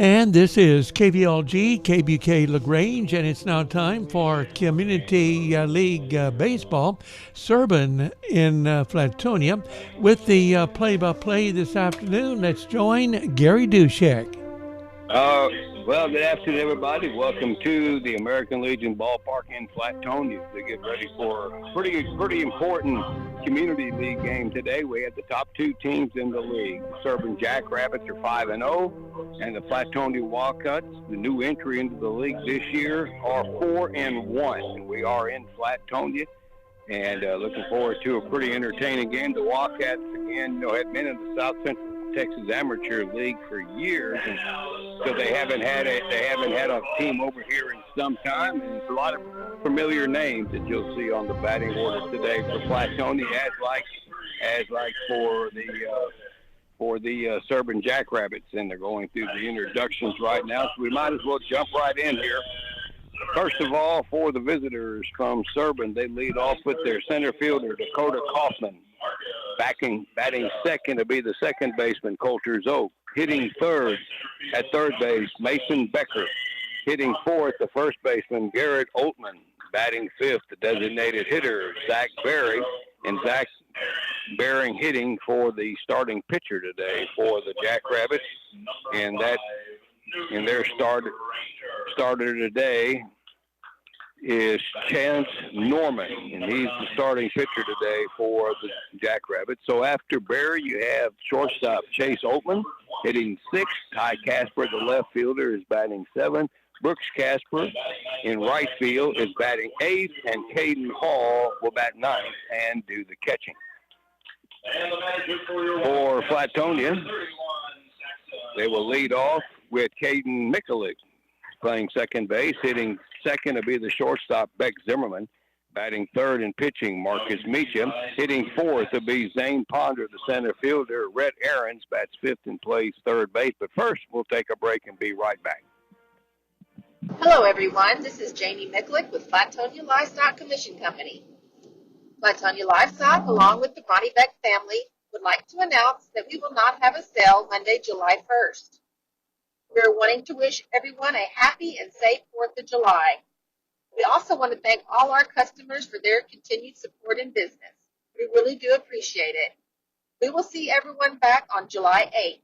And this is KVLG-KBUK LaGrange, and it's now time for Community League Baseball. Serbin in Flatonia with the play-by-play this afternoon. Let's join Gary Dushek. Well, good afternoon, everybody. Welcome to the American Legion Ballpark in Flatonia to get ready for a pretty important community league game today. We have the top two teams in the league. The Serbin Jackrabbits are 5-0, and the Flatonia Wildcats, the new entry into the league this year, are 4-1. We are in Flatonia, and looking forward to a pretty entertaining game. The Wildcats, again, have been in the South Central Texas Amateur League for years, and so they haven't had a team over here in some time, and it's a lot of familiar names that you'll see on the batting order today for Flatonia, as like for the Serbin Jackrabbits, and they're going through the introductions right now, so we might as well jump right in here. First of all, for the visitors from Serbin, they lead off with their center fielder, Dakota Kaufman. Batting second to be the second baseman, Coulter Zoke. Hitting third at third base, Mason Becker. Hitting fourth, the first baseman, Garrett Oltman. Batting fifth, the designated hitter, Zach Berry. And Zach Bering hitting for the starting pitcher today for the Jackrabbits. And their starter today is Chance Norman, and he's the starting pitcher today for the Jackrabbits. So after Barry, you have shortstop Chase Oatman hitting sixth. Ty Casper, the left fielder, is batting seventh. Brooks Casper in right field is batting eighth, and Caden Hall will bat ninth and do the catching. For Flatonia, they will lead off with Caden Mikulik playing second base. Hitting second to be the shortstop, Beck Zimmerman. Batting third and pitching, Marcus Meacham. Hitting fourth to be Zane Ponder, the center fielder. Rhett Aarons bats fifth and plays third base. But first, we'll take a break and be right back. Hello, everyone. This is Janie Mikulik with Flatonia Livestock Commission Company. Flatonia Livestock, along with the Ronnie Beck family, would like to announce that we will not have a sale Monday, July 1st. We're wanting to wish everyone a happy and safe 4th of July. We also want to thank all our customers for their continued support in business. We really do appreciate it. We will see everyone back on July 8th.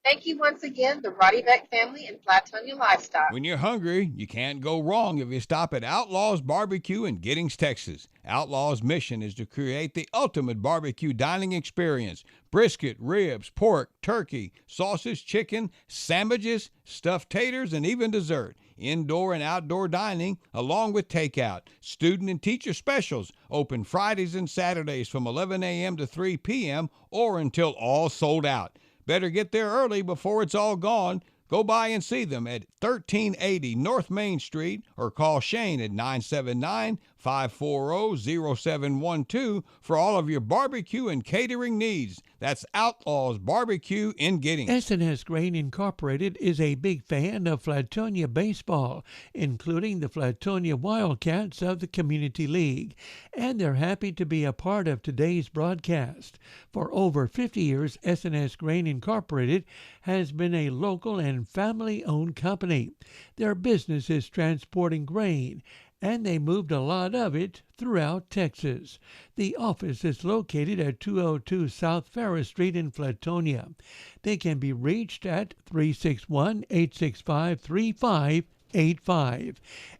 Thank you once again, the Roddy Beck family and Flatonia Livestock. When you're hungry, you can't go wrong if you stop at Outlaws Barbecue in Giddings, Texas. Outlaws' mission is to create the ultimate barbecue dining experience. Brisket, ribs, pork, turkey, sausage, chicken, sandwiches, stuffed taters, and even dessert. Indoor and outdoor dining, along with takeout. Student and teacher specials, open Fridays and Saturdays from 11 a.m. to 3 p.m. or until all sold out. Better get there early before it's all gone. Go by and see them at 1380 North Main Street or call Shane at 979-540-0712 for all of your barbecue and catering needs. That's Outlaws Barbecue in Giddings. S&S Grain Incorporated is a big fan of Flatonia baseball, including the Flatonia Wildcats of the Community League, and they're happy to be a part of today's broadcast. For over 50 years, S&S Grain Incorporated has been a local and family-owned company. Their business is transporting grain, and they moved a lot of it throughout Texas. The office is located at 202 South Ferris Street in Flatonia. They can be reached at 361-865-3585.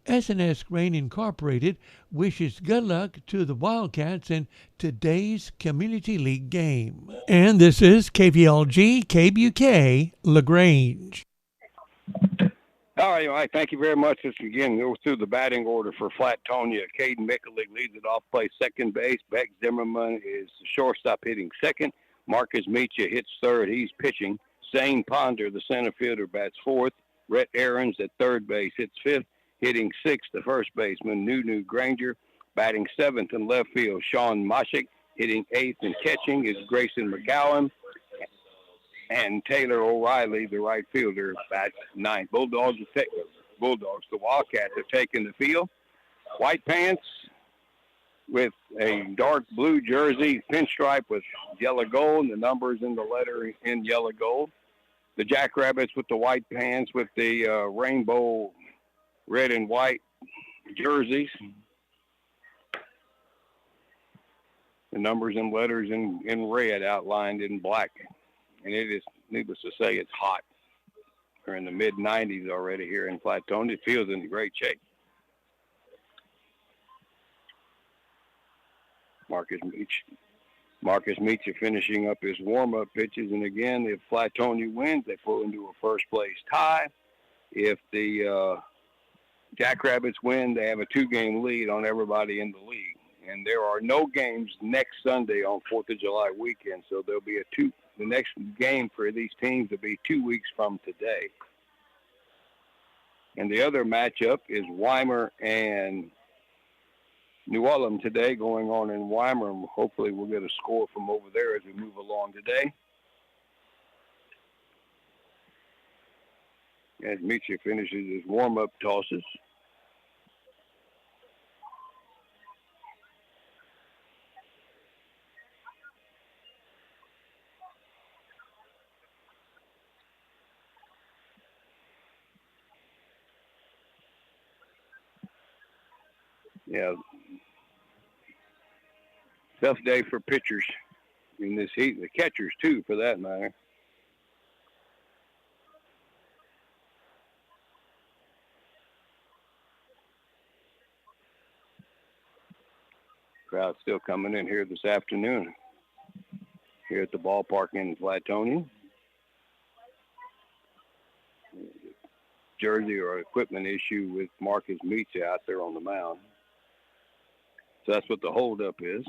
S&S Grain Incorporated wishes good luck to the Wildcats in today's Community League game. And this is KVLG-KBUK LaGrange. All right, thank you very much. Let's again go through the batting order for Flatonia. Caden Mikulik leads it off, plays second base. Beck Zimmerman is the shortstop hitting second. Marcus Meacham hits third. He's pitching. Zane Ponder, the center fielder, bats fourth. Rhett Aarons at third base hits fifth. Hitting sixth, the first baseman, Nunu Granger. Batting seventh in left field, Sean Moshik. Hitting eighth and catching is Grayson McGowan. And Taylor O'Reilly, the right fielder, bats ninth. The Wildcats have taken the field. White pants with a dark blue jersey, pinstripe with yellow gold, and the numbers in the letter in yellow gold. the Jackrabbits with the white pants with the rainbow red and white jerseys. The numbers and letters in red outlined in black. And it is, needless to say, it's hot. We're in the mid-90s already here in Flatonia. It feels in great shape. Marcus Meach finishing up his warm-up pitches. And again, if Flatonia wins, they pull into a first-place tie. If the Jackrabbits win, they have a 2-game lead on everybody in the league. And there are no games next Sunday on 4th of July weekend, so there'll be the next game for these teams will be 2 weeks from today. And the other matchup is Weimar and New Ulm today, going on in Weimar, and hopefully we'll get a score from over there as we move along today. As Mitchell finishes his warm-up tosses. Yeah, tough day for pitchers in this heat. The catchers, too, for that matter. Crowd still coming in here this afternoon here at the ballpark in Flatonia. Jersey or equipment issue with Marcus Meach out there on the mound. So that's what the holdup is.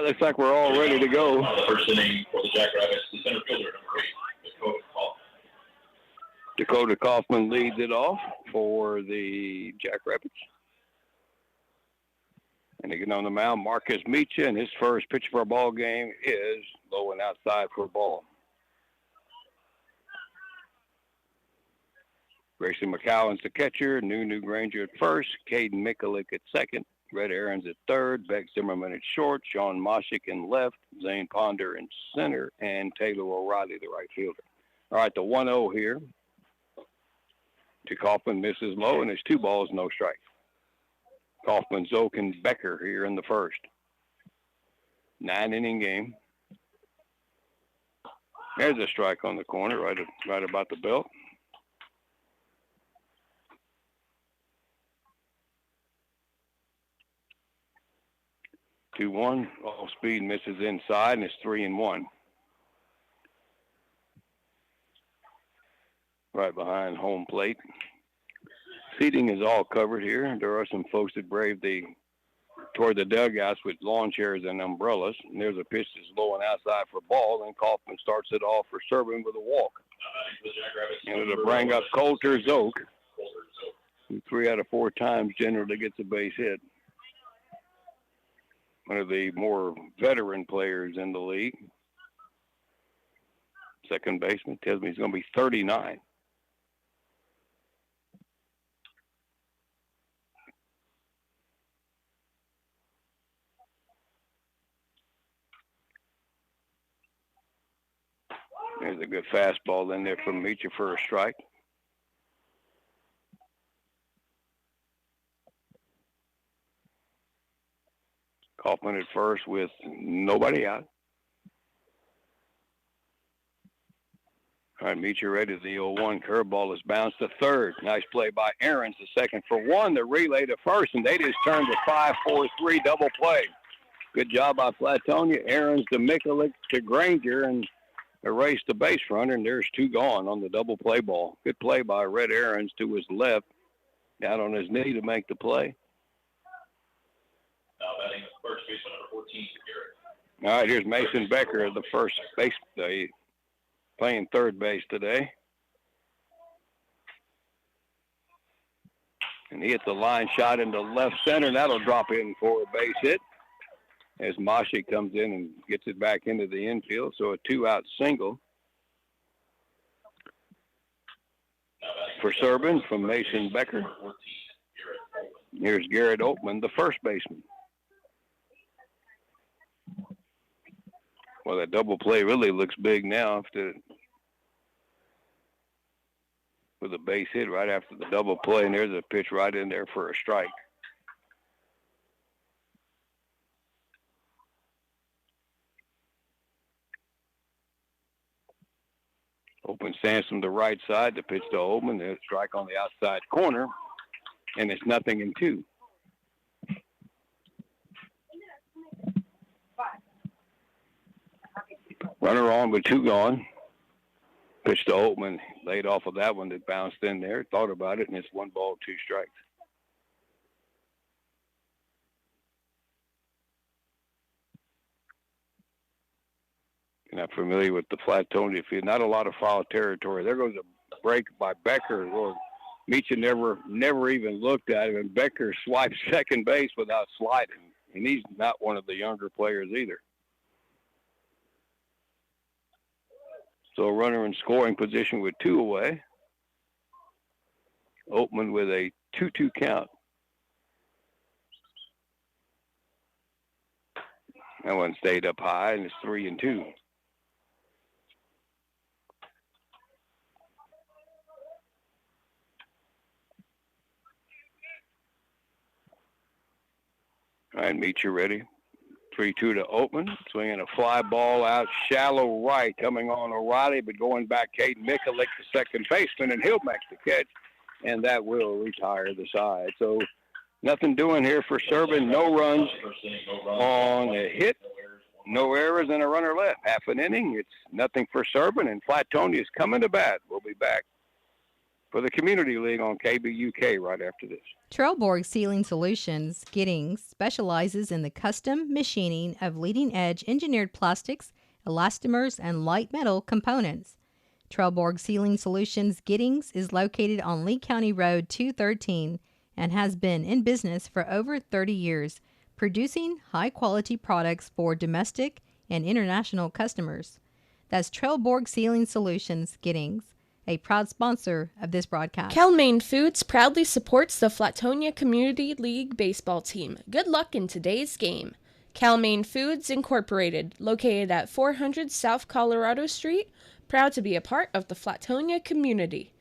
Looks like we're all ready to go. First inning for the Jackrabbits, the center fielder, number 8, Dakota Kaufman leads it off for the Jackrabbits. And again on the mound, Marcus Meach, and his first pitch for a ball game is low and outside for a ball. Grayson McCowan's the catcher, New Granger at first, Caden Mikulik at second, Red Aarons at third, Beck Zimmerman at short, Sean Moshik in left, Zane Ponder in center, and Taylor O'Reilly, the right fielder. All right, the 1-0 here. To Kaufman, misses low, and it's 2 balls, no strikes. Kaufman, Zoke, and Becker here in the first. 9-inning game. There's a strike on the corner, right about the belt. Two one, off speed, misses inside, and it's 3-1. Right behind home plate. Seating is all covered here. There are some folks that brave toward the dugouts with lawn chairs and umbrellas. And there's a pitch that's low and outside for ball, and Kaufman starts it off for Serbin with a walk. And it'll bring up Coulter Zoke, who 3 out of 4 times generally gets a base hit. One of the more veteran players in the league. Second baseman tells me he's going to be 39. There's a good fastball in there from Meach for a strike. Kaufman at first with nobody out. All right, Meach ready. The 0-1 curveball is bounced to third. Nice play by Aarons, the second for one. The relay to first, and they just turned a 5-4-3 double play. Good job by Flatonia. Aarons to Mikulik to Granger, and erased the base runner, and there's 2 gone on the double play ball. Good play by Red Aarons to his left, down on his knee to make the play. Now batting first baseman number 14, Garrett. All right, here's Mason Becker, the first base, the playing third base today. And he hits a line shot into left center, and that'll drop in for a base hit as Mashi comes in and gets it back into the infield. So a 2-out single for Serbin from Mason Becker. Here's Garrett Oatman, the first baseman. Well, that double play really looks big now with a base hit right after the double play, and there's a pitch right in there for a strike. Open stands from the right side. The pitch to Oatman. There's a strike on the outside corner, and it's 0-2. Runner on with 2 gone. Pitch to Oatman. Laid off of that one that bounced in there. Thought about it, and it's 1 ball, 2 strikes. You're not familiar with the Flatonia field. Not a lot of foul territory. There goes a break by Becker. Well, Meacha never even looked at him, and Becker swipes second base without sliding. And he's not one of the younger players either. So a runner in scoring position with 2 away. Oatman with a 2-2 count. That one stayed up high, and it's 3-2. All right, Meacha ready. 3-2 to Oatman. Swinging a fly ball out shallow right. Coming on O'Reilly, but going back, Caden Mikulik, the second baseman, and he'll make the catch. And that will retire the side. So nothing doing here for Serbin. No runs on a hit. No errors and a runner left. Half an inning. It's nothing for Serbin, and Flatonia's coming to bat. We'll be back for the Community League on KBUK right after this. Trelleborg Sealing Solutions Giddings specializes in the custom machining of leading-edge engineered plastics, elastomers, and light metal components. Trelleborg Sealing Solutions Giddings is located on Lee County Road 213 and has been in business for over 30 years, producing high-quality products for domestic and international customers. That's Trelleborg Sealing Solutions Giddings, a proud sponsor of this broadcast. Cal-Maine Foods proudly supports the Flatonia Community League baseball team. Good luck in today's game. Cal-Maine Foods Incorporated, located at 400 South Colorado Street, proud to be a part of the Flatonia community.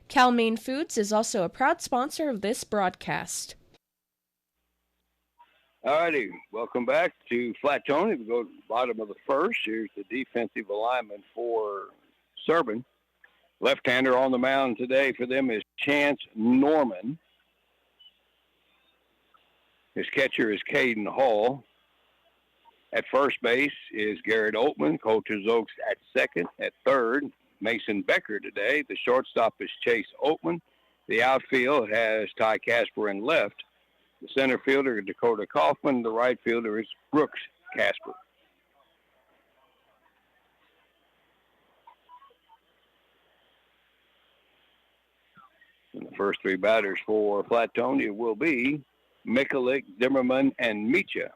Cal-Maine Foods is also a proud sponsor of this broadcast. All righty, welcome back to Flatonia. We go to the bottom of the first. Here's the defensive alignment for Serbin. Left-hander on the mound today for them is Chance Norman. His catcher is Caden Hall. At first base is Garrett Oatman. Coulter Oaks at second. At third, Mason Becker today. The shortstop is Chase Oatman. The outfield has Ty Casper in left. The center fielder is Dakota Kaufman. The right fielder is Brooks Casper. And the first 3 batters for Flatonia will be Mikulik, Zimmerman, and Meacha.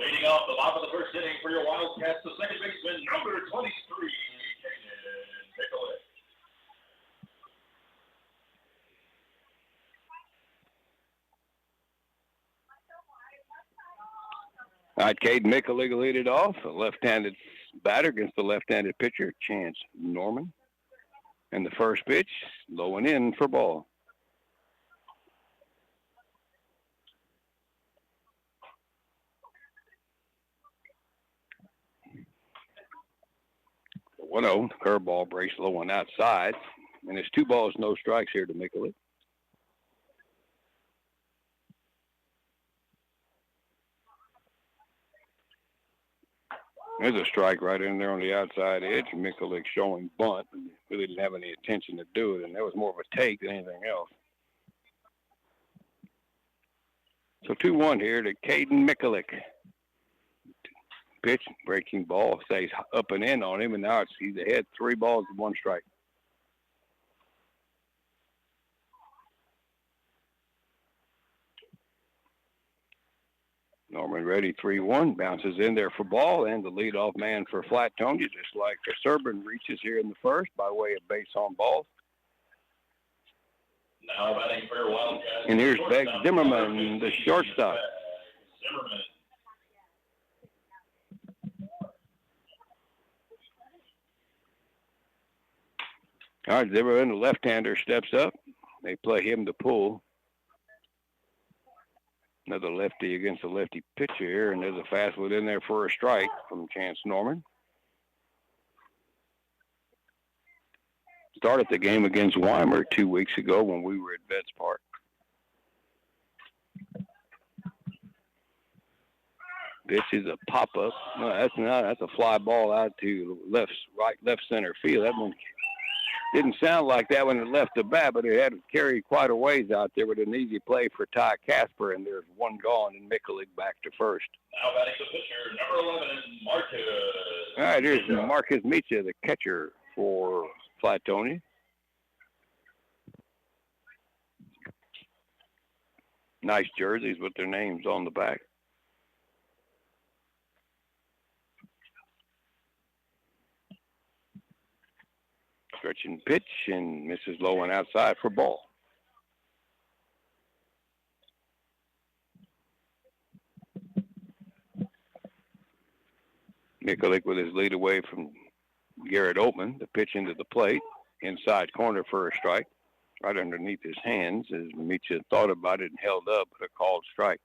Leading off the bottom of the first inning for your Wildcats, the second baseman, number 23, Nicholas. All right, Cade Mikulik will lead it off. A left-handed batter against the left-handed pitcher, Chance Norman. And the first pitch, low and in for ball. The 1-0, curveball breaks low and outside. And it's 2 balls, no strikes here to Mikulik. There's a strike right in there on the outside edge. Mikulik showing bunt. Really didn't have any intention to do it, and that was more of a take than anything else. So 2-1 here to Caden Mikulik. Pitch, breaking ball, stays up and in on him, and now he's ahead 3 balls and 1 strike. Norman ready, 3-1, bounces in there for ball, and the leadoff man for Flatonia, just like Serbin reaches here in the first by way of base on balls. Now batting for Wildcats. And here's Beck Zimmerman, the shortstop. Zimmerman. All right, Zimmerman, the left-hander, steps up. They play him to pull. Another lefty against a lefty pitcher here, and there's a fastball in there for a strike from Chance Norman. Started the game against Weimar 2 weeks ago when we were at Vets Park. This is a pop-up. No, that's not. That's a fly ball out to left center field. That one didn't sound like that when it left the bat, but it had to carry quite a ways out there with an easy play for Ty Casper, and there's one gone, and Mikulik back to first. Now batting the pitcher, number 11, Marcus. All right, here's Marcus Micha, the catcher for Flatonia. Nice jerseys with their names on the back. Stretching pitch and misses low and outside for ball. Mikulik with his lead away from Garrett Oatman. The pitch into the plate. Inside corner for a strike. Right underneath his hands as Micha thought about it and held up, but a called strike.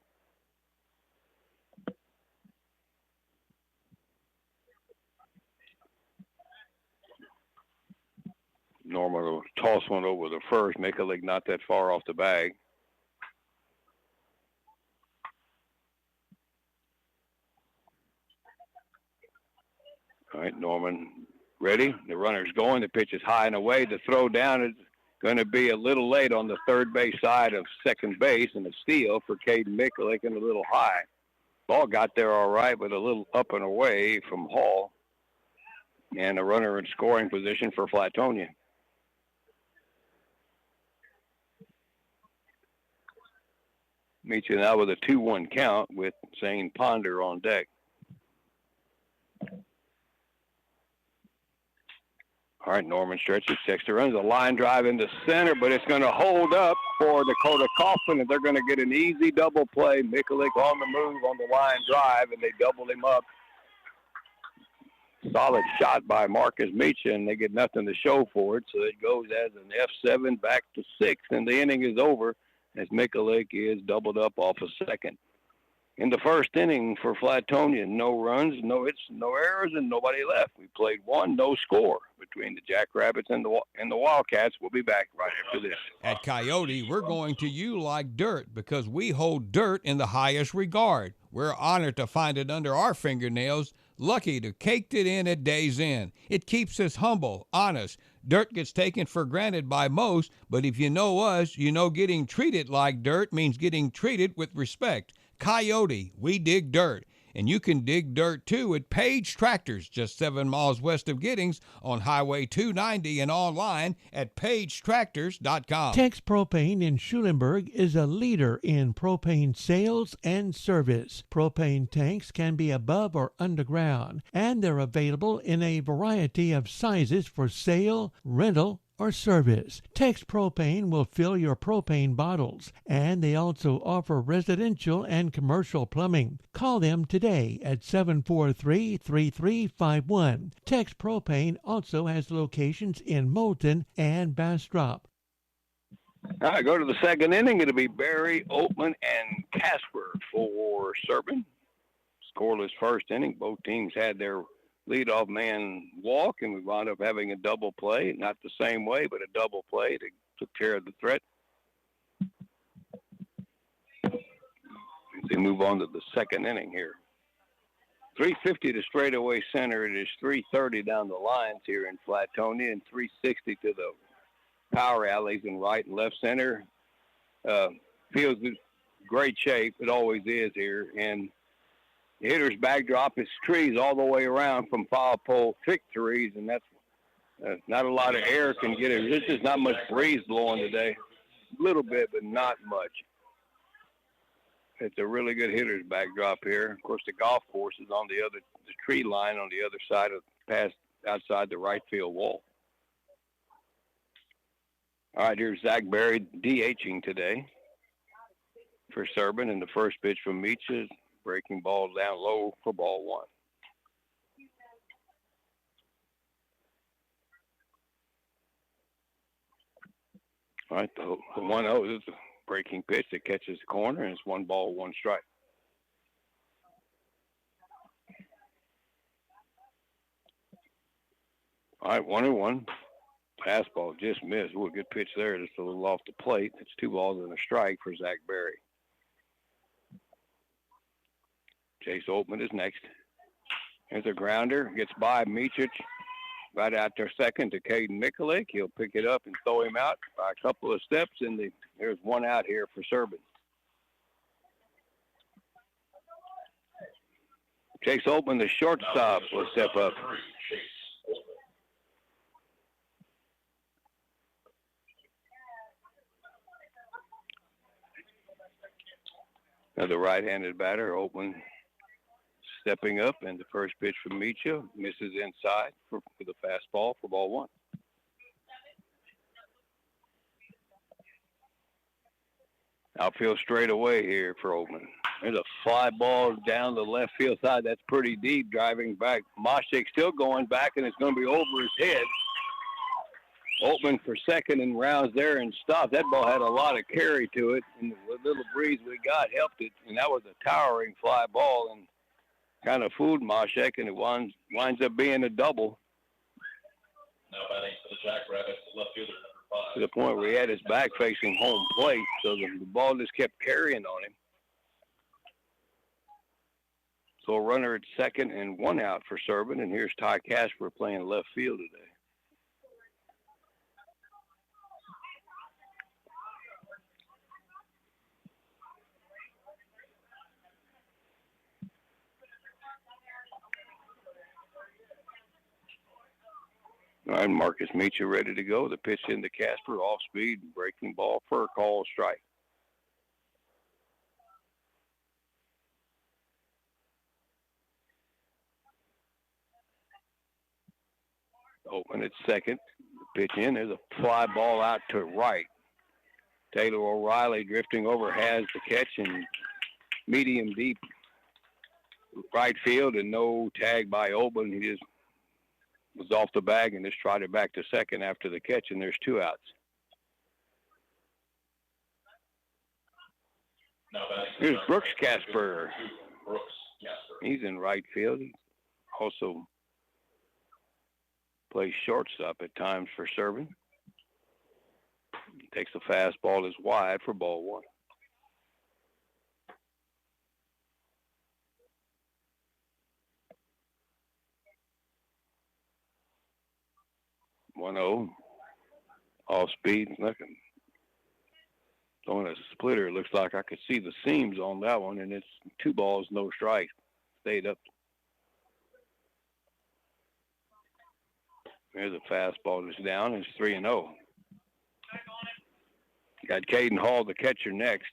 Norman will toss one over the first. Mikulik not that far off the bag. All right, Norman ready. The runner's going. The pitch is high and away. The throw down is going to be a little late on the third base side of second base, and a steal for Caden Mikulik and a little high. Ball got there all right, but a little up and away from Hall. And a runner in scoring position for Flatonia. Meets you now with a 2-1 count with Zane Ponder on deck. All right, Norman stretches, Sexter runs a line drive into center, but it's going to hold up for Dakota Kaufman, and they're going to get an easy double play. Mikulik on the move on the line drive, and they double him up. Solid shot by Marcus Micha, and they get nothing to show for it, so it goes as an F7 back to 6, and the inning is over as Mikulik is doubled up off a second. In the first inning for Flatonia, no runs, no hits, no errors, and nobody left. We played one, no score between the Jackrabbits and the Wildcats. We'll be back right after this. At Coyote, we're going to you like dirt because we hold dirt in the highest regard. We're honored to find it under our fingernails, lucky to caked it in at day's end. It keeps us humble, honest. Dirt gets taken for granted by most, but if you know us, you know getting treated like dirt means getting treated with respect. Coyote, we dig dirt. And you can dig dirt too at Page Tractors, just 7 miles west of Giddings on Highway 290 and online at pagetractors.com. Tex Propane in Schulenburg is a leader in propane sales and service. Propane tanks can be above or underground, and they're available in a variety of sizes for sale, rental, or service. Tex Propane will fill your propane bottles, and they also offer residential and commercial plumbing. Call them today at 743-3351. Tex Propane also has locations in Moulton and Bastrop. All right, go to the second inning. It'll be Barry, Oatman, and Casper for Serbin. Scoreless first inning. Both teams had their leadoff man walk, and we wound up having a double play. Not the same way, but a double play that took care of the threat. They move on to the second inning here. 350 to straightaway center. It is 330 down the lines here in Flatonia, and 360 to the power alleys in right and left center. Field's in great shape. It always is here. And the hitter's backdrop is trees all the way around from foul pole victories, and that's not a lot of air can get it. There's just not much breeze blowing today. A little bit, but not much. It's a really good hitter's backdrop here. Of course, the golf course is on the tree line on the other side of past outside the right field wall. All right, here's Zach Berry DHing today for Serbin, and the first pitch from Meach is breaking ball down low for ball one. All right, the 1-0 is a breaking pitch that catches the corner, and it's 1 ball, 1 strike. All right, 1-1. Fastball just missed. Ooh, a good pitch there. Just a little off the plate. It's 2 balls and a strike for Zach Berry. Chase Oatman is next. There's a grounder. Gets by Michich. Right out there second to Caden Mikulik. He'll pick it up and throw him out by a couple of steps, and there's 1 out here for Serbin. Chase Oatman, the shortstop, will step up. Another right-handed batter, Oatman, stepping up, and the first pitch from Micha misses inside for the fastball for ball 1. Outfield straight away here for Oatman. There's a fly ball down the left field side. That's pretty deep, driving back. Moshik still going back, and it's going to be over his head. Oatman for second and rounds there and stops. That ball had a lot of carry to it, and the little breeze we got helped it, and that was a towering fly ball and kind of fooled Moshek, and it winds up being a double. Now batting for the Jackrabbits, left fielder number 5. To the point where he had his back facing home plate, so the ball just kept carrying on him. So a runner at second and 1 out for Serbin, and here's Ty Casper playing left field today. All right, Marcus Meach ready to go. The pitch into Casper, off speed, breaking ball for a call strike. Open at second. The pitch in. There's a fly ball out to right. Taylor O'Reilly drifting over has the catch and medium deep right field, and no tag by Oban. He just was off the bag and just tried it back to second after the catch, and there's 2 outs. Here's Brooks Casper. He's in right field. He also plays shortstop at times for Serbin. Takes the fastball is wide for ball 1. One-0, off speed, looking. Throwing a splitter. It looks like I could see the seams on that one, and it's 2 balls, no strikes. Stayed up. There's a fastball that's down. It's 3-0. Got Caden Hall, the catcher, next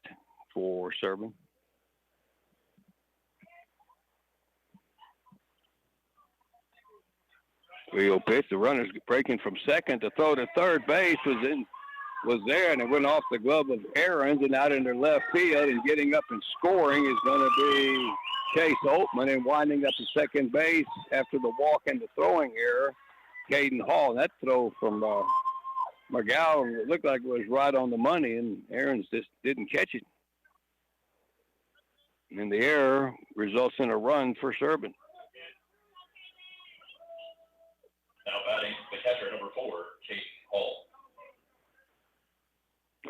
for Serbin. Wheel pitch. The runner's breaking from second to throw to third base was there, and it went off the glove of Aarons and out into left field, and getting up and scoring is going to be Chase Oatman, and winding up at second base after the walk and the throwing error, Caden Hall. That throw from McGowan looked like it was right on the money, and Aarons just didn't catch it. And the error results in a run for Serbin. Now batting the catcher, number 4, Chase Hall.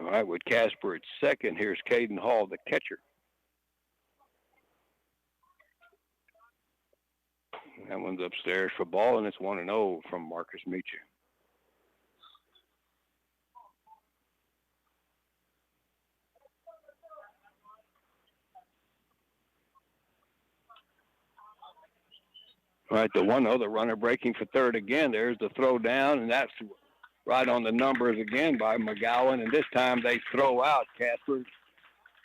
All right, with Casper at second, here's Caden Hall, the catcher. That one's upstairs for ball, and it's 1-0 from Marcus Meacher. All right, the 1-0, the runner breaking for third again. There's the throw down, and that's right on the numbers again by McGowan. And this time they throw out. Casper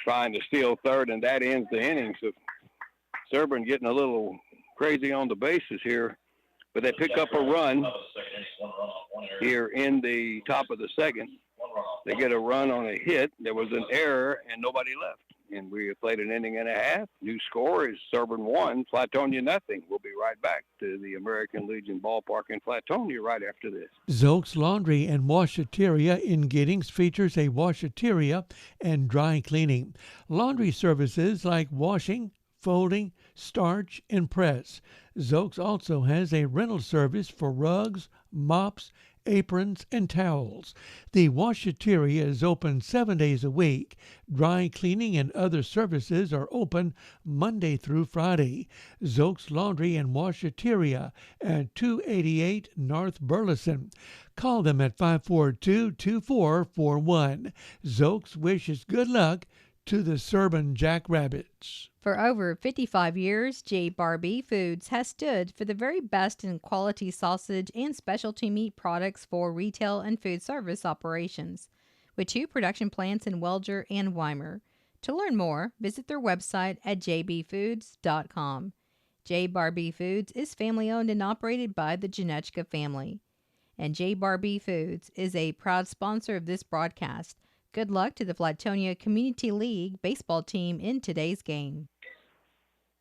trying to steal third, and that ends the inning. So Serbin getting a little crazy on the bases here. But they pick up a run here in the top of the second. They get a run on a hit. There was an error, and nobody left. And we have played an inning and a half. New score is Serbin 1, Flatonia nothing. We'll be right back to the American Legion Ballpark in Flatonia right after this. Zoke's Laundry and Washateria in Giddings features a washateria and dry cleaning. Laundry services like washing, folding, starch, and press. Zoke's also has a rental service for rugs, mops, aprons, and towels. The washateria is open 7 days a week. Dry cleaning and other services are open Monday through Friday. Zoke's Laundry and Washateria at 288 North Burleson. Call them at 542-2441. Zoke's wishes good luck to the Serbin Jackrabbits. For over 55 years, J. Barbie Foods has stood for the very best in quality sausage and specialty meat products for retail and food service operations, with 2 production plants in Welger and Weimar. To learn more, visit their website at jbfoods.com. J. Barbie Foods is family-owned and operated by the Janechka family. And J. Barbie Foods is a proud sponsor of this broadcast. Good luck to the Flatonia Community League baseball team in today's game.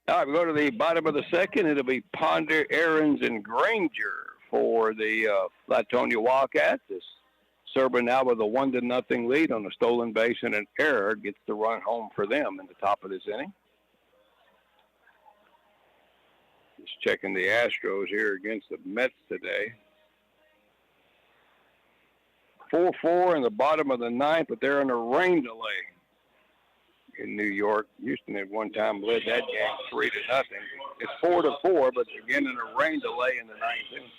All right, we go to the bottom of the second. It'll be Ponder, Aarons, and Granger for the Flatonia Wildcats. This Serbin now with a 1-0 lead on a stolen base and an error gets the run home for them in the top of this inning. Just checking the Astros here against the Mets today. 4-4 in the bottom of the ninth, but they're in a rain delay in New York. Houston at one time led that game 3-0. It's 4-4, but again in a rain delay in the ninth inning.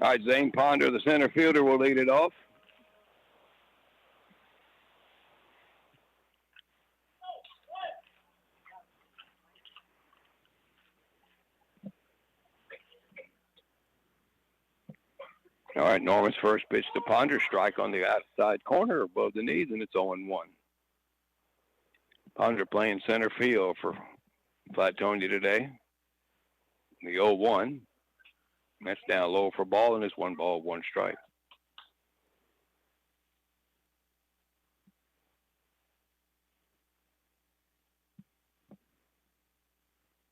All right, Zane Ponder, the center fielder, will lead it off. All right, Norman's first pitch to Ponder, strike on the outside corner above the knees, and it's 0-1. Ponder playing center field for Flatonia today. The 0-1. That's down low for ball, and it's 1 ball, 1 strike.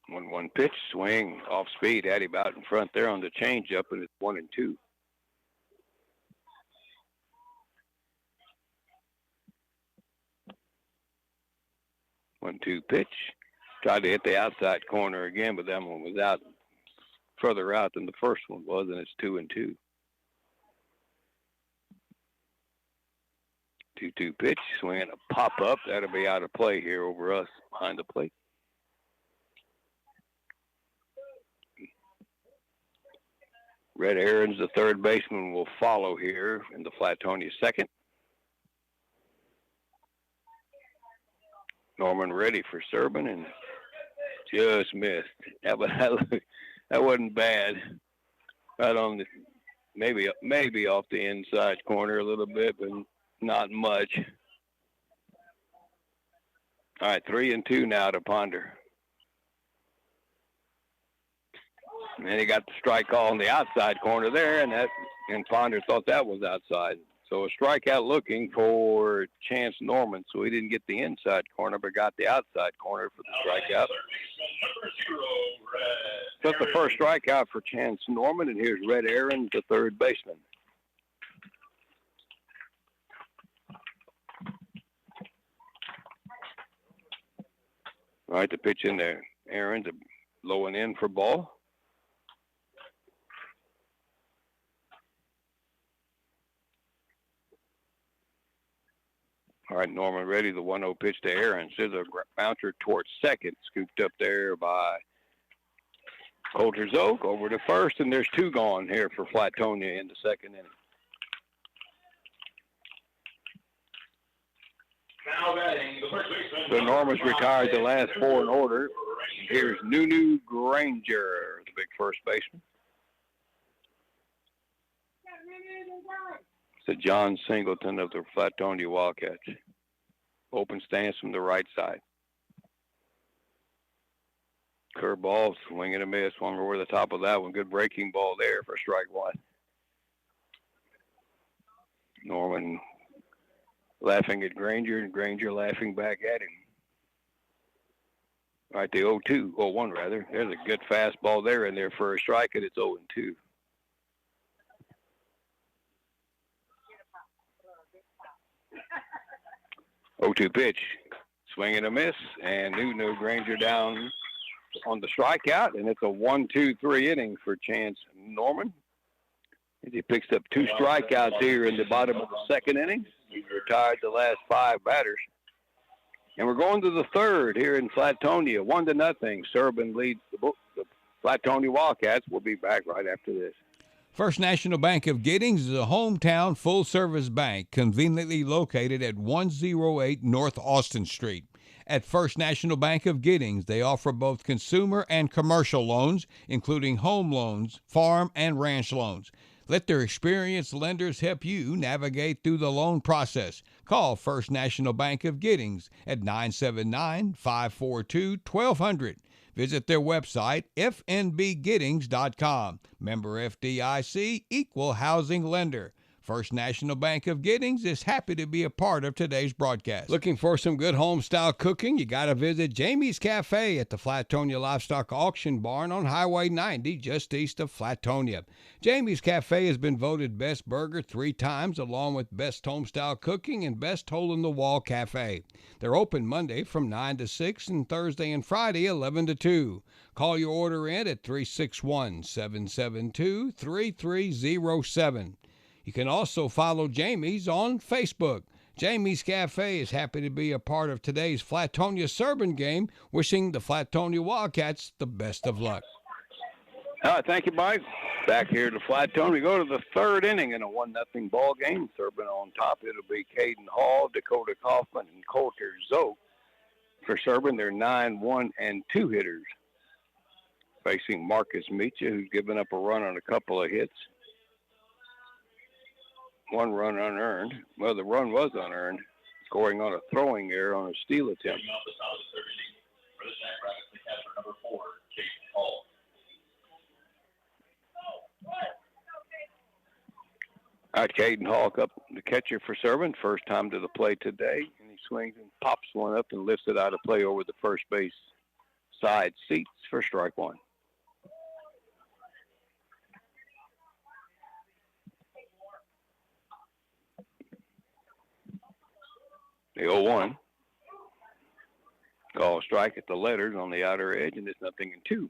One pitch, swing, off speed, had him out in front there on the changeup, and it's 1-2. 1-2 pitch. Tried to hit the outside corner again, but that one was out further out than the first one was, and it's 2-2. 2-2 pitch, swinging a pop up. That'll be out of play here over us behind the plate. Red Aarons, the third baseman, will follow here in the Flatonia second. Norman ready for Serbin and just missed. That wasn't bad. Right on the maybe off the inside corner a little bit, but not much. All right, 3-2 now to Ponder. And then he got the strike call on the outside corner there, and Ponder thought that was outside. So a strikeout looking for Chance Norman. So he didn't get the inside corner, but got the outside corner for the strikeout. That's the first strikeout for Chance Norman, and here's Red Aarons, the third baseman. All right, the pitch in there. Aarons low and in for ball. All right, Norman ready, the 1-0 pitch to Aaron. Scissor bouncer towards second, scooped up there by Coulter's Oak over to first, and there's 2 gone here for Flatonia in the second inning. Now batting, the first baseman. So Norman's retired the last 4 in order. Here's Nunu Granger, the big first baseman. It's John Singleton of the Flatonia Wildcats. Open stance from the right side. Curveball, swing and a miss. Swung over the top of that one. Good breaking ball there for strike 1. Norman laughing at Granger, and Granger laughing back at him. All right, the 0-2, 0-1 rather. There's a good fastball there in there for a strike, and it's 0-2. Pitch, swing and a miss, and Nunu Granger down on the strikeout, and it's a 1-2-3 inning for Chance Norman. He picks up 2 strikeouts here in the bottom of the second inning. He's retired the last 5 batters. And we're going to the third here in Flatonia, 1-0. Serbin leads the Flatonia Wildcats. We'll be back right after this. First National Bank of Giddings is a hometown full-service bank conveniently located at 108 North Austin Street. At First National Bank of Giddings, they offer both consumer and commercial loans, including home loans, farm and ranch loans. Let their experienced lenders help you navigate through the loan process. Call First National Bank of Giddings at 979-542-1200. Visit their website, fnbgiddings.com. Member FDIC, equal housing lender. First National Bank of Giddings is happy to be a part of today's broadcast. Looking for some good home-style cooking? You got to visit Jamie's Cafe at the Flatonia Livestock Auction Barn on Highway 90, just east of Flatonia. Jamie's Cafe has been voted Best Burger 3 times, along with Best Home-Style Cooking and Best Hole-in-the-Wall Cafe. They're open Monday from 9 to 6 and Thursday and Friday 11 to 2. Call your order in at 361-772-3307. You can also follow Jamie's on Facebook. Jamie's Cafe is happy to be a part of today's Flatonia Serbin game, wishing the Flatonia Wildcats the best of luck. All right, thank you, Mike. Back here to Flatonia. We go to the third inning in a 1-0 ball game. Serbin on top. It'll be Caden Hall, Dakota Kaufman, and Coulter Zoe. For Serbin, they're 9-1 and 2 hitters. Facing Marcus Meacha, who's given up a run on a couple of hits. 1 run unearned. Well, the run was unearned, scoring on a throwing error on a steal attempt. For the Jackrabbits, the catcher number 4, Jason Hall. All right, Caden Hawk up, the catcher for Serbin. First time to the plate today. And he swings and pops one up and lifts it out of play over the first base side seats for strike 1. The 0-1. Call strike at the letters on the outer edge, and it's 0-2.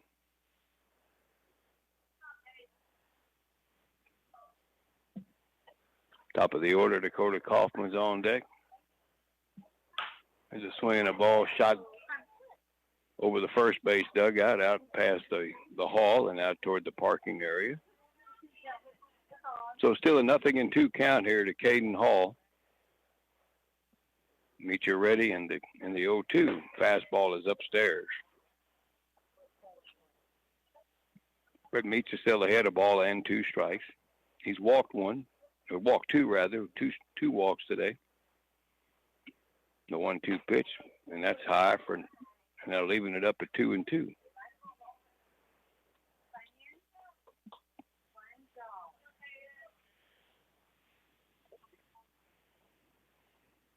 Top of the order, Dakota Kaufman's on deck. There's a swing and a ball shot over the first base dugout, out past the hall and out toward the parking area. So still a 0-2 count here to Caden Hall. Meet you ready, and the 0-2 fastball is upstairs. But Meets is still ahead of ball and 2 strikes. He's walked 2 rather, two walks today. The 1-2 pitch, and that's high for now, leaving it up at 2-2.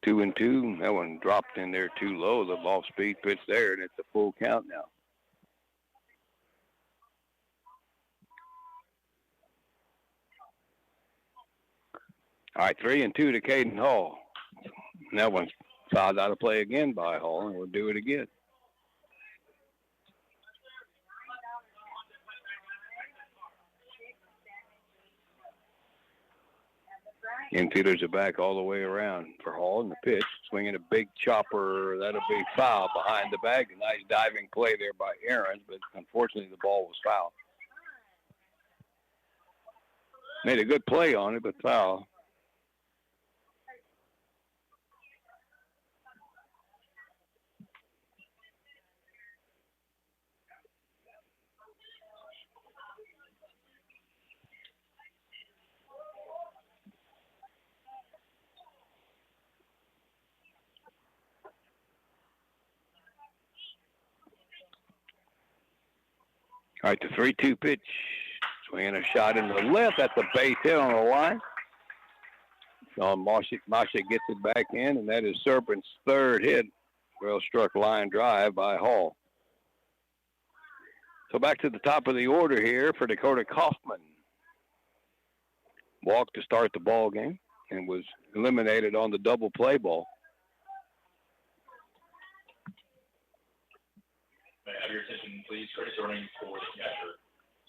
Two and two. That one dropped in there too low. The off-speed pitch there, and it's a full count now. All right, 3-2 to Caden Hall. And that one's fouled out of play again by Hall, and we'll do it again. Infielders are back all the way around for Hall in the pitch. Swinging a big chopper. That'll be foul behind the bag. A nice diving play there by Aaron, but unfortunately the ball was foul. Made a good play on it, but foul. All right, the 3-2 pitch. Swinging a shot in the left. That's a base hit on the line. Sean Masha gets it back in, and that is Serbin's third hit. Well-struck line drive by Hall. So back to the top of the order here for Dakota Kaufman. Walked to start the ball game and was eliminated on the double play ball. May I have your attention, please? Returning for the catcher,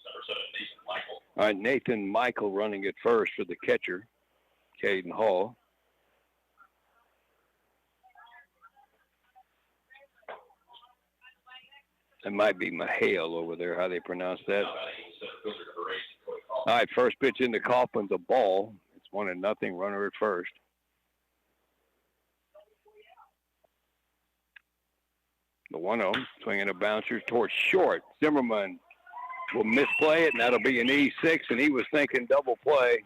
number 7, Nathan Michael. All right, Nathan Michael running it first for the catcher, Caden Hall. That might be Mahale over there, how they pronounce that. All right, first pitch into Kaufman's a ball. It's 1-0, runner at first. The 1-0, swinging a bouncer towards short. Zimmerman will misplay it, and that'll be an E6, and he was thinking double play.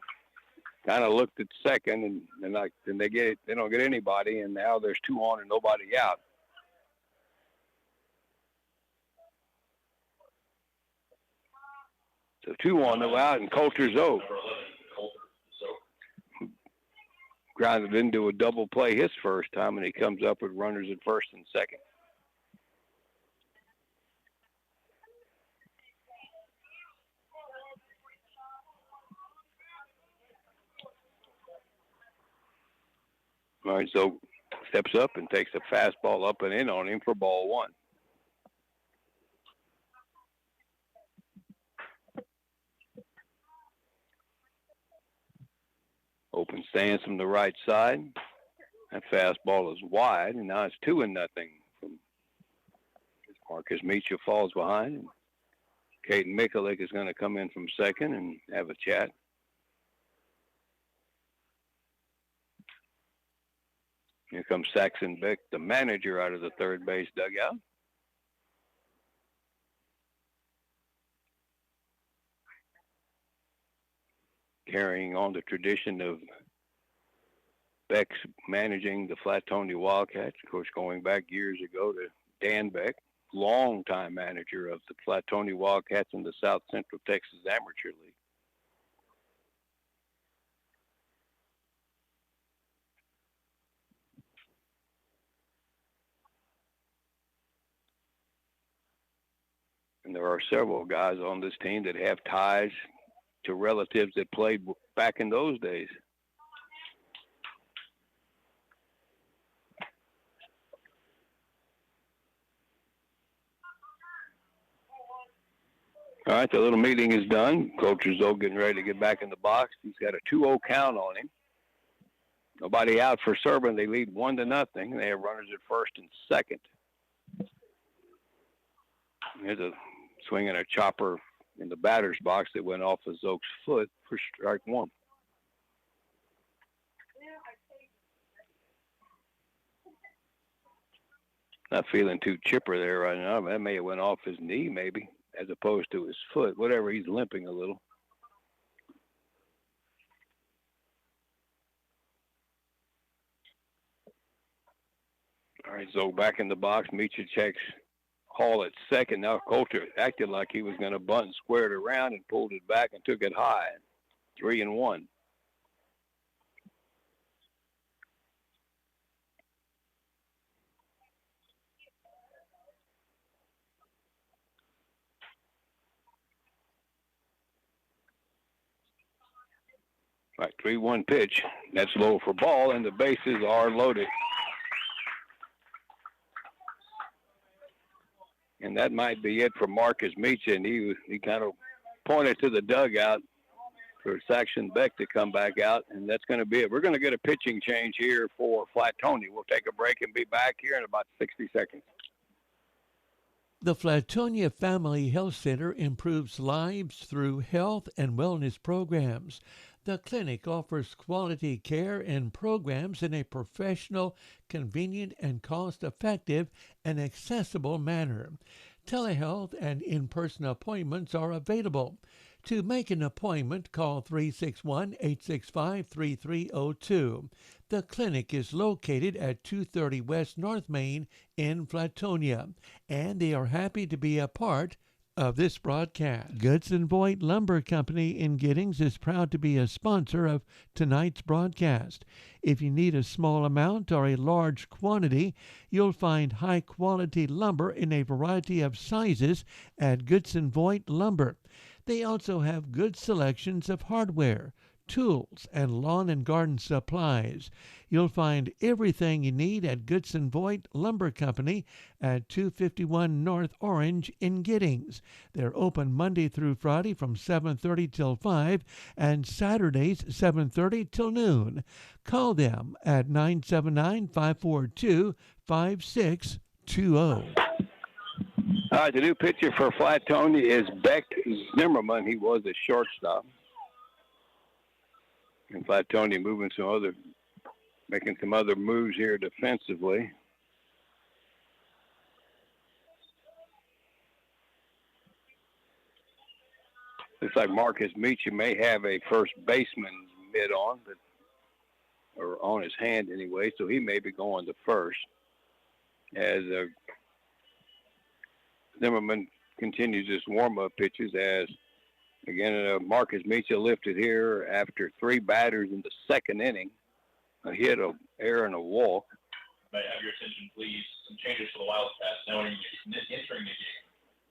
Kind of looked at second, and they get it. They don't get anybody, and now there's 2 on and nobody out. So 2 on, no out, and Coulter's over. Grounded into a double play his first time, and he comes up with runners at first and second. All right, so steps up and takes a fastball up and in on him for ball 1. Open stance from the right side. That fastball is wide, and now it's 2-0. Marcus Meacham falls behind, and Caden Mikulik is going to come in from second and have a chat. Here comes Saxon Beck, the manager, out of the third base dugout. Carrying on the tradition of Beck's managing the Flatonia Wildcats, of course, going back years ago to Dan Beck, longtime manager of the Flatonia Wildcats in the South Central Texas Amateur League. And there are several guys on this team that have ties to relatives that played back in those days. All right, the little meeting is done. Coach Rizzo getting ready to get back in the box. He's got a 2-0 count on him. Nobody out for Serbin. They lead 1-0. They have runners at first and second. There's a swing and a chopper in the batter's box that went off of Zoke's foot for strike 1. Not feeling too chipper there right now. That may have went off his knee maybe, as opposed to his foot. Whatever, he's limping a little. All right, Zoke back in the box. Meacham checks Hall at second. Now Coulter acted like he was going to bunt and squared around and pulled it back and took it high. 3-1. All right, 3-1 pitch. That's low for ball, and the bases are loaded. And that might be it for Marcus Meacham. He kind of pointed to the dugout for Saxon Beck to come back out, and that's going to be it. We're going to get a pitching change here for Flatonia. We'll take a break and be back here in about 60 seconds. The Flatonia Family Health Center improves lives through health and wellness programs. The clinic offers quality care and programs in a professional, convenient, and cost-effective and accessible manner. Telehealth and in-person appointments are available. To make an appointment, call 361-865-3302. The clinic is located at 230 West North Main in Flatonia, and they are happy to be a part of this broadcast. Goods and Voigt Lumber Company in Giddings is proud to be a sponsor of tonight's broadcast. If you need a small amount or a large quantity, you'll find high-quality lumber in a variety of sizes at Goods and Voigt Lumber. They also have good selections of hardware, tools, and lawn and garden supplies. You'll find everything you need at Goods and Voigt Lumber Company at 251 North Orange in Giddings. They're open Monday through Friday from 7:30 till 5 and Saturdays 7:30 till noon. Call them at 979-542-5620. All right, the new pitcher for Flatonia is Beck Zimmerman. He was a shortstop. And Flatonia making some other moves here defensively. Looks like Marcus Meacham may have a first baseman's mitt on, or on his hand anyway, so he may be going to first as Zimmerman continues his warm-up pitches as, again, Marcus Meacham lifted here after 3 batters in the second inning. A hit, an error, and a walk. May I have your attention, please? Some changes for the Wildcats. Now entering the game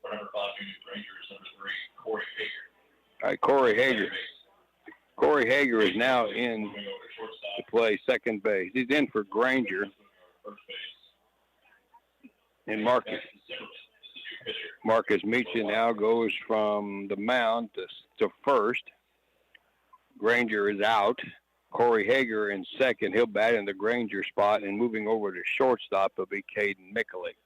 for number 5, Junior Rangers, number 3, Corey Hager. All right, Corey Hager. Corey Hager is now in to play second base. He's in for Granger. And Marcus Meacham now goes from the mound to first. Granger is out. Corey Hager in second. He'll bat in the Granger spot, and moving over to shortstop will be Caden Mikulik.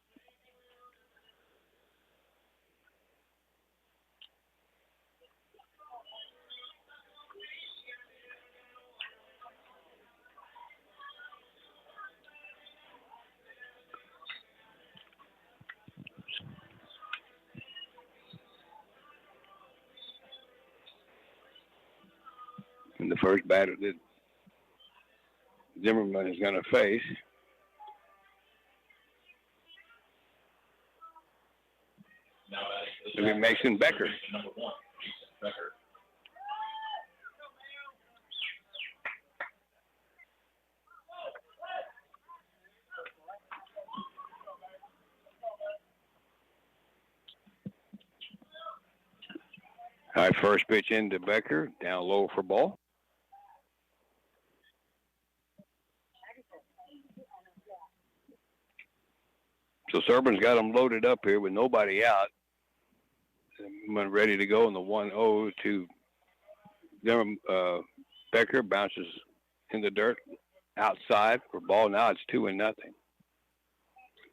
And the first batter that Zimmerman is going to face. It'll be Mason Becker. Number 1, Mason Becker. All right, first pitch into Becker, down low for ball. So Serbin's got them loaded up here with nobody out. Ready to go in the 1-0 to Becker. Bounces in the dirt outside for ball. Now it's 2-0.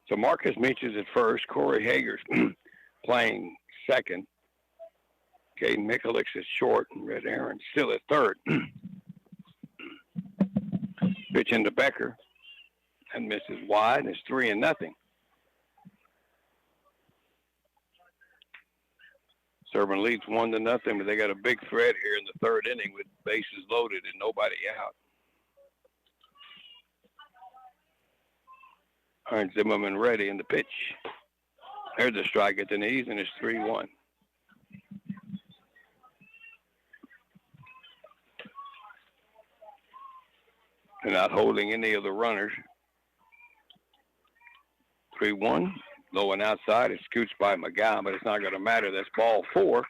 So Marcus Meacham at first. Corey Hager's playing second. Caden Mikulik's at short, and Red Aaron's still at third. Pitch into Becker. And misses wide, and it's 3-0. Serbin leads 1-0, but they got a big threat here in the third inning with bases loaded and nobody out. All right, Zimmerman ready in the pitch. There's a strike at the knees, and it's 3-1. They're not holding any of the runners. 3-1. Low and outside. It's scoots by McGowan, but it's not going to matter. That's ball 4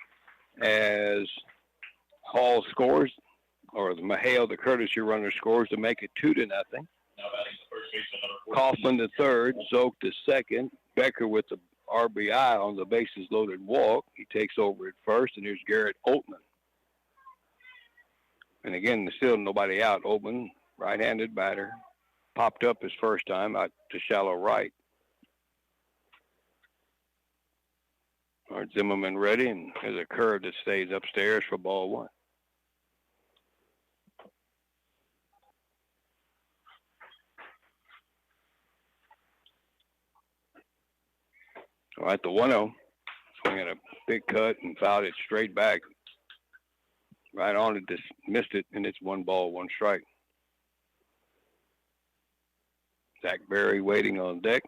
as Hall scores, or Mahale, the courtesy runner, scores to make it 2-0. Kaufman to third, Zoke to second. Becker with the RBI on the bases loaded walk. He takes over at first, and here's Garrett Oltman. And again, there's still nobody out. Open, right-handed batter. Popped up his first time out to shallow right. All right, Zimmerman ready, and there's a curve that stays upstairs for ball one. All right, the 1-0. Swinging a big cut and fouled it straight back. Right on it, just missed it, and it's 1 ball, 1 strike. Zach Berry waiting on deck.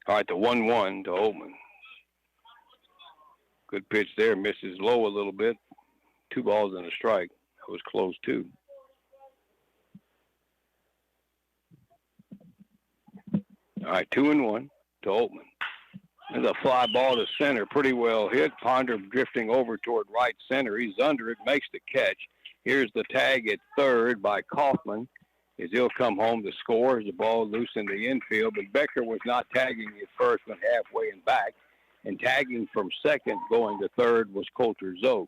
All right, the 1-1 to Oldman. Good pitch there, misses low a little bit. 2 balls and a strike. That was close too. All right, 2-1 to Oldman. There's a fly ball to center, pretty well hit. Ponder drifting over toward right center. He's under it, makes the catch. Here's the tag at third by Kaufman, as he'll come home to score as the ball loose in the infield. But Becker was not tagging at first, went halfway and back. And tagging from second going to third was Coulter Zoe.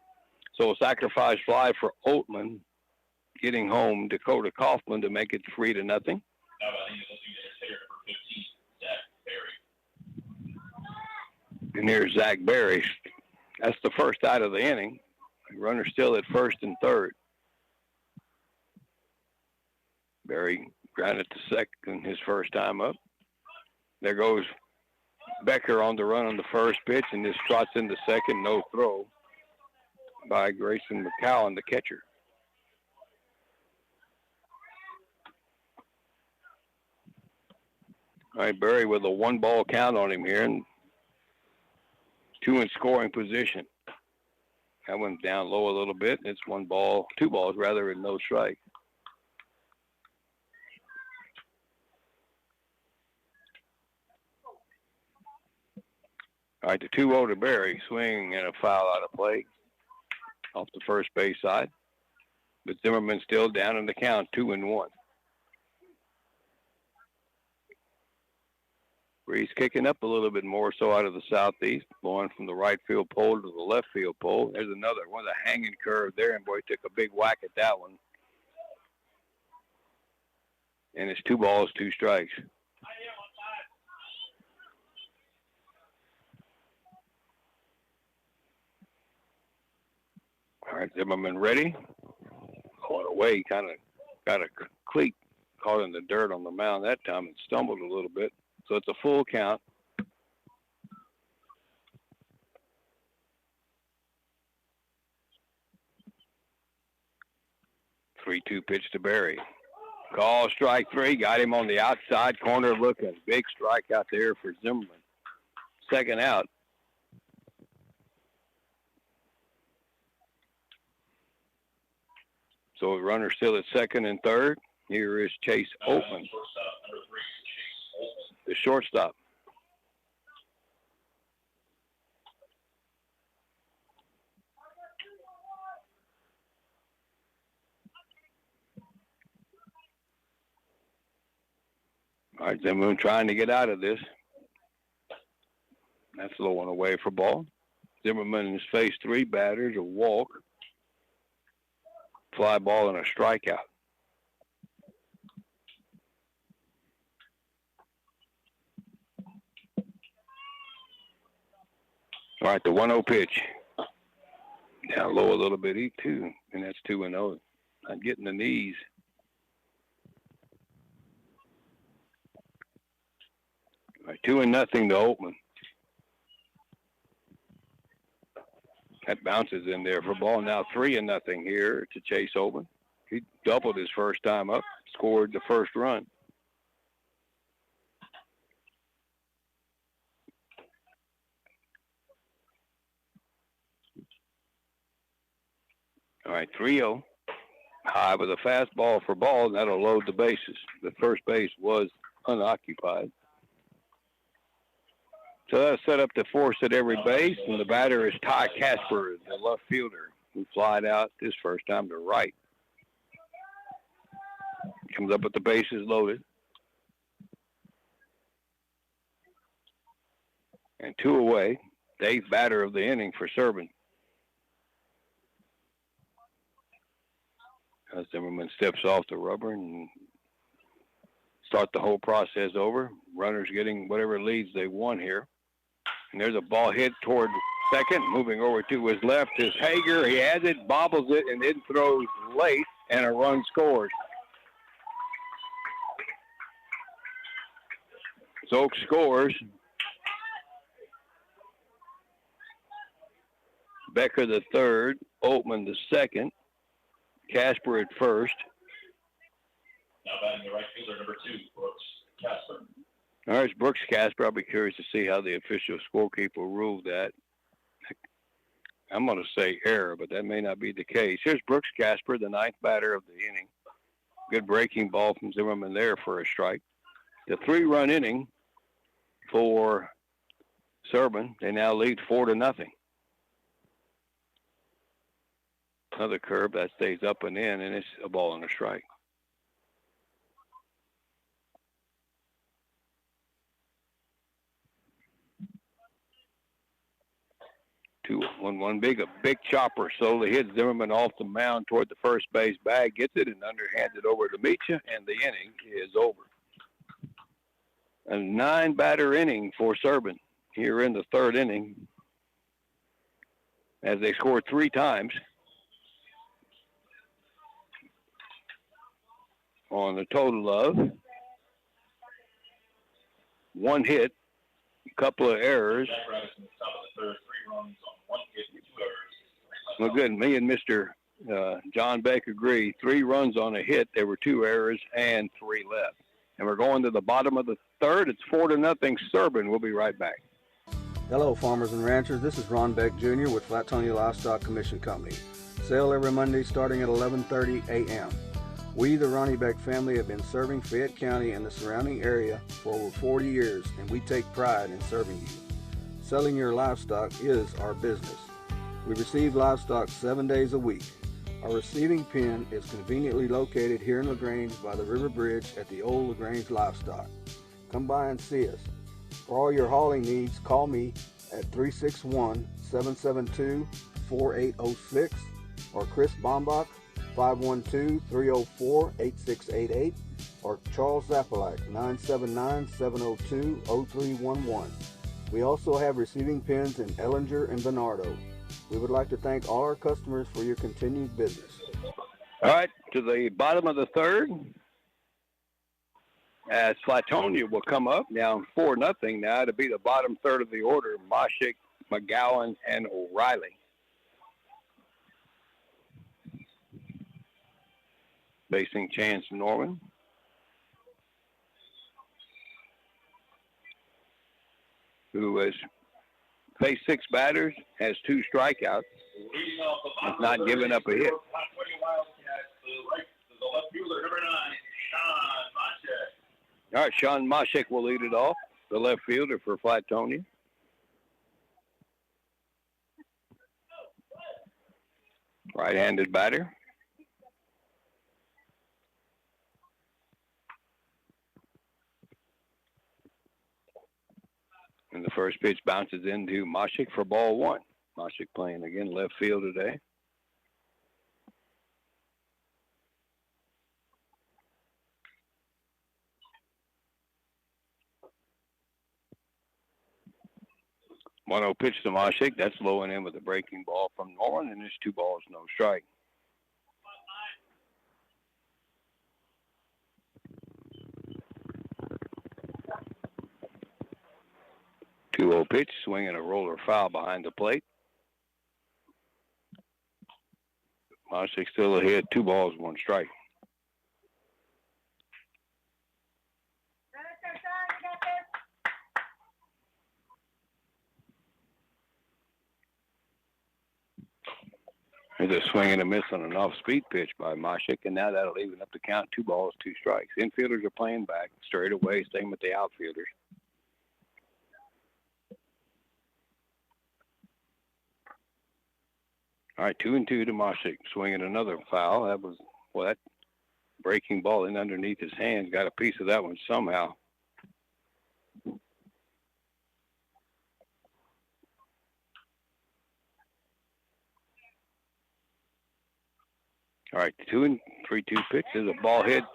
So a sacrifice fly for Oatman, getting home Dakota Kaufman to make it 3-0. Now, I think it's looking at hitter number 15, Zach Berry. And here's Zach Berry. That's the first out of the inning. The runner still at first and third. Berry grounded to second his first time up. There goes Becker on the run on the first pitch, and this trots into second, no throw by Grayson McCowan, the catcher. All right, Berry with a 1-ball count on him here, and 2 in scoring position. That one's down low a little bit. It's 2 balls rather, and no strike. All right, the 2-0 to Berry, swing and a foul out of play off the first base side. But Zimmerman still down in the count, 2-1. Breeze kicking up a little bit more so out of the southeast, blowing from the right field pole to the left field pole. There's another one, a hanging curve there, and boy, took a big whack at that one. And it's 2 balls, 2 strikes. All right, Zimmerman ready. Going away, kind of got a cleat caught in the dirt on the mound that time and stumbled a little bit. So it's a full count. Three-two pitch to Berry. Call strike 3. Got him on the outside corner looking. Big strike out there for Zimmerman. Second out. So the runner still at second and third. Here is Chase Oatman, the shortstop. All right, Zimmerman trying to get out of this. That's low one away for ball. Zimmerman has faced 3 batters, a walk, fly ball, and a strikeout. All right, the 1-0 pitch. Down low a little bit, too, and that's 2-0. Not getting the knees. All right, 2-0 to Oatman. That bounces in there for ball. Now 3-0 here to Chase Oatman. He doubled his first time up, scored the first run. All right, 3-0. High with a fastball for ball, and that'll load the bases. The first base was unoccupied. So that's set up to force at every base, and the batter is Ty Casper, the left fielder, who flied out his first time to right. Comes up with the bases loaded. And 2 away. The 8th batter of the inning for Serbin. Zimmerman steps off the rubber and start the whole process over. Runners getting whatever leads they want here. And there's a ball hit toward second. Moving over to his left is Hager. He has it, bobbles it, and then throws late, and a run scores. Zoke scores. Becker the third, Oatman the second, Casper at first. Now batting the right fielder, number 2, Brooks Casper. All right, it's Brooks Casper. I'll be curious to see how the official scorekeeper ruled that. I'm going to say error, but that may not be the case. Here's Brooks Casper, the 9th batter of the inning. Good breaking ball from Zimmerman there for a strike. The 3-run inning for Serbin. They now lead 4-0. Another curve that stays up and in, and it's a ball and a strike. 2-1-1 a big chopper slowly hits Zimmerman off the mound toward the first base bag, gets it and underhands it over to Mecha, and the inning is over. A 9-batter inning for Serbin here in the 3rd inning as they scored 3 times. On a total of 1 hit, a couple of errors. Well, good. Me and Mr. John Beck agree. 3 runs on a hit. There were 2 errors and 3 left. And we're going to the bottom of the 3rd. It's 4-0 Serbin. We'll be right back. Hello, farmers and ranchers. This is Ron Beck Jr. with Flatonia Livestock Commission Company. Sale every Monday starting at 11:30 a.m. We, the Ronnie Beck family, have been serving Fayette County and the surrounding area for over 40 years, and we take pride in serving you. Selling your livestock is our business. We receive livestock 7 days a week. Our receiving pen is conveniently located here in LaGrange by the River Bridge at the old LaGrange Livestock. Come by and see us. For all your hauling needs, call me at 361-772-4806 or Chris Bombach, 512-304-8688, or Charles Zapalak, 979-702-0311. We also have receiving pens in Ellinger and Bernardo. We would like to thank all our customers for your continued business. All right, to the bottom of the 3rd, as Flatonia will come up now 4-0 now to be the bottom 3rd of the order, Moshik, McGowan, and O'Reilly. Facing Chance Norman. Who has faced 6 batters, has 2 strikeouts, has not given up a hit. All right, Sean Moshik will lead it off, the left fielder for Flatonia. Right-handed batter. And the first pitch bounces into Moshik for ball 1. Moshik playing again left field today. One-0 pitch to Moshik. That's low and in with a breaking ball from Norman, and it's 2 balls, no strike. Two-0 pitch, swinging a roller foul behind the plate. Moshik still ahead, 2 balls, 1 strike. There's a swing and a miss on an off-speed pitch by Moshik, and now that'll even up the count, 2 balls, 2 strikes. Infielders are playing back straight away, same with the outfielders. All right, 2-2 to Moshik, swinging another foul. That breaking ball in underneath his hands, got a piece of that one somehow. All right, 2-3-2 pitch. There's a ball hit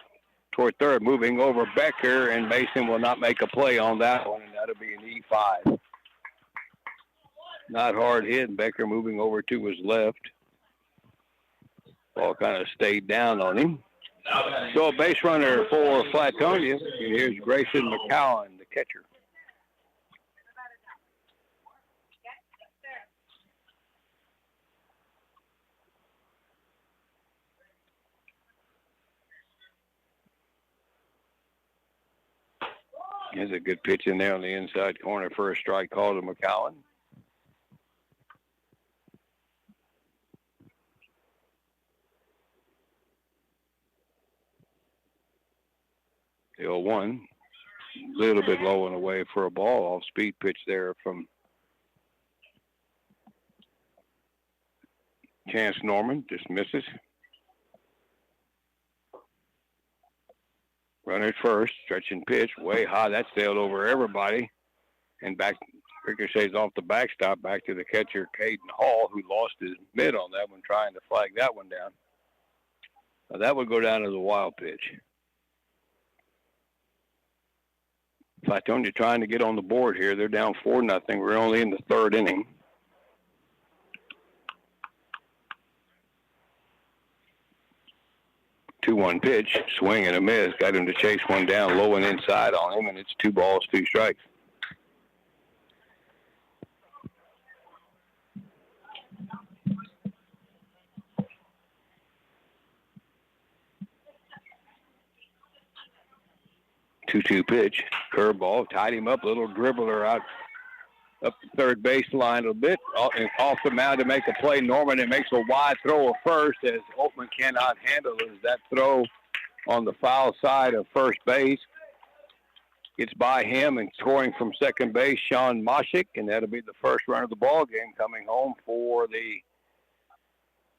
toward third, moving over Becker, and Mason will not make a play on that one, and that'll be an E5. Not hard hit. Becker moving over to his left. Ball kind of stayed down on him. So a base runner for Flatonia. And here's Grayson McCowan, the catcher. There's a good pitch in there on the inside corner for a strike call to McCowan. The 0-1, a little bit low and away for a ball. Off-speed pitch there from Chance Norman. Just misses. Runner at first, stretching pitch, way high. That sailed over everybody. And back, ricochets off the backstop, back to the catcher, Caden Hall, who lost his mitt on that one, trying to flag that one down. Now that would go down as a wild pitch. Flatonia trying to get on the board here. They're down 4-0. We're only in the third inning. Two-one pitch, swing and a miss. Got him to chase one down low and inside on him, and it's 2 balls, 2 strikes. Two-two pitch, curveball, tied him up, little dribbler out up the third baseline a bit, off the mound to make a play. Norman, it makes a wide throw at first as Altman cannot handle it. As that throw on the foul side of first base gets by him, and scoring from second base, Sean Moshik, and that'll be the first run of the ball game coming home for the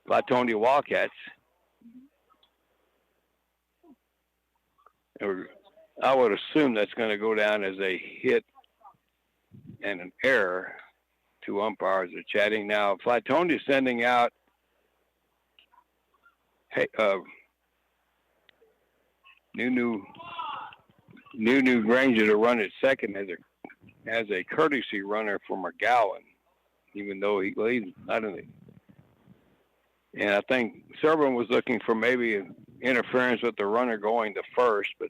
Flatonia Wildcats. I would assume that's going to go down as a hit and an error. 2 umpires are chatting now. Flatonia sending out New Granger to run at second as a courtesy runner for McGowan, even though he's not in it. And I think Serbin was looking for maybe interference with the runner going to first, but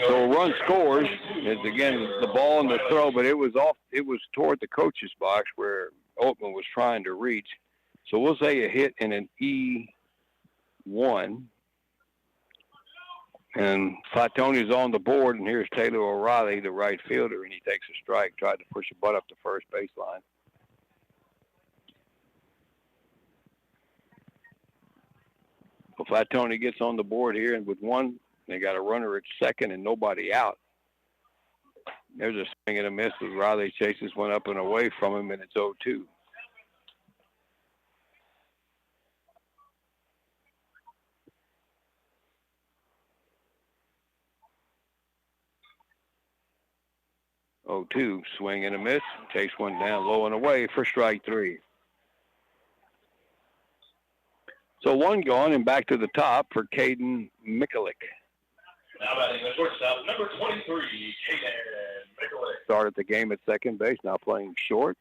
so a run scores. It's again the ball and the throw, but it was toward the coach's box where Altman was trying to reach. So we'll say a hit and an E1. And Flatonia's on the board, and here's Taylor O'Reilly, the right fielder, and he takes a strike, tried to push a butt up the first baseline. Well, Flatonia gets on the board here, and with one, they got a runner at second and nobody out. There's a swing and a miss as Riley chases one up and away from him, and it's 0-2. Swing and a miss. Chase one down low and away for strike 3. So one gone and back to the top for Caden Mikulik. Now batting the shortstop, number 23, Caden Mikulik. Started the game at second base, now playing short.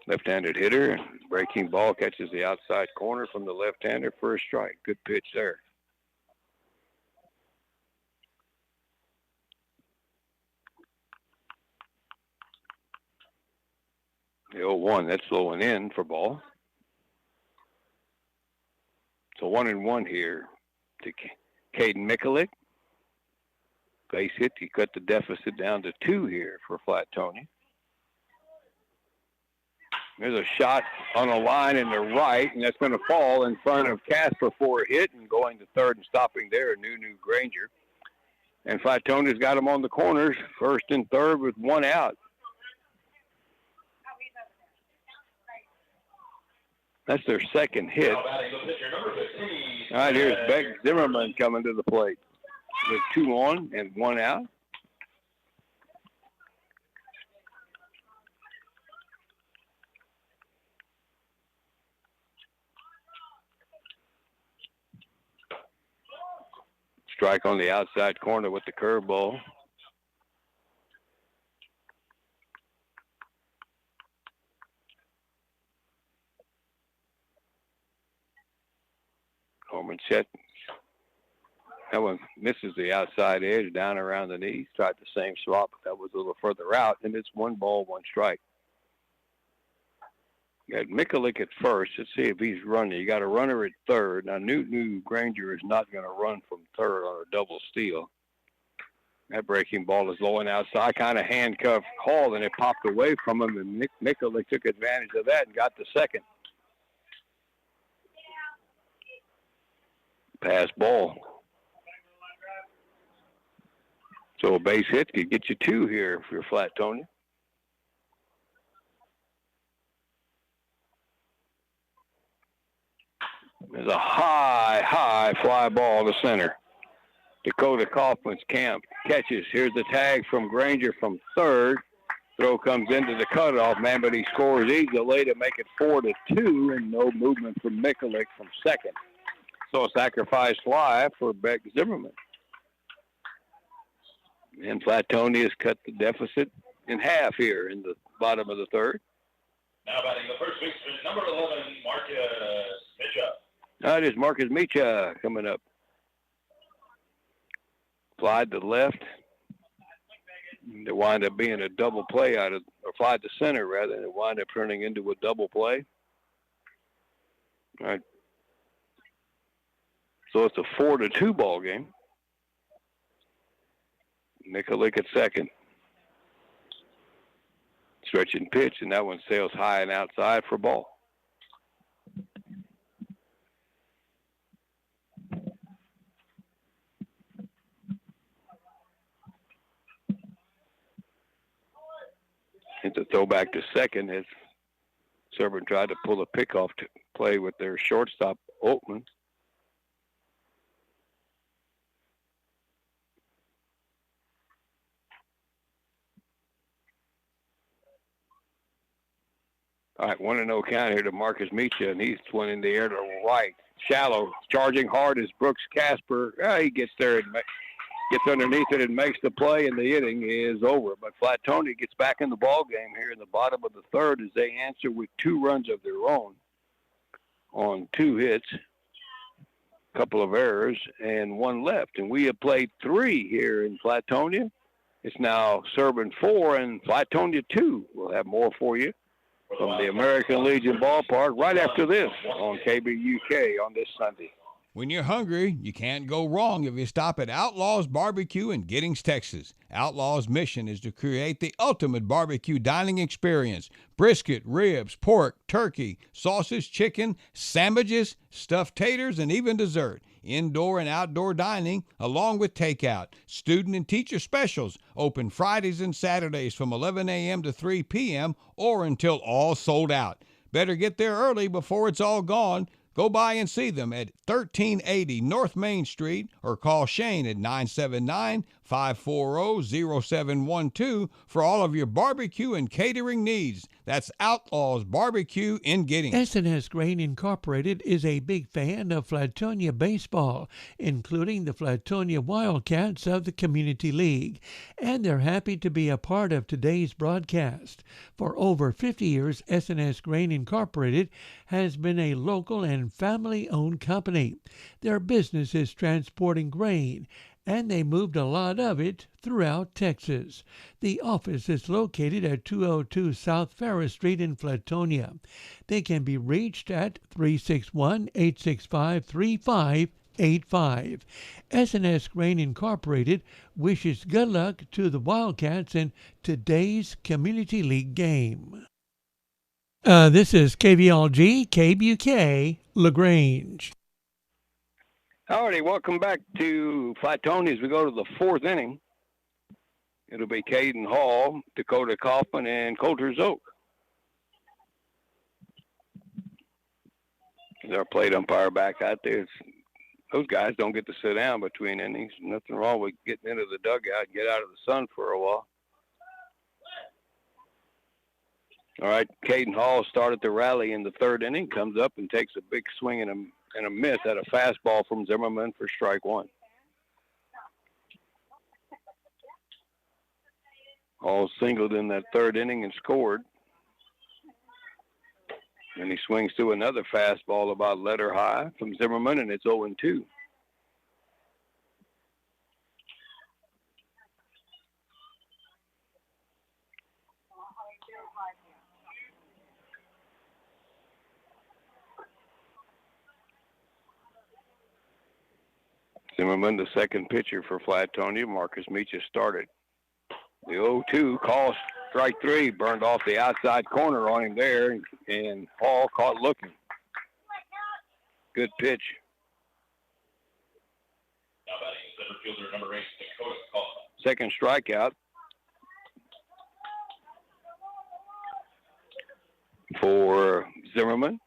Left-handed hitter, breaking ball, catches the outside corner from the left-hander for a strike. Good pitch there. The 0-1, that's low and in for ball. So 1-1 here to Caden Mikulik. Base hit, he cut the deficit down to 2 here for Flatonia. There's a shot on a line in the right, and that's going to fall in front of Casper for a hit, and going to third and stopping there, New Granger. And Flatonia's got him on the corners, first and third with 1 out. That's their second hit. All right, here's Beck Zimmerman coming to the plate with 2 on and 1 out. strike on the outside corner with the curveball. Norman Chet. That one misses the outside edge down around the knees. Tried the same swap, but that was a little further out, and it's 1 ball, 1 strike. You got Mikulik at first. Let's see if he's running. You got a runner at third. Now, Newton Granger is not going to run from third on a double steal. That breaking ball is low and outside, kind of handcuffed Hall, and it popped away from him, and Mikulik took advantage of that and got the second. Pass ball. So a base hit could get you 2 here if you're Flatonia. There's a high fly ball to center. Dakota Kaufman's camp catches. Here's the tag from Granger from third. Throw comes into the cutoff man, but he scores easily to make it 4-2, and no movement from Mikulik from second. So a sacrifice fly for Beck Zimmerman. And Flatonia's cut the deficit in half here in the bottom of the third. Now batting the first baseman, number 11, Marcus Mitchell. That is Marcus Micha coming up. Flied to left. It wound up being a double play or flied to center rather, and it wound up turning into a double play. All right. So it's a 4-2 ball game. Mikulik at second. Stretch and pitch, and that one sails high and outside for ball. It's a throwback to second as Serbin tried to pull a pickoff to play with their shortstop, Altman. All right, 1-0 count here to Marcus Micha, and he's swinging in the air to the right. Shallow, charging hard is Brooks Casper. He gets there and gets underneath it and makes the play, and the inning is over. But Flatonia gets back in the ball game here in the bottom of the third as they answer with 2 runs of their own on 2 hits, a couple of errors, and 1 left. And we have played 3 here in Flatonia. It's now Serbin 4 and Flatonia 2. We'll have more for you from the American Legion ballpark right after this on KBUK on this Sunday. When you're hungry, you can't go wrong if you stop at Outlaws Barbecue in Giddings, Texas. Outlaws' mission is to create the ultimate barbecue dining experience. Brisket, ribs, pork, turkey, sausage, chicken, sandwiches, stuffed taters, and even dessert. Indoor and outdoor dining, along with takeout. Student and teacher specials, open Fridays and Saturdays from 11 a.m. to 3 p.m. or until all sold out. Better get there early before it's all gone. Go by and see them at 1380 North Main Street or call Shane at 979-540-0712 for all of your barbecue and catering needs. That's Outlaws Barbecue in Giddings. S&S Grain Incorporated is a big fan of Flatonia baseball, including the Flatonia Wildcats of the Community League, and they're happy to be a part of today's broadcast. For over 50 years, S&S Grain Incorporated has been a local and family-owned company. Their business is transporting grain, and they moved a lot of it throughout Texas. The office is located at 202 South Ferris Street in Flatonia. They can be reached at 361-865-3585. S&S Grain Incorporated wishes good luck to the Wildcats in today's Community League game. This is KVLG-KBUK, LaGrange. Alrighty, welcome back to Flatonia as we go to the 4th inning. It'll be Caden Hall, Dakota Kaufman, and Coulter Zoke. Our plate umpire back out there. Those guys don't get to sit down between innings. Nothing wrong with getting into the dugout and get out of the sun for a while. All right, Caden Hall started the rally in the 3rd inning, comes up and takes a big swing and a miss at a fastball from Zimmerman for strike 1. all singled in that third inning and scored. And he swings to another fastball about letter high from Zimmerman, and it's 0-2. Zimmerman, the second pitcher for Flatonia. Marcus Meacham started. The 0-2 call, strike three, burned off the outside corner on him there, and Hall caught looking. Good pitch. Now batting center fielder number 8, Dakota Kaufman. Second strikeout for Zimmerman.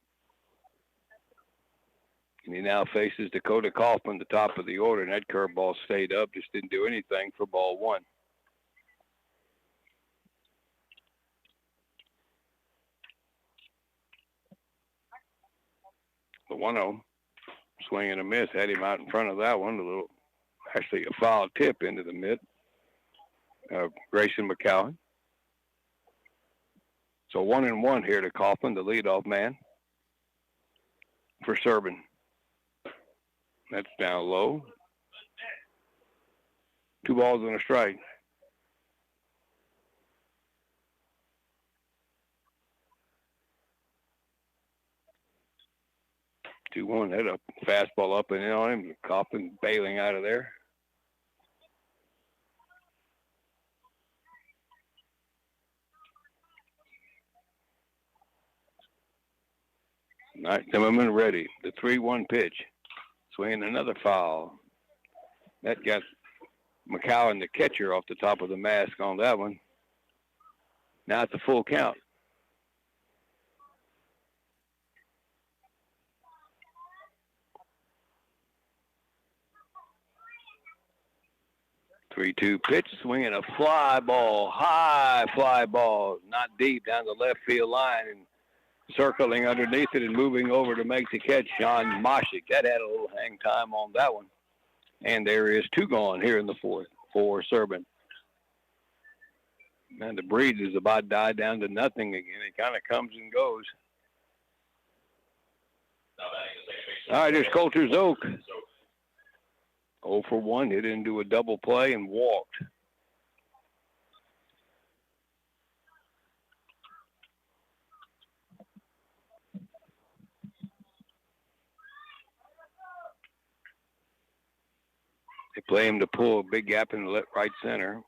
And he now faces Dakota Kaufman, the top of the order, and that curveball stayed up, just didn't do anything for ball one. The 1-0, swing and a miss, had him out in front of that one. Actually a foul tip into the mid. Grayson McCowan. So 1-1 here to Kaufman, the leadoff man for Serbin. That's down low. 2 balls and a strike. Two one, had a fastball up and in on him. Kaufman bailing out of there. All right, Zimmerman ready. The 3-1 pitch. Swinging another foul. That got McCowan, the catcher, off the top of the mask on that one. Now it's a full count. Three-two pitch, swinging a fly ball, high fly ball, not deep, down the left field line, and circling underneath it and moving over to make the catch, Sean Moshik. That had a little hang time on that one. And there is 2 gone here in the fourth for Serbin. And the breeze is about died down to nothing again. It kind of comes and goes. All right, here's Coulter Zoke. 0 for 1, hit into a double play and walked. They play him to pull a big gap in the right center.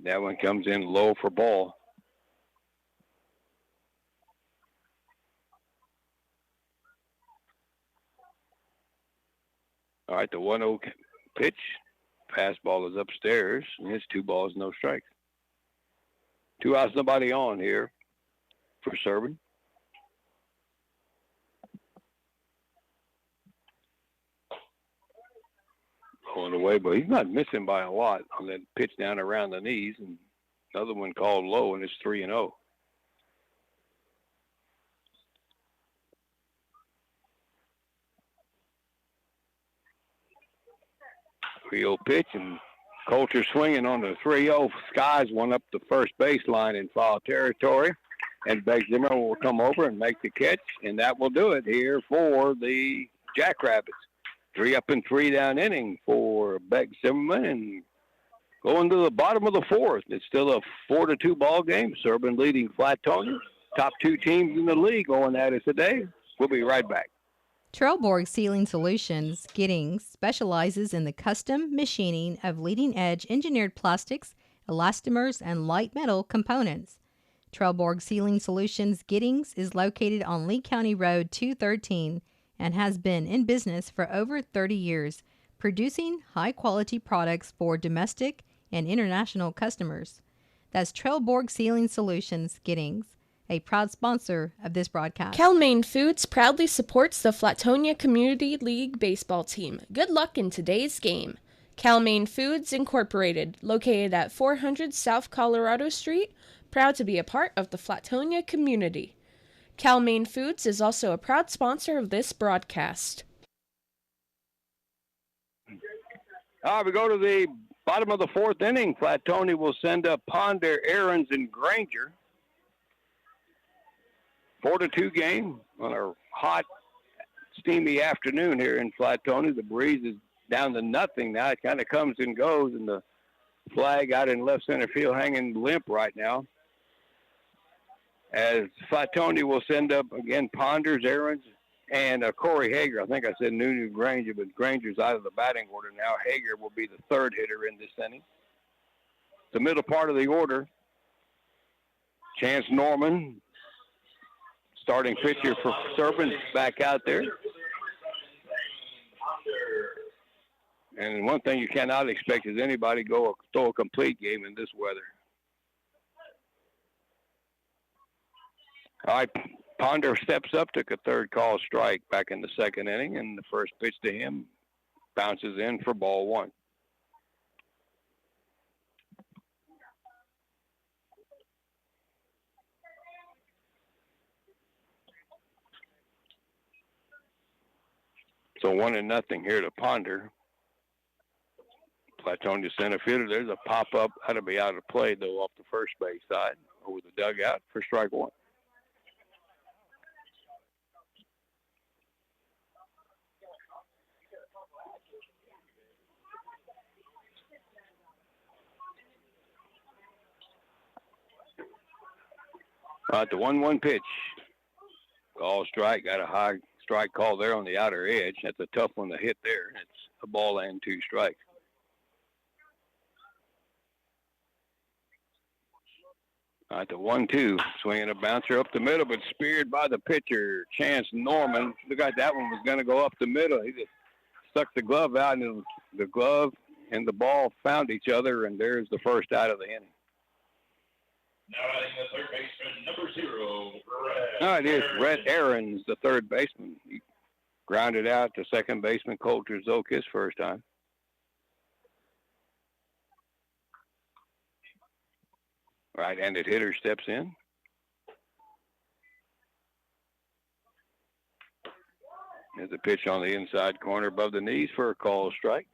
That one comes in low for ball. All right, the 1-0 pitch. Fastball is upstairs, and it's 2 balls, no strikes. 2 outs, nobody on here for Serbin. On the way, but he's not missing by a lot on that pitch down around the knees, and another one called low, and it's 3-0. 3-0 pitch, and Coulter swinging on the 3-0. Skies one up the first baseline in foul territory, and Beck Zimmerman will come over and make the catch, and that will do it here for the Jackrabbits. 3 up and 3 down inning for Beck Zimmerman, and going to the bottom of the fourth. It's still a 4-2 ball game. Serbin leading Flatonia. Top 2 teams in the league going at it today. We'll be right back. Trelleborg Sealing Solutions, Giddings, specializes in the custom machining of leading-edge engineered plastics, elastomers, and light metal components. Trelleborg Sealing Solutions, Giddings is located on Lee County Road 213 and has been in business for over 30 years, producing high-quality products for domestic and international customers. That's Trelleborg Sealing Solutions, Giddings, a proud sponsor of this broadcast. Cal-Maine Foods proudly supports the Flatonia Community League baseball team. Good luck in today's game. Cal-Maine Foods Incorporated, located at 400 South Colorado Street, proud to be a part of the Flatonia community. Cal-Maine Foods is also a proud sponsor of this broadcast. All right, we go to the Bottom of the fourth inning, Flatonia will send up Ponder, Aarons, and Granger. 4-2 game on a hot, steamy afternoon here in Flatonia. The breeze is down to nothing now. It kind of comes and goes, and the flag out in left center field hanging limp right now. As Flatonia will send up, again, Ponders, Aarons, and Corey Hager. I think I said Nunu Granger, but Granger's out of the batting order now. Hager will be the third hitter in this inning. The middle part of the order, Chance Norman, starting pitcher for Serbin, back out there. And one thing you cannot expect is anybody throw a complete game in this weather. All right, Ponder steps up, took a third call strike back in the second inning, and the first pitch to him bounces in for ball one. So 1-0 here to Ponder. Flatonia center fielder. There's a pop-up. That'll be out of play, though, off the first base side over the dugout for strike one. The 1-1 pitch. Call strike. Got a high strike call there on the outer edge. That's a tough one to hit there. It's a ball and 2 strikes. All right, the 1-2. Swinging a bouncer up the middle, but speared by the pitcher, Chance Norman. Looked like that one was going to go up the middle. He just stuck the glove out, and the glove and the ball found each other, and there's the first out of the inning. Now adding the third baseman, number 0, It is Rhett Aarons, the third baseman. He grounded out to second baseman Coulter Zook his first time. Right-handed hitter steps in. There's a pitch on the inside corner above the knees for a call strike.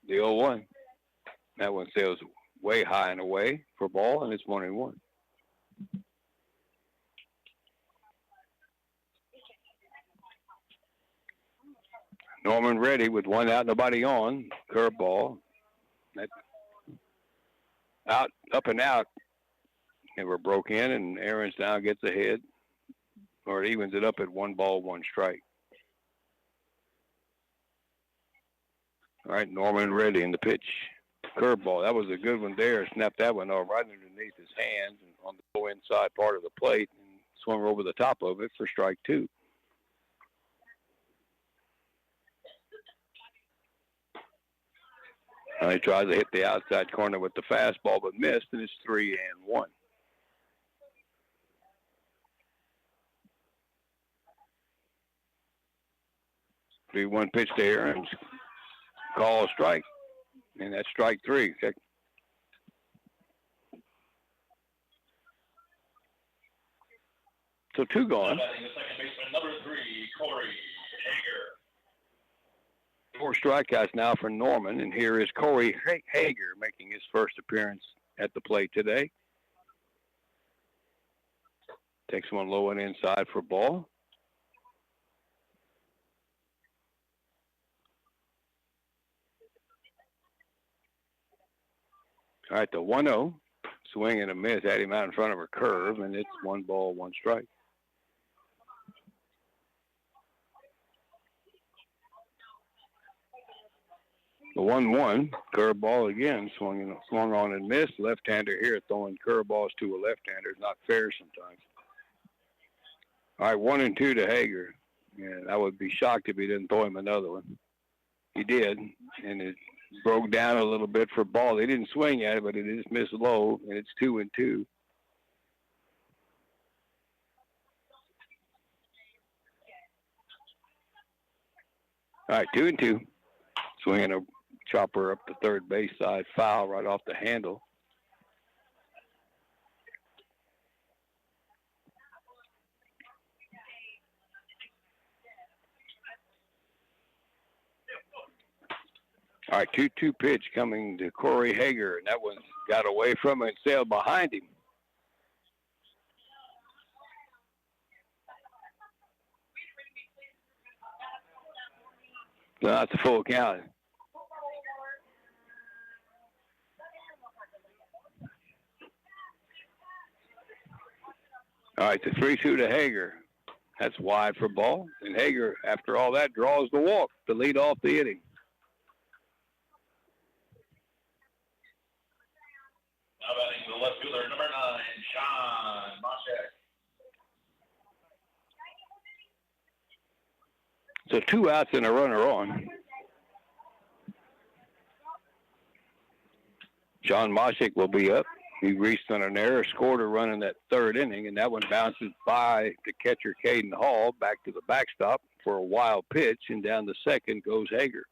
The 0-1. That one sails way high and away for ball, and it's 1-1. Norman ready with one out, nobody on. Curveball. That out, up and out. Never broke in, and Aarons now gets ahead, or it evens it up at 1 ball, 1 strike. All right, Norman ready in the pitch. Curveball. That was a good one there. Snapped that one off right underneath his hands and on the low inside part of the plate and swung over the top of it for strike 2. He tries to hit the outside corner with the fastball, but missed, and it's 3-1. 3-1 pitch to Aarons. Call a strike, and that's strike 3. So 2 gone. The second baseman, number 3, Corey Hager. 4 strikeouts now for Norman, and here is Corey Hager making his first appearance at the plate today. Takes one low and inside for ball. All right, the 1-0. Swing and a miss. Had him out in front of a curve, and it's 1 ball, 1 strike. The 1-1, curveball again, swung on and missed. Left-hander here throwing curveballs to a left-hander is not fair sometimes. All right, 1-2 to Hager. Yeah, I would be shocked if he didn't throw him another one. He did, and it broke down a little bit for ball. They didn't swing at it, but it just missed low, and it's 2-2. All right, 2-2. Swinging a chopper up the third base side, foul right off the handle. All right, 2-2 pitch coming to Corey Hager, and that one got away from him and sailed behind him. So that's a full count. All right, the 3-2 to Hager. That's wide for ball. And Hager, after all that, draws the walk to lead off the inning. Now batting the left fielder, number 9, Sean Moshek. So 2 outs and a runner on. Sean Moshek will be up. He reached on an error, scored a run in that 3rd inning, and that one bounces by the catcher Caden Hall back to the backstop for a wild pitch, and down the second goes Hager.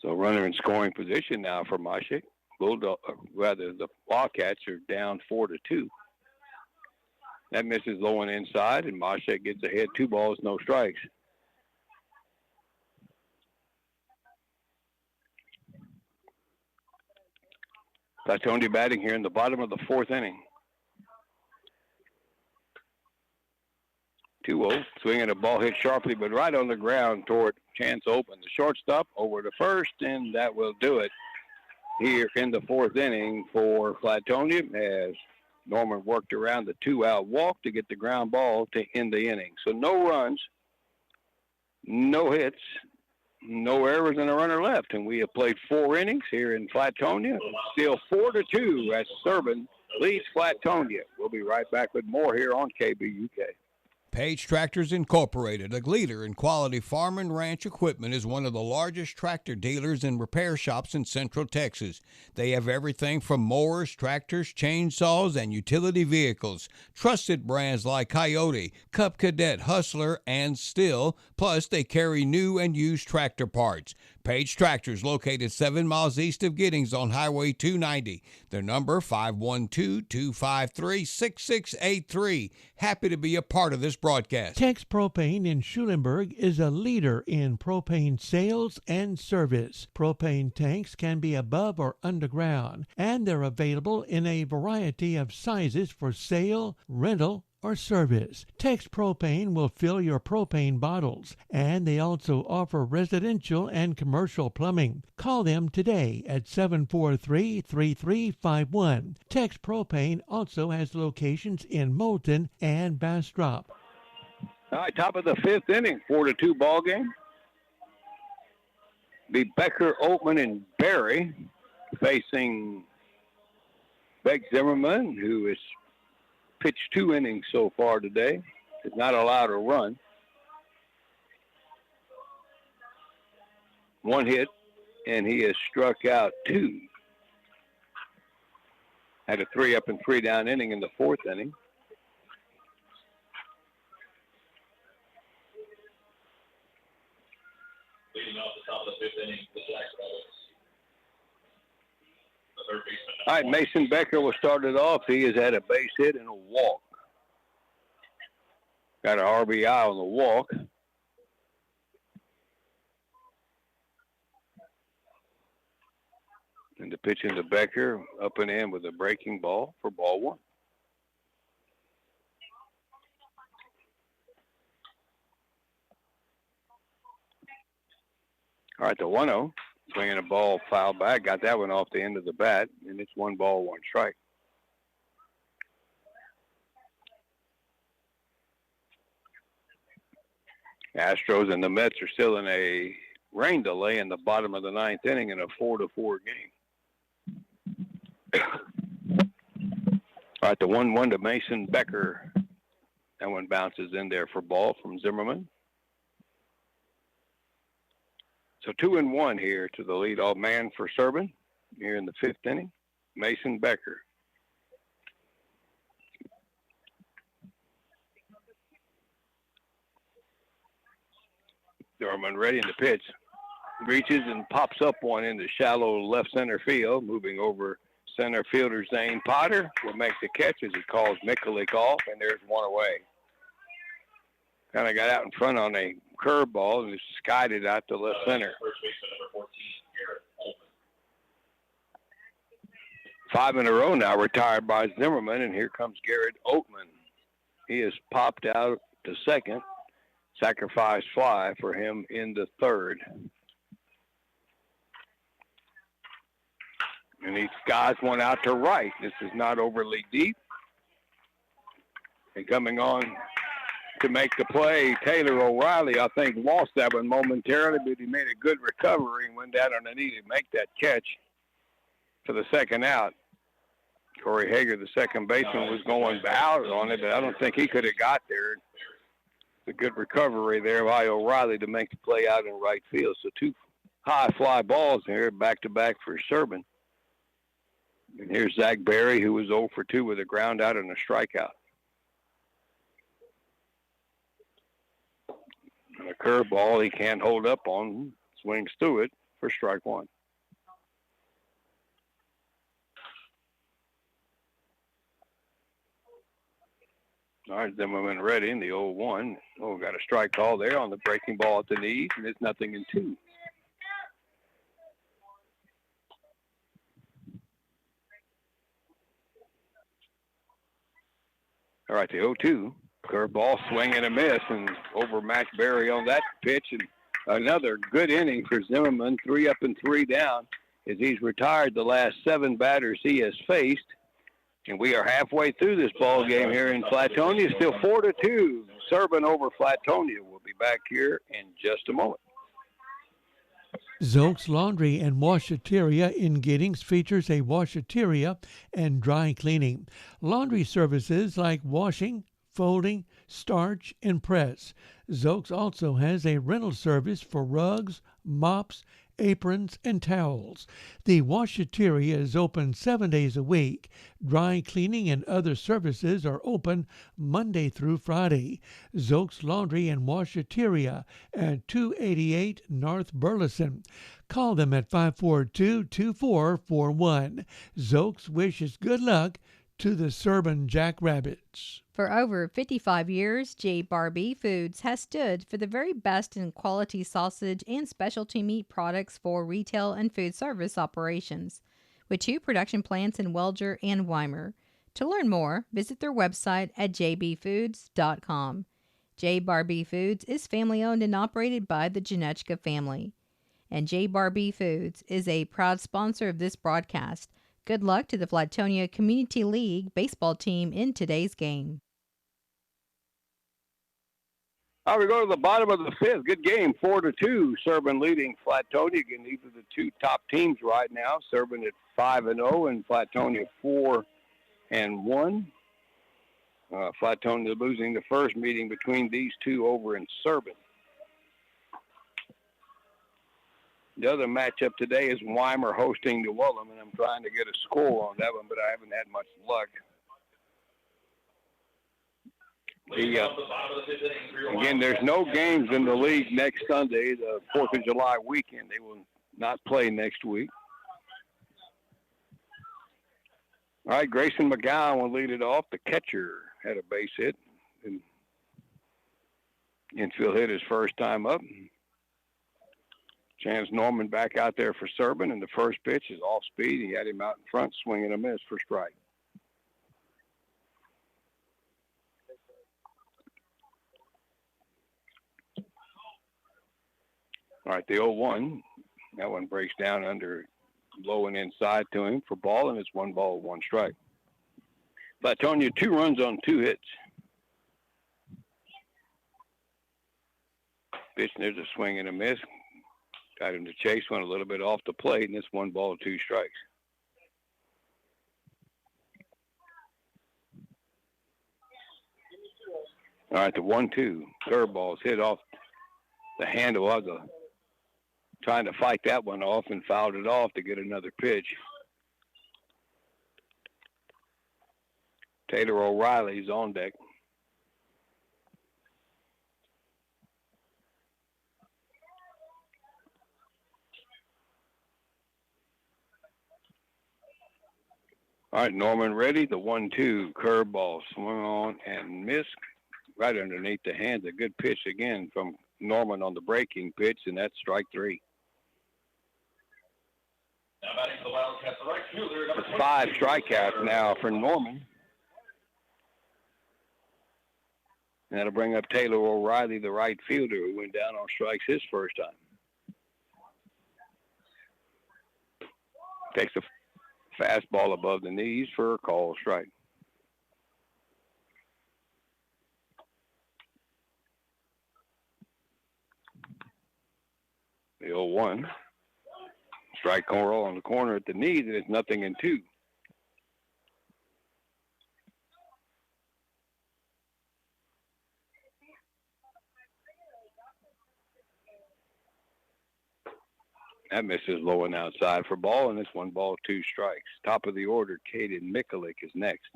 So runner in scoring position now for Moshek. The Wildcats are down 4-2. That misses low and inside, and Moshek gets ahead 2 balls, no strikes. Flatonia batting here in the bottom of the 4th inning. 2-0, swinging a ball hit sharply, but right on the ground toward Chance Open. The shortstop over to first, and that will do it here in the 4th inning for Flatonia as Norman worked around the 2-out walk to get the ground ball to end the inning. So no runs, no hits, no errors, and a runner left. And we have played 4 innings here in Flatonia. Still 4-2 as Serbin leads Flatonia. We'll be right back with more here on KBUK. Page Tractors Incorporated, a leader in quality farm and ranch equipment, is one of the largest tractor dealers and repair shops in Central Texas. They have everything from mowers, tractors, chainsaws, and utility vehicles. Trusted brands like Coyote, Cub Cadet, Hustler, and Still. Plus, they carry new and used tractor parts. Page Tractors, located 7 miles east of Giddings on Highway 290. Their number, 512-253-6683. Happy to be a part of this broadcast. Tex Propane in Schulenburg is a leader in propane sales and service. Propane tanks can be above or underground, and they're available in a variety of sizes for sale, rental, or service. Tex Propane will fill your propane bottles, and they also offer residential and commercial plumbing. Call them today at 743-3351. Tex Propane also has locations in Moulton and Bastrop. All right, top of the 5th inning, 4-2 ball game. Be Becker, Oatman, and Barry facing Beck Zimmerman, who is pitched 2 innings so far today. Is not allowed a run. 1 hit, and he has struck out 2. Had a 3-up and 3-down inning in the 4th inning. Leading off the top of the 5th inning, the Jack Rabbits. The third baseman. All right, Mason Becker will start it off. He has had a base hit and a walk. Got an RBI on the walk. And the pitch into Becker, up and in with a breaking ball for ball 1. All right, the 1-0. Swinging a ball foul back. Got that one off the end of the bat, and it's 1 ball, 1 strike. Astros and the Mets are still in a rain delay in the bottom of the 9th inning in a 4-4 game. All right, the 1-1 to Mason Becker. That one bounces in there for ball from Zimmerman. So 2-1 here to the leadoff man for Serbin here in the 5th inning, Mason Becker. Zimmerman ready in the pitch. reaches and pops up one in the shallow left center field, moving over center fielder Zane Potter will make the catch as he calls Mikulik off, and there's one away. Kind of got out in front on a curveball and just skied it out to left center. First baseman number 14, Garrett Holtman. 5 in a row now retired by Zimmerman, and here comes Garrett Oatman. He has popped out to second. Sacrifice fly for him in the third. And he skies one out to right. This is not overly deep. And coming on to make the play, Taylor O'Reilly, I think, lost that one momentarily, but he made a good recovery and went down underneath to make that catch for the second out. Corey Hager, the second baseman, was going out on it, but I don't think he could have got there. A good recovery there by O'Reilly to make the play out in right field. So 2 high fly balls here, back-to-back for Serbin. And here's Zach Berry, who was 0 for 2 with a ground out and a strikeout. And a curveball he can't hold up on, swings through it for strike one. All right, Zimmerman ready in the 0-1. Oh, got a strike call there on the breaking ball at the knees, and it's 0-2. All right, the 0-2. Curveball, swing and a miss, and overmatched Berry on that pitch. And another good inning for Zimmerman, 3 up and 3 down, as he's retired the last 7 batters he has faced. And we are halfway through this ball game here in Flatonia. Still 4-2. Serbin over Flatonia. We'll be back here in just a moment. Zoke's Laundry and Washateria in Giddings features a washateria and dry cleaning. Laundry services like washing, folding, starch, and press. Zoke's also has a rental service for rugs, mops, aprons, and towels. The washateria is open 7 days a week. Dry cleaning and other services are open Monday through Friday. Zoke's Laundry and Washateria at 288 North Burleson. Call them at 542-2441. Zoke's wishes good luck to the Serbin Jackrabbits. For over 55 years, J. Barbie Foods has stood for the very best in quality sausage and specialty meat products for retail and food service operations, with 2 production plants in Welger and Weimar. To learn more, visit their website at jbfoods.com. J. Barbie Foods is family-owned and operated by the Janechka family. And J. Barbie Foods is a proud sponsor of this broadcast. Good luck to the Flatonia Community League baseball team in today's game. All right, we go to the bottom of the 5th. Good game, 4-2. Serbin leading Flatonia. Again, these are the 2 top teams right now. Serbin at 5-0 and Flatonia 4-1. Flatonia losing the first meeting between these 2 over in Serbin. The other matchup today is Weimar hosting New Ulm, and I'm trying to get a score on that one, but I haven't had much luck. Again, there's no games in the league next Sunday, the 4th of July weekend. They will not play next week. All right, Grayson McGowan will lead it off. The catcher had a base hit. And infield hit his first time up. Chance Norman back out there for Serbin, and the first pitch is off speed. He had him out in front, swinging a miss for strike. All right, the 0-1. That one breaks down under low and inside to him for ball, and it's 1 ball, 1 strike. Flatonia 2 runs on 2 hits. Pitch, and there's a swing and a miss. Got him to chase one a little bit off the plate, and it's 1 ball, 2 strikes. All right, the 1-2. Curveball is hit off the handle of the, trying to fight that one off and fouled it off to get another pitch. Taylor O'Reilly's on deck. All right, Norman ready. The 1-2 curveball swung on and missed right underneath the hands. A good pitch again from Norman on the breaking pitch, and that's strike 3. Now batting for the Wildcats, the right fielder. That's 5 strikeouts now for Norman. And that'll bring up Taylor O'Reilly, the right fielder, who went down on strikes his first time. Takes a fastball above the knees for a call strike. The 0-1. Strike call on the corner at the knees, and it's 0-2. That misses low and outside for ball, and it's 1 ball, 2 strikes. Top of the order, Caden Mikulik is next.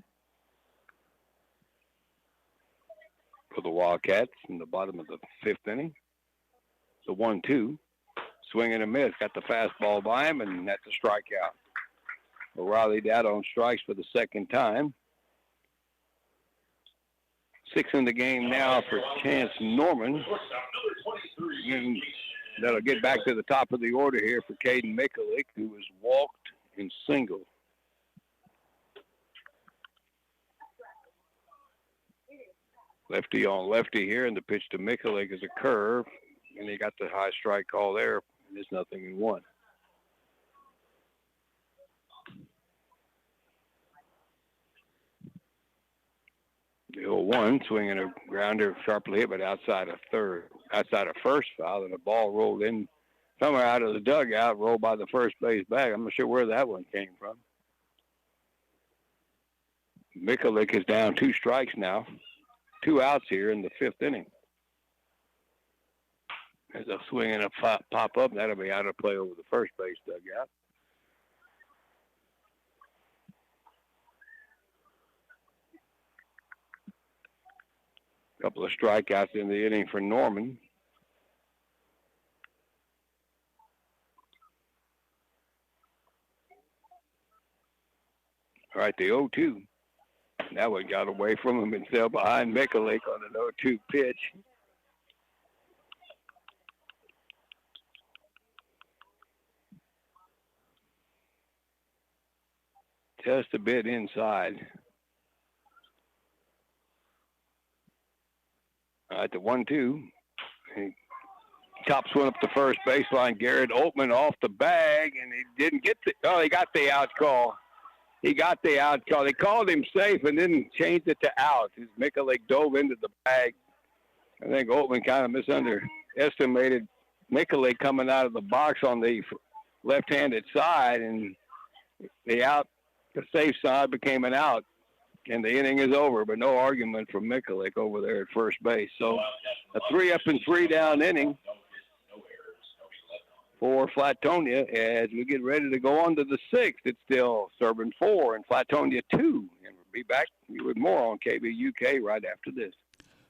For the Wildcats in the bottom of the 5th inning. The 1-2. Swing and a miss. Got the fastball by him, and that's a strikeout. O'Reilly out on strikes for the second time. 6 in the game now for Chance Norman. And that'll get back to the top of the order here for Caden Mikulik, who was walked and singled. Lefty on lefty here, and the pitch to Mikulik is a curve, and he got the high strike call there, and it's 0-1. The 0-1, swinging a grounder, sharply hit, but outside of first foul, and the ball rolled in somewhere out of the dugout, rolled by the first base bag. I'm not sure where that one came from. Mikulik is down 2 strikes now. 2 outs here in the 5th inning. There's a swing and a pop up. That'll be out of play over the first base dugout. Couple of strikeouts in the inning for Norman. All right, the 0-2. That one got away from him and fell behind Mikulik on an 0-2 pitch. Just a bit inside. All right, the 1-2. He chops one up the first baseline. Garrett Altman off the bag, and he didn't get he got the out call. He got the out call. They called him safe and then changed it to out. His Mikulik dove into the bag. I think Altman kind of misunderestimated Mikulik coming out of the box on the left-handed side, and the safe side became an out. And the inning is over, but no argument from Mikulik over there at first base. So a 3 up and 3 down inning for Flatonia as we get ready to go on to the 6th. It's still Serbin 4 and Flatonia 2. And we'll be back with more on KVUK right after this.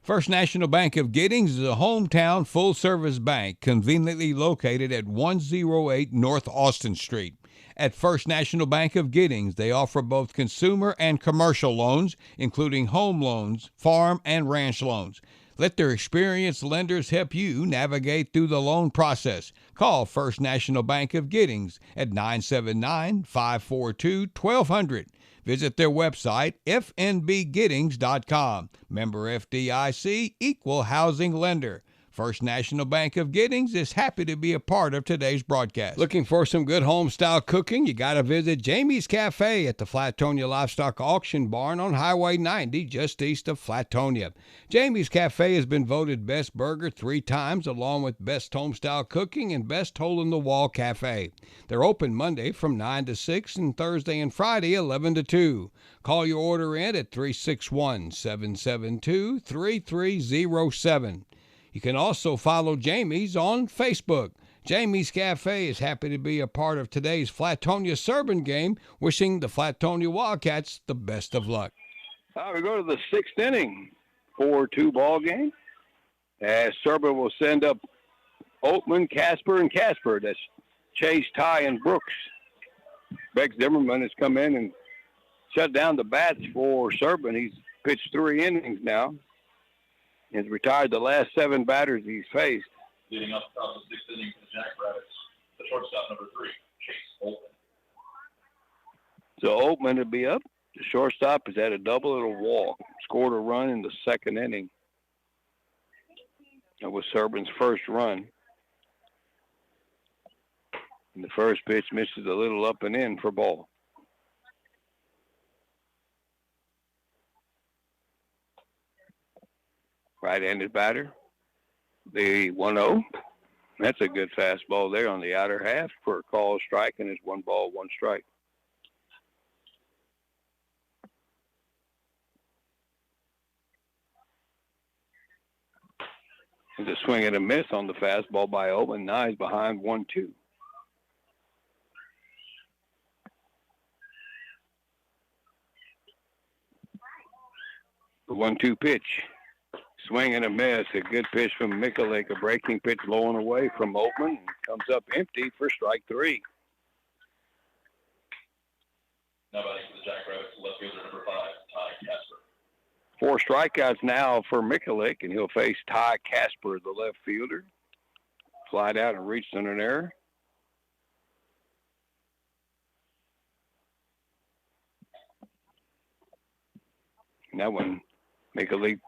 First National Bank of Giddings is a hometown full-service bank conveniently located at 108 North Austin Street. At First National Bank of Giddings, they offer both consumer and commercial loans, including home loans, farm and ranch loans. Let their experienced lenders help you navigate through the loan process. Call First National Bank of Giddings at 979-542-1200. Visit their website, fnbgiddings.com. Member FDIC, Equal Housing Lender. First National Bank of Giddings is happy to be a part of today's broadcast. Looking for some good home-style cooking? You got to visit Jamie's Cafe at the Flatonia Livestock Auction Barn on Highway 90, just east of Flatonia. Jamie's Cafe has been voted Best Burger 3 times, along with Best Home-Style Cooking and Best Hole-in-the-Wall Cafe. They're open Monday from 9 to 6 and Thursday and Friday 11 to 2. Call your order in at 361-772-3307. You can also follow Jamie's on Facebook. Jamie's Cafe is happy to be a part of today's Flatonia Serbin game, wishing the Flatonia Wildcats the best of luck. We go to the 6th inning, 4-2 ball game. As Serbin will send up Oatman, Casper, and Casper. That's Chase, Ty, and Brooks. Bex Zimmerman has come in and shut down the bats for Serbin. He's pitched 3 innings now. He's retired the last 7 batters he's faced. Leading up top of the 6th inning for the Jackrabbits, the shortstop number 3, Chase Bolton. So Oatman will be up. The shortstop has had a double and a walk. Scored a run in the 2nd inning. That was Serbin's first run. And the first pitch misses a little up and in for ball. Right-handed batter. The 1-0. That's a good fastball there on the outer half for a call strike, and it's 1 ball, 1 strike. It's a swing and a miss on the fastball by Oatman. Now he's behind 1-2. The 1-2 pitch. Swing and a miss. A good pitch from Mikulik. A breaking pitch low and away from Oatman. Comes up empty for strike 3. Now batting for the Jackrabbits, left fielder number 5, Ty Casper. 4 strikeouts now for Mikulik, and he'll face Ty Casper, the left fielder. Slide out and reached under there. And that one, Mikulik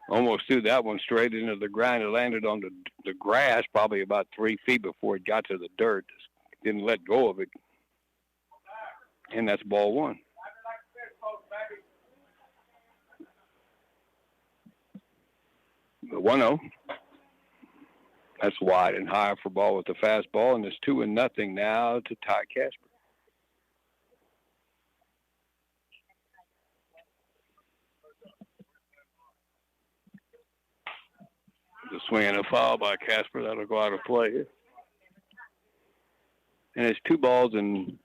almost threw that one straight into the ground. It landed on the grass probably about 3 feet before it got to the dirt. Didn't let go of it. And that's ball 1. The 1-0. That's wide and high for ball with the fastball, and it's 2-0 now to Ty Casper. The swing and a foul by Casper. That'll go out of play. And it's 2 balls and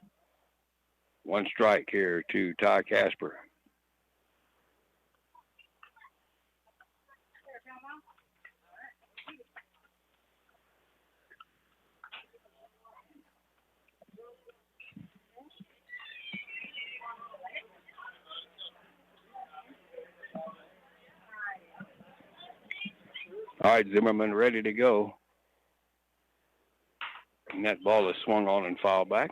1 strike here to Ty Casper. All right, Zimmerman ready to go. And that ball is swung on and fouled back.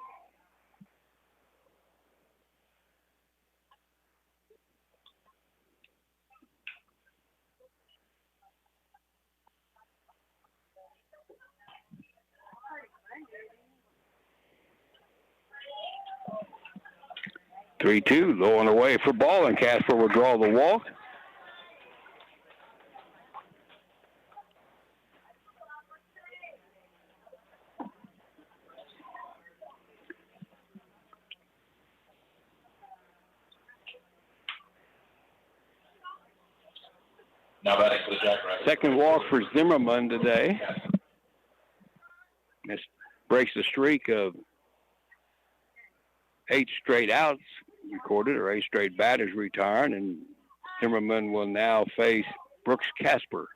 Three-two, low and away for ball, and Casper will draw the walk. Now batting for the Jackrabbits. Second walk for Zimmerman today. This breaks the streak of 8 straight outs recorded, or 8 straight batters retiring, and Zimmerman will now face Brooks Casper.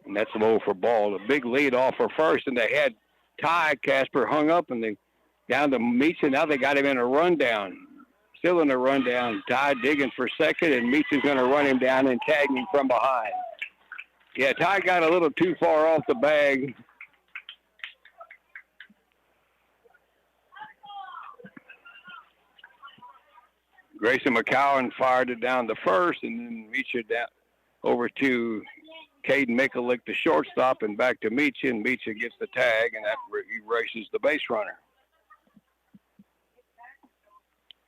And that's low for ball. A big lead off for first, and they had Ty Casper hung up, and they down to Meacham. Now they got him in a rundown. Still in a rundown. Ty digging for second, and Meacham's going to run him down and tag him from behind. Yeah, Ty got a little too far off the bag. Grayson McCowan fired it down the first, and then Meacham down over to Caden Mikulik, the shortstop, and back to Meacham. Meacham gets the tag, and that erases the base runner.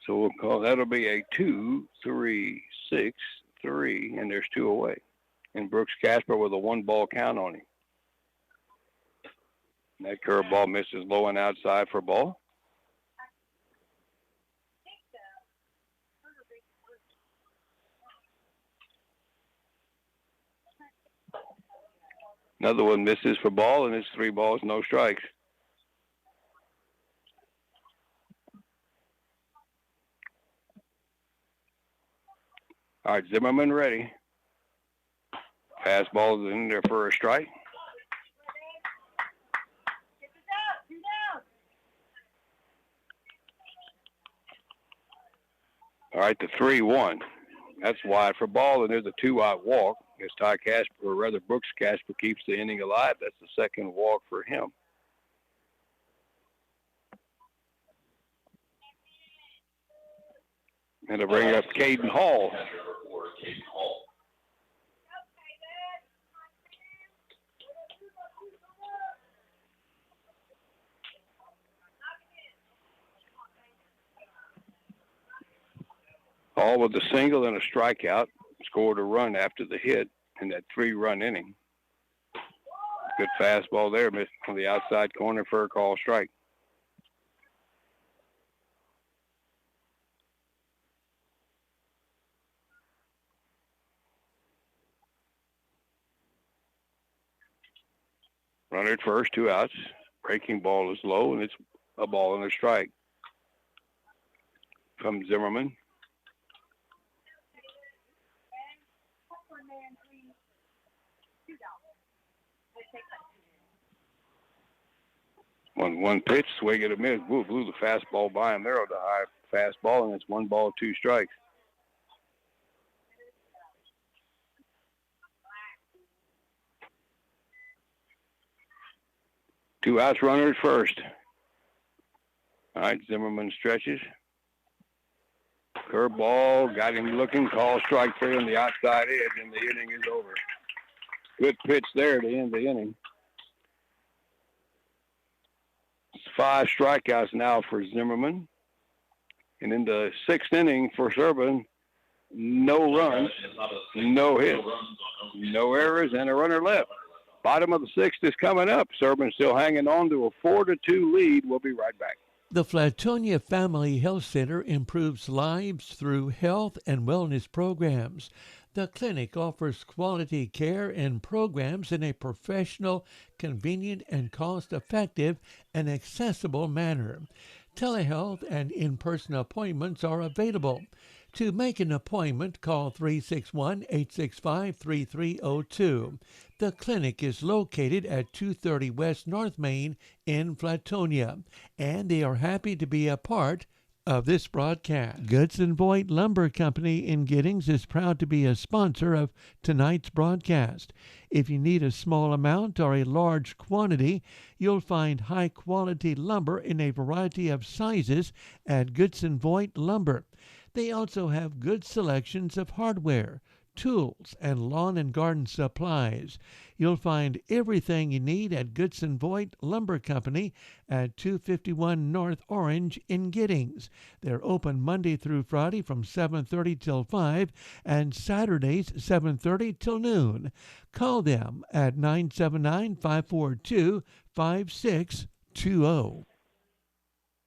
So we'll call that'll be a 2-3-6-3, and there's 2 away. And Brooks Casper with a 1-ball count on him. And that curveball misses low and outside for ball. Another one misses for ball, and it's 3 balls, no strikes. All right, Zimmerman ready. Fastball is in there for a strike. All right, the 3-1. That's wide for ball, and there's a 2-out walk. As Ty Casper, or rather Brooks Casper, keeps the inning alive. That's the second walk for him. And to bring up Caden Hall. Hall with a single and a strikeout, scored a run after the hit in that 3-run inning. Good fastball there, missed on the outside corner for a call strike. Runner at first, 2 outs. Breaking ball is low, and it's a ball and a strike. From Zimmerman. 1-1 pitch, swing and a miss. Blew the fastball by him there on the high fastball, and it's 1 ball, 2 strikes. Two outs, runner at first. All right, Zimmerman stretches. Curveball, got him looking, call strike 3 on the outside edge, and the inning is over. Good pitch there to end the inning. 5 strikeouts now for Zimmerman. And in the 6th inning for Serbin, no runs, no hits, no errors, and a runner left. Bottom of the 6th is coming up. Serbin still hanging on to a 4-2 lead. We'll be right back. The Flatonia Family Health Center improves lives through health and wellness programs. The clinic offers quality care and programs in a professional, convenient, and cost-effective and accessible manner. Telehealth and in-person appointments are available. To make an appointment, call 361-865-3302. The clinic is located at 230 West North Main in Flatonia, and they are happy to be a part of this broadcast. Goodson Voigt Lumber Company in Giddings is proud to be a sponsor of tonight's broadcast. If you need a small amount or a large quantity, you'll find high-quality lumber in a variety of sizes at Goodson Voigt Lumber. They also have good selections of hardware, tools, and lawn and garden supplies. You'll find everything you need at Goodson Voigt Lumber Company at 251 North Orange in Giddings. They're open Monday through Friday from 7:30 till 5 and Saturdays 7:30 till noon. Call them at 979-542-5620.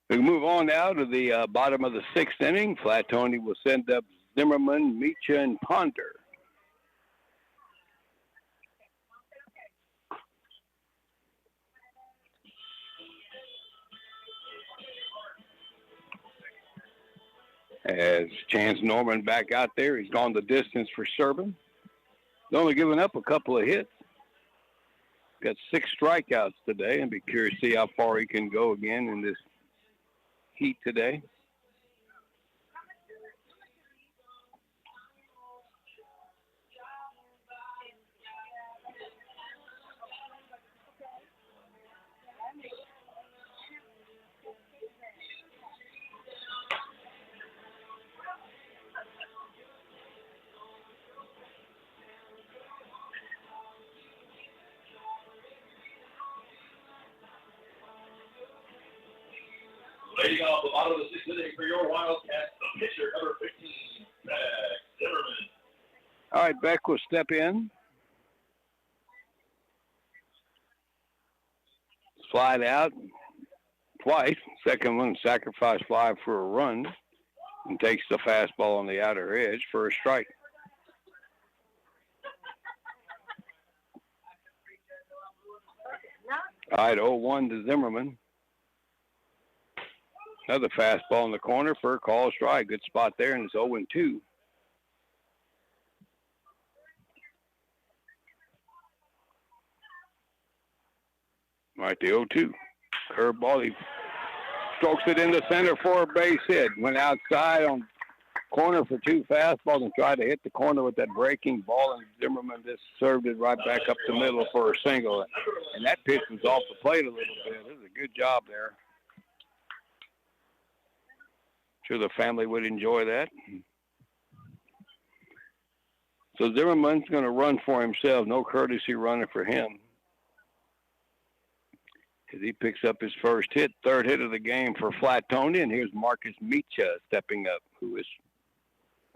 We move on now to the bottom of the 6th inning. Flatonia will send up Zimmerman, Mecha, and Ponder. As Chance Norman back out there, he's gone the distance for Serbin. He's only given up a couple of hits. Got 6 strikeouts today, and be curious to see how far he can go again in this heat today. Leading off the bottom of the 6th inning for your Wildcats, the pitcher, number 15, Beck Zimmerman. All right, Beck will step in. Slide out twice. Second one, sacrifice fly for a run. And takes the fastball on the outer edge for a strike. All right, 0-1 to Zimmerman. Another fastball in the corner for a call strike. Good spot there, and it's 0-2. Right, the 0-2. Curveball. He strokes it into center for a base hit. Went outside on corner for 2 fastballs and tried to hit the corner with that breaking ball, and Zimmerman just served it right back up the middle for a single. And that pitch was off the plate a little bit. It was a good job there. Sure the family would enjoy that. So Zimmerman's going to run for himself. No courtesy runner for him, as he picks up his first hit, third hit of the game for Flatonia. And here's Marcus Micha stepping up, who is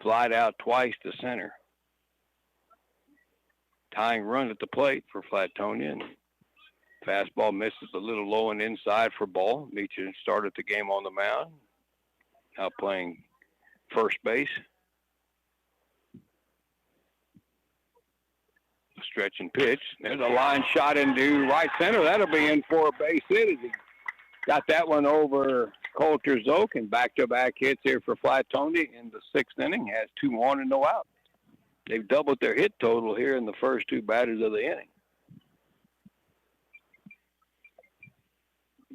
flied out twice to center. Tying run at the plate for Flatonia. And fastball misses a little low and inside for ball. Micha started the game on the mound, now playing first base. Stretch and pitch. There's a line shot into right center. That'll be in for a base hit as he got that one over Coulter Zoke, and back-to-back hits here for Flatonia in the 6th inning. Has 2 on and no out. They've doubled their hit total here in the first 2 batters of the inning.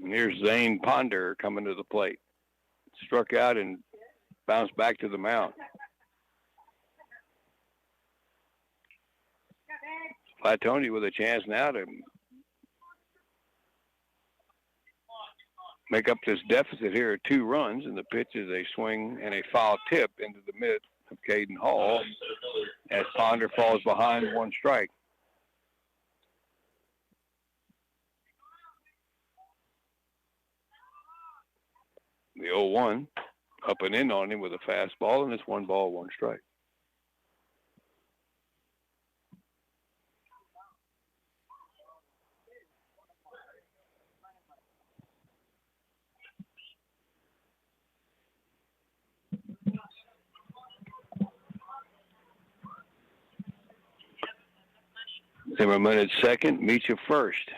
And here's Zane Ponder coming to the plate. Struck out and bounced back to the mound. Flatonia with a chance now to make up this deficit here of 2 runs, and the pitch is a swing and a foul tip into the mitt of Caden Hall as Ponder falls behind 1 strike. The 0-1 up and in on him with a fastball, and it's 1 ball, 1 strike. Zimmerman at second, Micha first.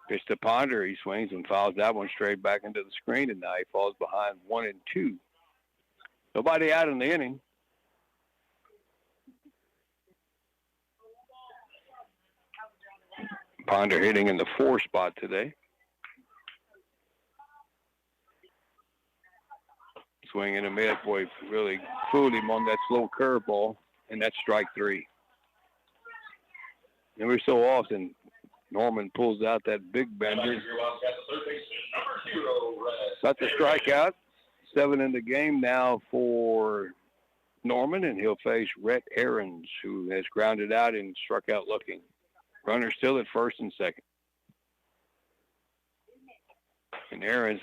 Pitch to Ponder. He swings and fouls that one straight back into the screen, and now he falls behind 1-2. Nobody out in the inning. Ponder hitting in the 4 spot today. Swing and a miss. Boy, really fooled him on that slow curveball, and that's strike 3. Every so often, Norman pulls out that big bender. Got the strikeout. 7 in the game now for Norman, and he'll face Rhett Ahrens, who has grounded out and struck out looking. Runner still at first and second. And Ahrens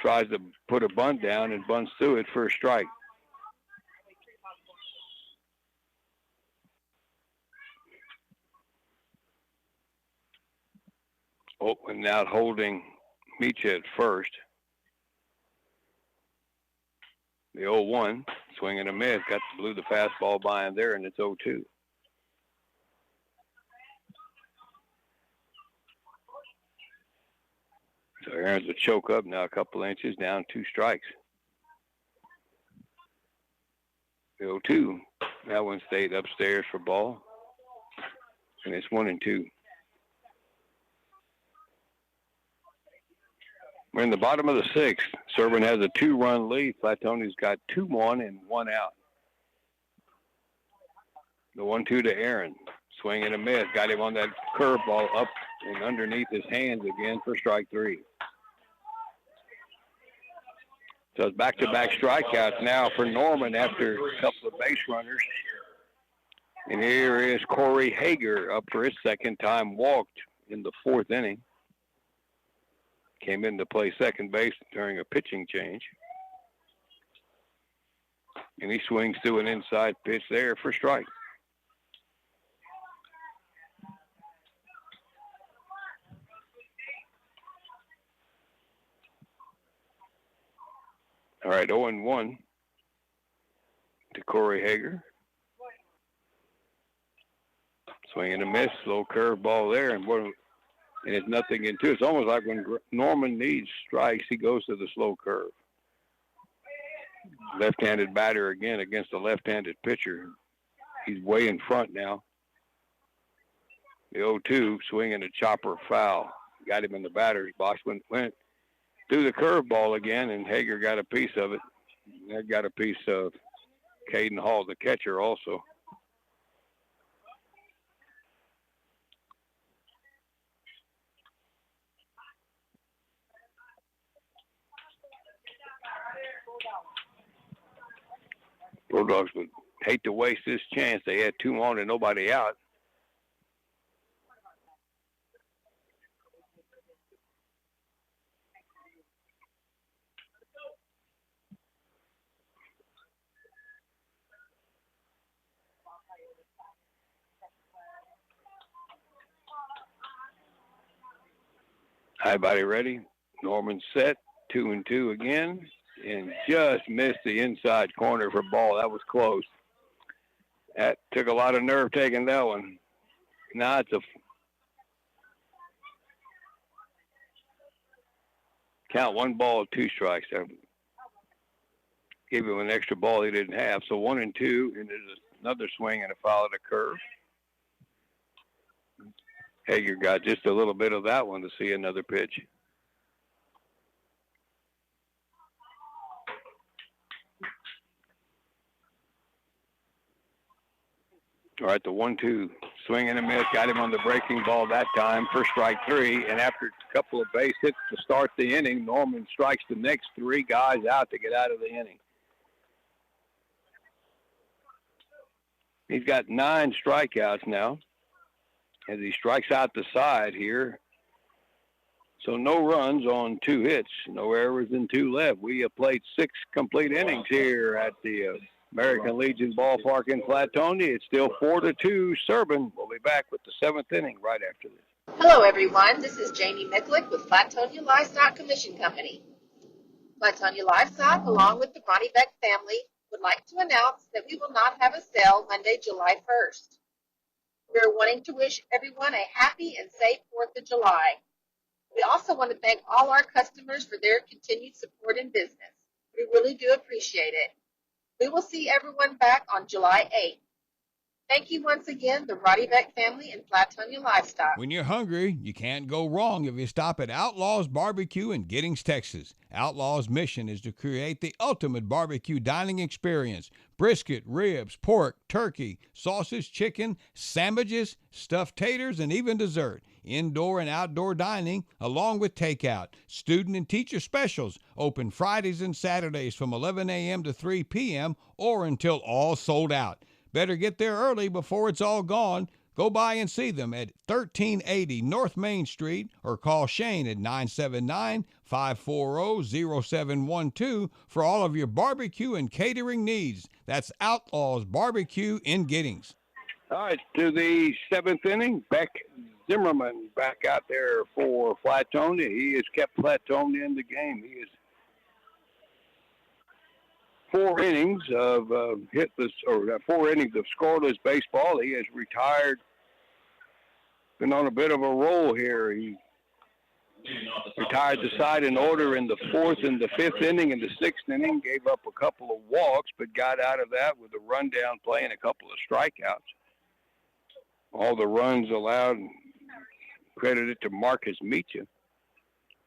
tries to put a bunt down and bunts through it for a strike. Oakland out holding Micha at first. The 0-1, swing and a miss, blew the fastball by him there, and it's 0-2. So Aaron's a choke up now, a couple inches, down 2 strikes. The 0-2, that one stayed upstairs for ball, and it's 1-2. We're in the bottom of the 6th. Serbin has a 2-run lead. Flatonia's got 2 on and 1 out. The 1-2 to Aaron. Swing and a miss. Got him on that curveball up and underneath his hands again for strike 3. So it's back-to-back strikeouts now for Norman after a couple of base runners. And here is Corey Hager up for his 2nd time walked in the 4th inning. Came in to play second base during a pitching change. And he swings through an inside pitch there for strike. All right, 0-1 to Corey Hager. Swing and a miss, slow curveball there, and it's nothing in 2. It's almost like when Norman needs strikes, he goes to the slow curve. Left-handed batter again against a left-handed pitcher. He's way in front now. The 0-2, swinging a chopper foul. Got him in the batter's box. Went through the curveball again, and Hager got a piece of it. That got a piece of Caden Hall, the catcher, also. Bulldogs would hate to waste this chance. They had 2 on and nobody out. Everybody ready? Norman set, 2-2 again, and just missed the inside corner for ball. That was close. That took a lot of nerve taking that one. Now it's a count, 1 ball, 2 strikes. I gave him an extra ball he didn't have. So 1-2, and there's another swing and a foul at a curve. Hager got just a little bit of that one to see another pitch. All right, the 1-2 swing and a miss. Got him on the breaking ball that time for strike 3. And after a couple of base hits to start the inning, Norman strikes the next 3 guys out to get out of the inning. He's got 9 strikeouts now as he strikes out the side here. So no runs on 2 hits, no errors and 2 left. We have played 6 complete innings here at the American Legion Ballpark in Flatonia. It's still 4-2 Serbin. We'll be back with the 7th inning right after this. Hello, everyone. This is Jamie Micklick with Flatonia Livestock Commission Company. Flatonia Livestock, along with the Ronnie Beck family, would like to announce that we will not have a sale Monday, July 1st. We are wanting to wish everyone a happy and safe 4th of July. We also want to thank all our customers for their continued support in business. We really do appreciate it. We will see everyone back on July 8th. Thank you once again, the Roddy Beck family and Flatonia Livestock. When you're hungry, you can't go wrong if you stop at Outlaws Barbecue in Giddings, Texas. Outlaws' mission is to create the ultimate barbecue dining experience. Brisket, ribs, pork, turkey, sausage, chicken, sandwiches, stuffed taters, and even dessert. Indoor and outdoor dining, along with takeout. Student and teacher specials, open Fridays and Saturdays from 11 a.m. to 3 p.m. or until all sold out. Better get there early before it's all gone. Go by and see them at 1380 North Main Street or call Shane at 979-540-0712 for all of your barbecue and catering needs. That's Outlaws Barbecue in Giddings. All right, to the 7th inning, Beck Zimmerman back out there for Flatonia. He has kept Flatonia in the game. He is 4 innings of hitless, or 4 innings of scoreless baseball. He has retired, been on a bit of a roll here. He retired the side in order in the 4th and the 5th inning and the 6th inning, gave up a couple of walks, but got out of that with a rundown play and a couple of strikeouts. All the runs allowed, credited to Marcus Meacham.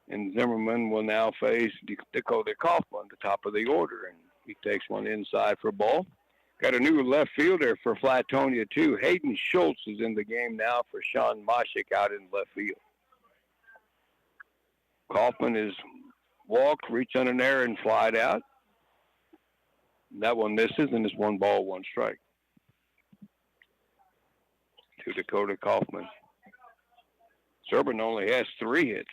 And Zimmerman will now face Dakota Kaufman, the top of the order, and he takes one inside for ball. Got a new left fielder for Flatonia, too. Hayden Schultz is in the game now for Sean Moshik out in left field. Kaufman is walked, reached on an error, and flied out. That one misses, and it's 1 ball, 1 strike to Dakota Kaufman. Serbin only has 3 hits.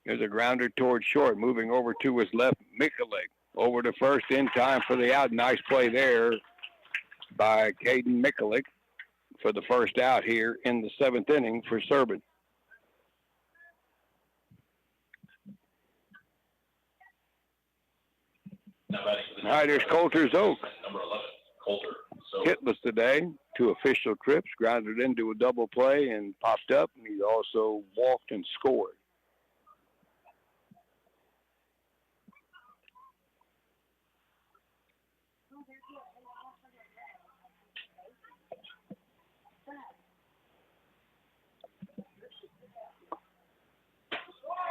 There's a grounder toward short, moving over to his left, Mikulik. Over to first in time for the out. Nice play there by Caden Mikulik for the first out here in the 7th inning for Serbin. Now batting for the All right, there's Coulter's Oak. number 11, Coulter. So Hitless today, 2 official trips, grounded into a double play and popped up, and he also walked and scored.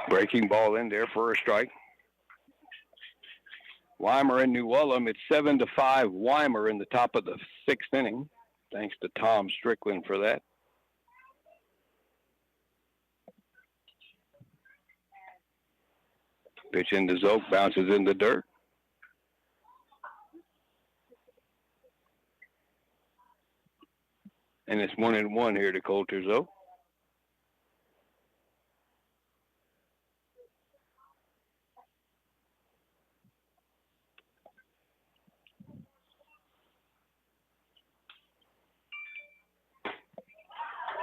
Breaking ball in there for a strike. Weimer and New Ulm. It's 7-5 Weimer in the top of the 6th inning. Thanks to Tom Strickland for that. Pitch into Zoke, bounces in the dirt. And it's 1-1 here to Coulter Zoke.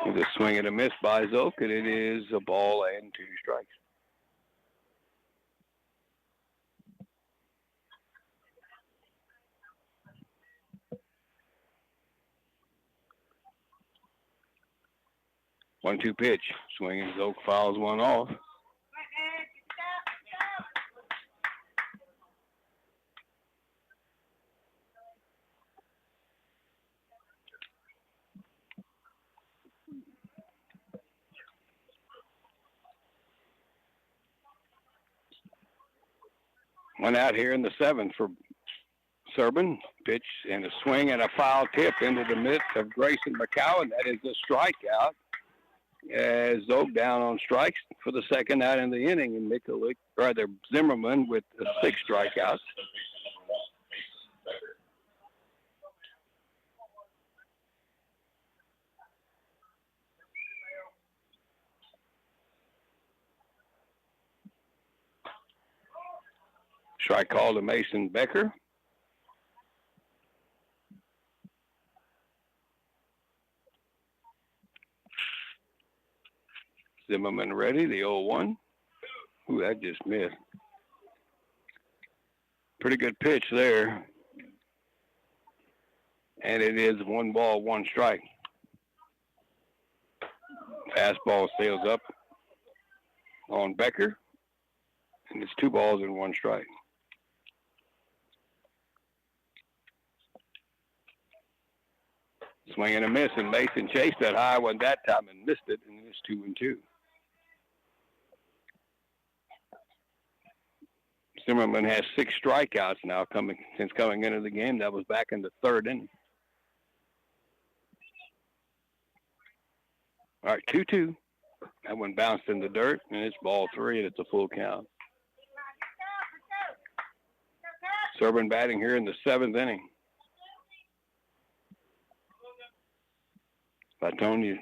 It's a swing and a miss by Zoke, and it is a ball and 2 strikes. One-two pitch. Swinging, Zoke fouls one off. One out here in the 7th for Serbin. Pitch and a swing and a foul tip into the midst of Grayson McCowan. That is a strikeout. As Zoke down on strikes for the 2nd out in the inning, and Zimmerman with 6 strikeouts. Strike call to Mason Becker. Zimmerman ready, the 0-1. Ooh, that just missed. Pretty good pitch there. And it is 1 ball, 1 strike. Fastball sails up on Becker. And it's 2 balls and 1 strike. Swing and a miss, and Mason chased that high one that time and missed it, and it's 2-2. Zimmerman has 6 strikeouts now since coming into the game. That was back in the 3rd inning. All right, 2-2. That one bounced in the dirt, and it's ball 3, and it's a full count. Serbin batting here in the 7th inning. Flatonia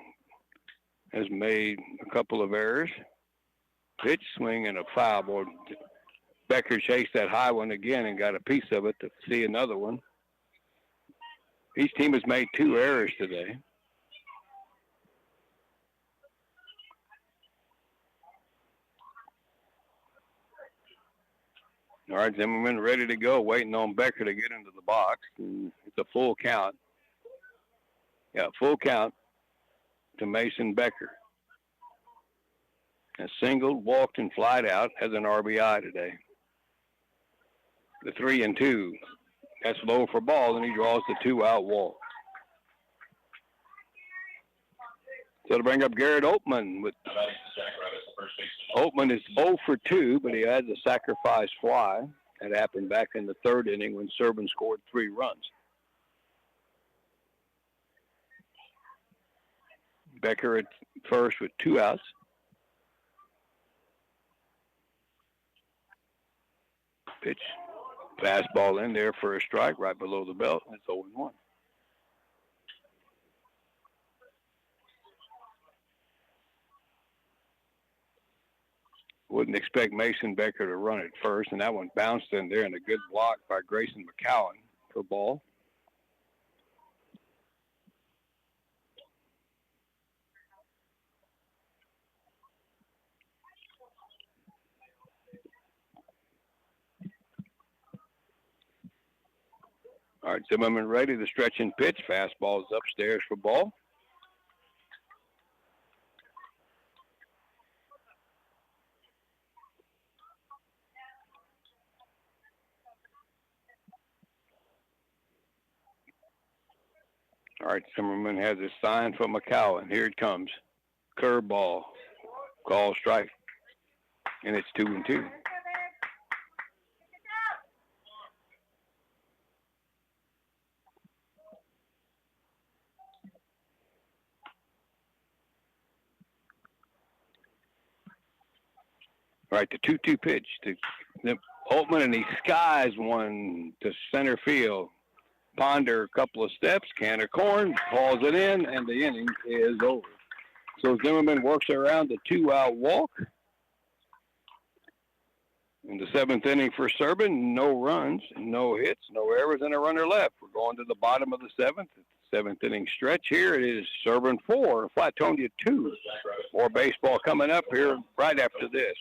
has made a couple of errors. Pitch, swing, and a foul ball. Becker chased that high one again and got a piece of it to see another one. Each team has made 2 errors today. All right, Zimmerman ready to go, waiting on Becker to get into the box. And it's a full count. Yeah, full count to Mason Becker. A single, walked, and flied out, has an RBI today. The 3-2. That's low for ball, and he draws the 2-out walk. So to bring up Garrett Oatman. Oatman is 0 for 2, but he has a sacrifice fly. That happened back in the 3rd inning when Serbin scored 3 runs. Becker at first with 2 outs. Pitch. Fastball in there for a strike right below the belt. That's 0-1. Wouldn't expect Mason Becker to run it first, and that one bounced in there, and a good block by Grayson McCowan for ball. All right, Zimmerman ready to stretch and pitch. Fastball is upstairs for ball. All right, Zimmerman has his sign for McCowan. Here it comes. Curveball. Call strike. And it's 2-2. Right, the 2-2 pitch to Holtman, and he skies one to center field. Ponder a couple of steps, Canner Corn hauls it in, and the inning is over. So Zimmerman works around the 2-out walk. In the 7th inning for Serbin, no runs, no hits, no errors, and a runner left. We're going to the bottom of the 7th. 7th inning stretch here. It is Serbin 4, Flatonia 2. More baseball coming up here right after this.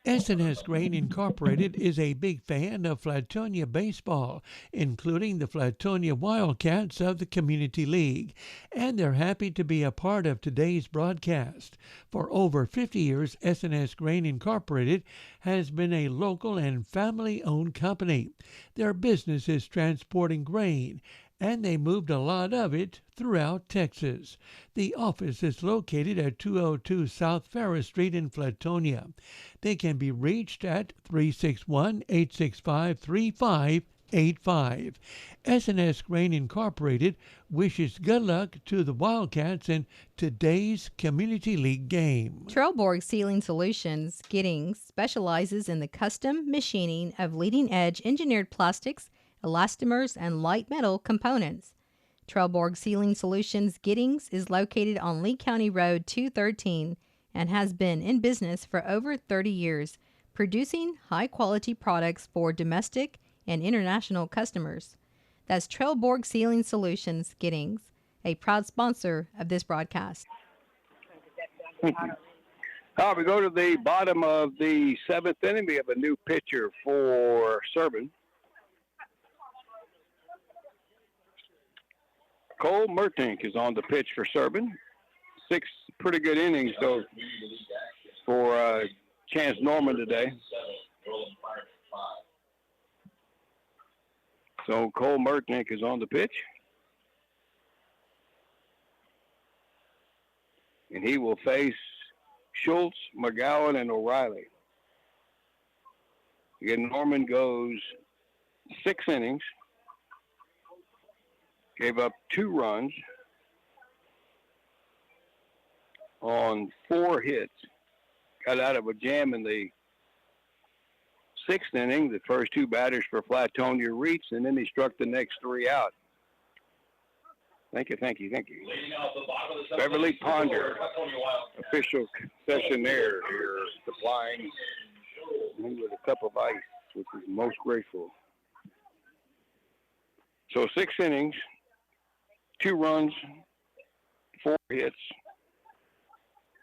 S&S Grain Incorporated is a big fan of Flatonia baseball, including the Flatonia Wildcats of the Community League, and they're happy to be a part of today's broadcast. For over 50 years, S&S Grain Incorporated has been a local and family-owned company. Their business is transporting grain, and they moved a lot of it throughout Texas. The office is located at 202 South Ferris Street in Flatonia. They can be reached at 361-865-3585. S&S Grain Incorporated wishes good luck to the Wildcats in today's Community League game. Trelleborg Sealing Solutions, Giddings, specializes in the custom machining of leading-edge engineered plastics, elastomers, and light metal components. Trelleborg Sealing Solutions Giddings is located on Lee County Road 213 and has been in business for over 30 years, producing high-quality products for domestic and international customers. That's Trelleborg Sealing Solutions Giddings, a proud sponsor of this broadcast. Thank you. We go to the bottom of the 7th inning. We have a new pitcher for Serbin. Cole Mertink is on the pitch for Serbin. 6 pretty good innings, though, for Chance Norman today. So Cole Mertink is on the pitch. And he will face Schultz, McGowan, and O'Reilly. Again, Norman goes 6 innings. Gave up 2 runs on 4 hits. Got out of a jam in the 6th inning. The first 2 batters for Flatonia reached, and then he struck the next 3 out. Thank you. Beverly Ponder, official concessionaire here, supplying me with a cup of ice, which is most grateful. So 6 innings. 2 runs, 4 hits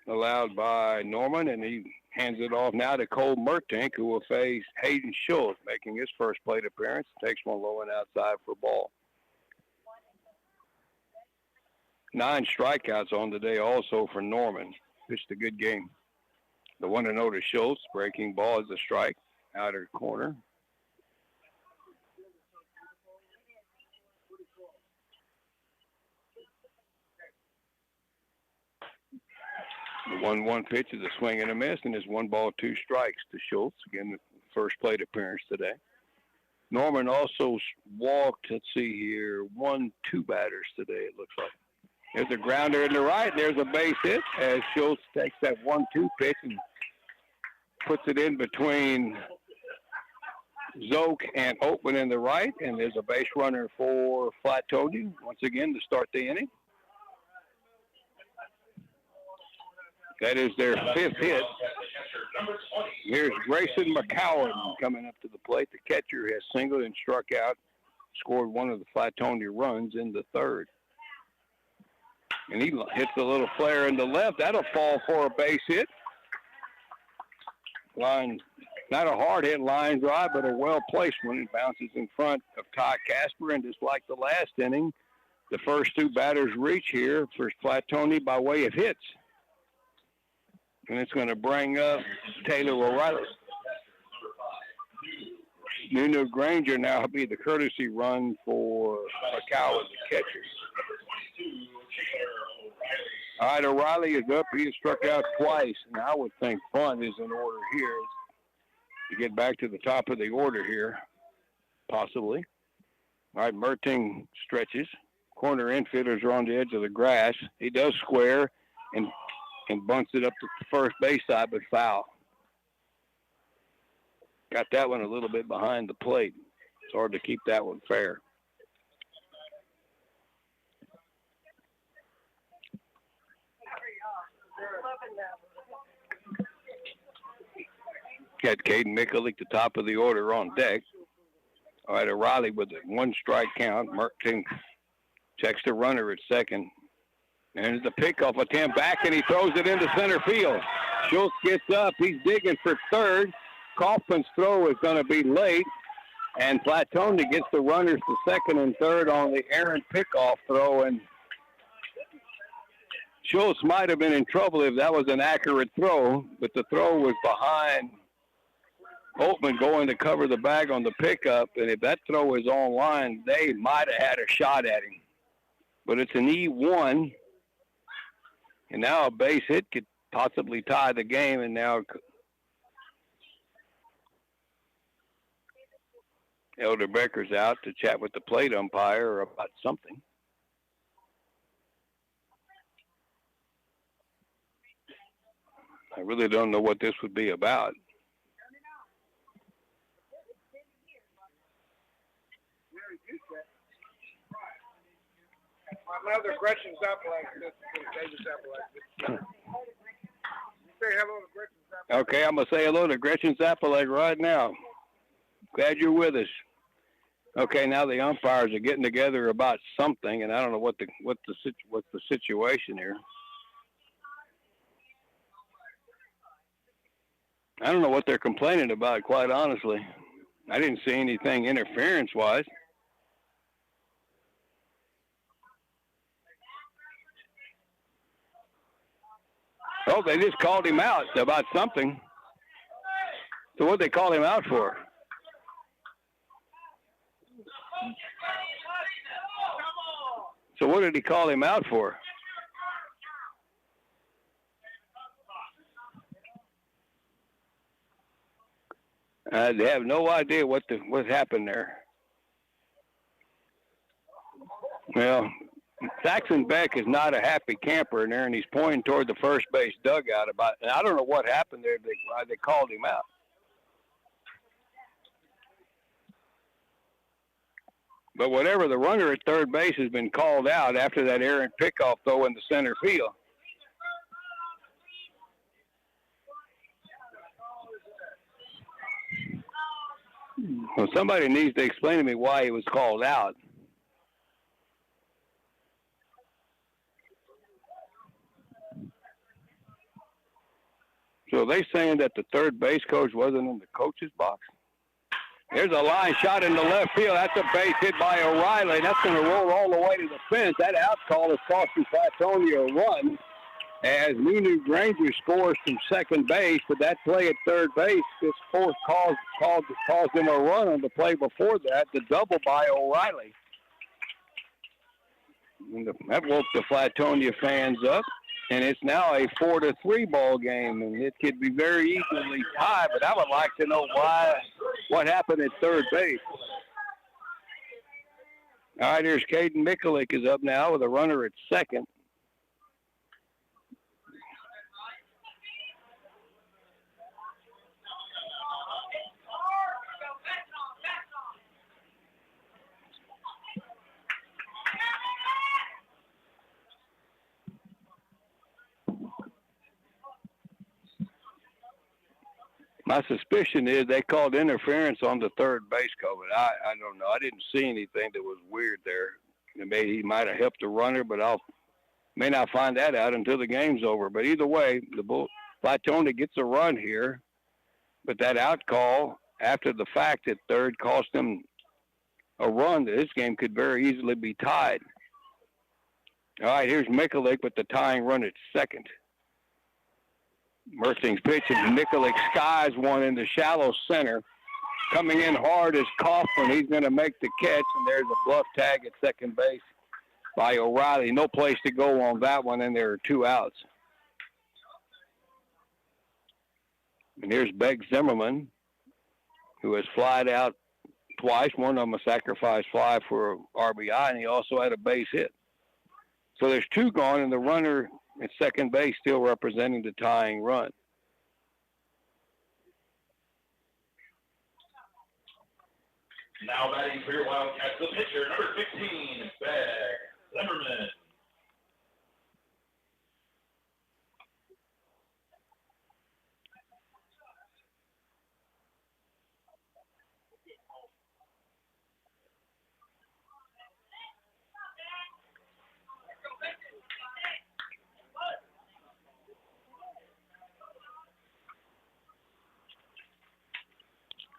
allowed by Norman, and he hands it off now to Cole Mertink, who will face Hayden Schultz, making his first plate appearance. Takes one low and outside for ball. 9 strikeouts on the day also for Norman. Pitched a good game. The 1-0 to Schultz. Breaking ball is a strike. Outer corner. The 1-1 pitch is a swing and a miss, and it's 1 ball, 2 strikes to Schultz. Again, the first plate appearance today. Norman also walked, let's see here, 2 batters today, it looks like. There's a grounder in the right. There's a base hit as Schultz takes that 1-2 pitch and puts it in between Zoke and Oatman in the right. And there's a base runner for Flatonia once again to start the inning. That is their 5th hit. Here's Grayson McCowan coming up to the plate. The catcher has singled and struck out, scored one of the Flatonia runs in the 3rd. And he hits a little flare in the left. That'll fall for a base hit. Line, not a hard hit line drive, but a well-placed one. It bounces in front of Ty Casper, and just like the last inning, the first 2 batters reach here for Flatonia by way of hits. And it's going to bring up Taylor O'Reilly. Nuno Granger now will be the courtesy run for McCowan, the catcher. All right, O'Reilly is up. He has struck out twice, and I would think bunt is in order here to get back to the top of the order here, possibly. All right, Merting stretches. Corner infielders are on the edge of the grass. He does square and bunts it up to the first base side, but foul. Got that one a little bit behind the plate. It's hard to keep that one fair. Got Caden Mikulik, the top of the order, on deck. All right, O'Reilly with a 1-strike count. Merton checks the runner at second. And it's a pickoff attempt back, and he throws it into center field. Schultz gets up. He's digging for third. Kaufman's throw is going to be late. And Flatonia gets the runners to second and third on the errant pickoff throw. And Schultz might have been in trouble if that was an accurate throw, but the throw was behind Holtman going to cover the bag on the pickup. And if that throw was online, they might have had a shot at him. But it's an E1. And now a base hit could possibly tie the game. And now Elder Becker's out to chat with the plate umpire about something. I really don't know what this would be about. Another Gretchen Zappalak. David Zappalak. Say hello to Gretchen Zappalak. Okay, I'm going to say hello to Gretchen Zappalak right now. Glad you're with us. Okay, now the umpires are getting together about something, and I don't know what's the situation here. I don't know what they're complaining about, quite honestly. I didn't see anything interference-wise. Oh, they just called him out about something. So what'd they call him out for? So what did he call him out for? They have no idea what happened there. Well, Saxon Beck is not a happy camper in there, and he's pointing toward the first base dugout and I don't know what happened there. They called him out. But whatever, the runner at third base has been called out after that errant pickoff throw in the center field. Well, somebody needs to explain to me why he was called out. So are they saying that the third base coach wasn't in the coach's box? There's a line shot in the left field. That's a base hit by O'Reilly. That's going to roll all the way to the fence. That out call is costing Flatonia a run as Nunu Granger scores from second base. But that play at third base, this fourth caused them a run on the play before that, the double by O'Reilly. And that woke the Flatonia fans up. And it's now a 4-3 ball game, and it could be very easily tied. But I would like to know what happened at third base. All right, here's Caden Mikulik is up now with a runner at second. My suspicion is they called interference on the third base coach. I don't know. I didn't see anything that was weird there. Maybe he might have helped the runner, but may not find that out until the game's over. But either way, Flatonia gets a run here, but that out call after the fact at third cost them a run. This game could very easily be tied. All right, here's Mikulik with the tying run at second. Merting's pitch, and Mikulik skies one in the shallow center. Coming in hard is Kaufman. He's going to make the catch, and there's a bluff tag at second base by O'Reilly. No place to go on that one, and there are two outs. And here's Beck Zimmerman, who has flied out twice. One of them a sacrifice fly for RBI, and he also had a base hit. So there's two gone, and the runner at second base still representing the tying run. Now batting for your Wildcats, the pitcher, number 15, Beck Zimmerman.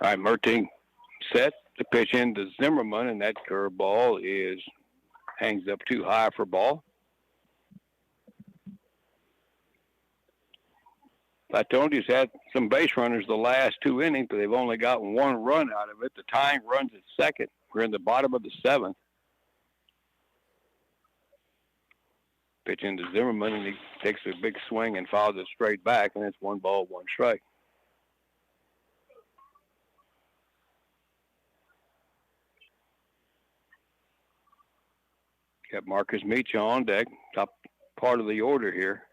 All right, Merting set to pitch into Zimmerman, and that curveball hangs up too high for ball. Flatonia's had some base runners the last 2 innings, but they've only gotten 1 run out of it. The tying runs at second. We're in the bottom of the 7th. Pitch into Zimmerman, and he takes a big swing and fouls it straight back, and it's 1 ball, 1 strike. Got Marcus Meach on deck, top part of the order here.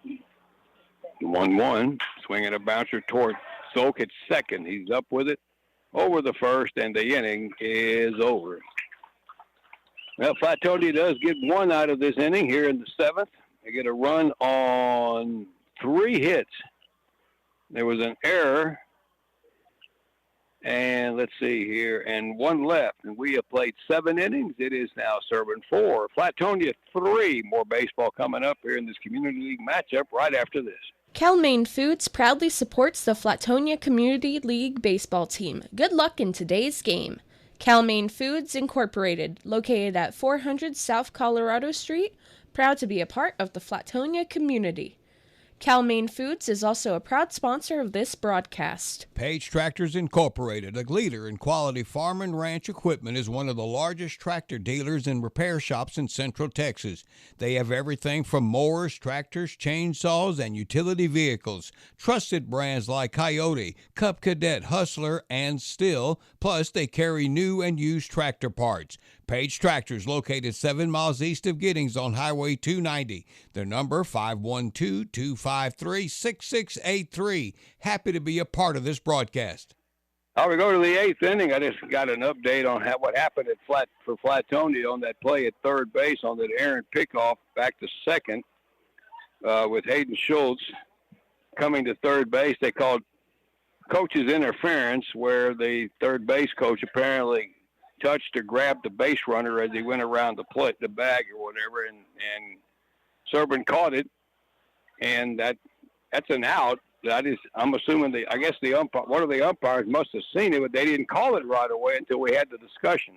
The 1-1, swinging a bouncer toward Zolk at second. He's up with it over the first, and the inning is over. Well, Flatonia does get 1 out of this inning here in the 7th. They get a run on 3 hits. There was an error. And let's see here, and 1 left. And we have played 7 innings. It is now Serbin 4, Flatonia 3. More baseball coming up here in this Community League matchup right after this. Cal-Maine Foods proudly supports the Flatonia Community League baseball team. Good luck in today's game. Cal-Maine Foods Incorporated, located at 400 South Colorado Street, proud to be a part of the Flatonia community. Cal-Maine Foods is also a proud sponsor of this broadcast. Page Tractors Incorporated, a leader in quality farm and ranch equipment, is one of the largest tractor dealers and repair shops in Central Texas. They have everything from mowers, tractors, chainsaws, and utility vehicles. Trusted brands like Coyote, Cub Cadet, Hustler, and Still. Plus, they carry new and used tractor parts. Page Tractors, located 7 miles east of Giddings on Highway 290. Their number, 512-253-6683. Happy to be a part of this broadcast. We go to the 8th inning. I just got an update on what happened for Flatonia on that play at third base on that errant pickoff back to second with Hayden Schultz coming to third base. They called coach's interference, where the third base coach apparently touched or grabbed the base runner as he went around the bag or whatever, and Serbin caught it, and that's an out. I'm assuming one of the umpires must have seen it, but they didn't call it right away until we had the discussion.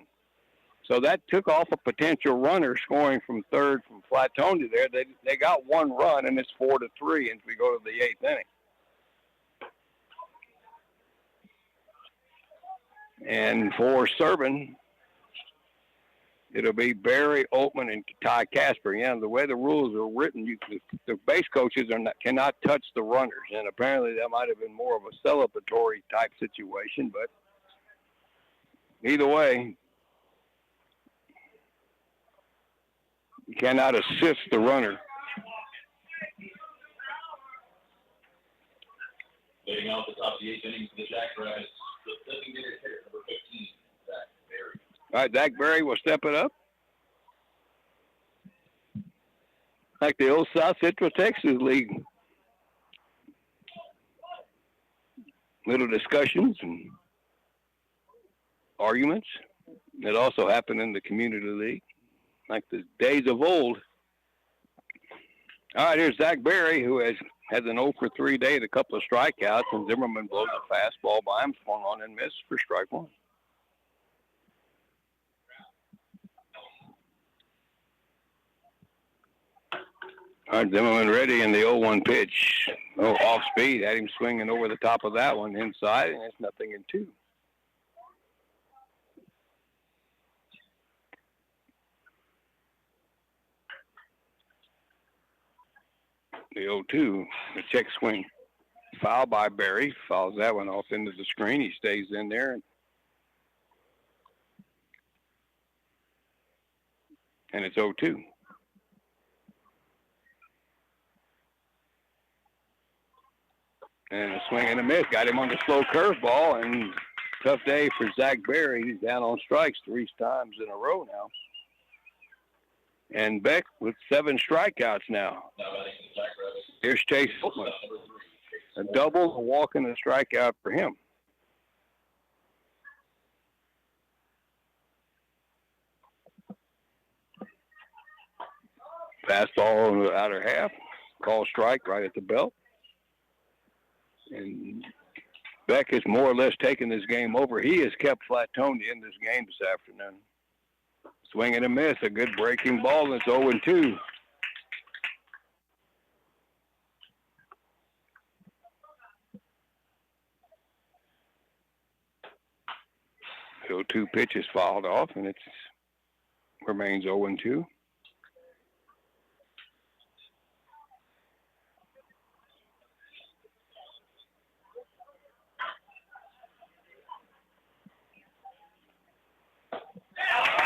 So that took off a potential runner scoring from third from Flatonia there. They got 1 run, and it's 4-3 as we go to the 8th inning. And for Serbin, it'll be Barry Oatman and Ty Casper. Yeah, the way the rules are written, the base coaches cannot touch the runners, and apparently that might have been more of a celebratory type situation. But either way, you cannot assist the runner. Leading off the top of the 8th inning for the Jackrabbits, the designated hitter, number 15, Zach Berry. All right, Zach Berry will step it up. Like the old South Central Texas League. Little discussions and arguments that also happen in the Community League, like the days of old. All right, here's Zach Berry, who has an 0-for-3 day and a couple of strikeouts, and Zimmerman blows a fastball by him, swung on and missed for strike 1. All right, Zimmerman ready, and the 0-1 pitch. Off speed, had him swinging over the top of that one inside, and it's 0-2. The 0-2, the check swing. Foul by Berry. Fouls that one off into the screen. He stays in there. And it's 0-2. And a swing and a miss. Got him on the slow curveball, and tough day for Zach Berry. He's down on strikes 3 times in a row now. And Beck with 7 strikeouts now. Here's Chase Holtman. A double, a walk, and a strikeout for him. Fastball on the outer half. Call strike right at the belt. And Beck has more or less taken this game over. He has kept Flatonia in this game this afternoon. Swing and a miss. A good breaking ball, and it's 0-2. 0-2 pitch is fouled off, and it remains 0-2.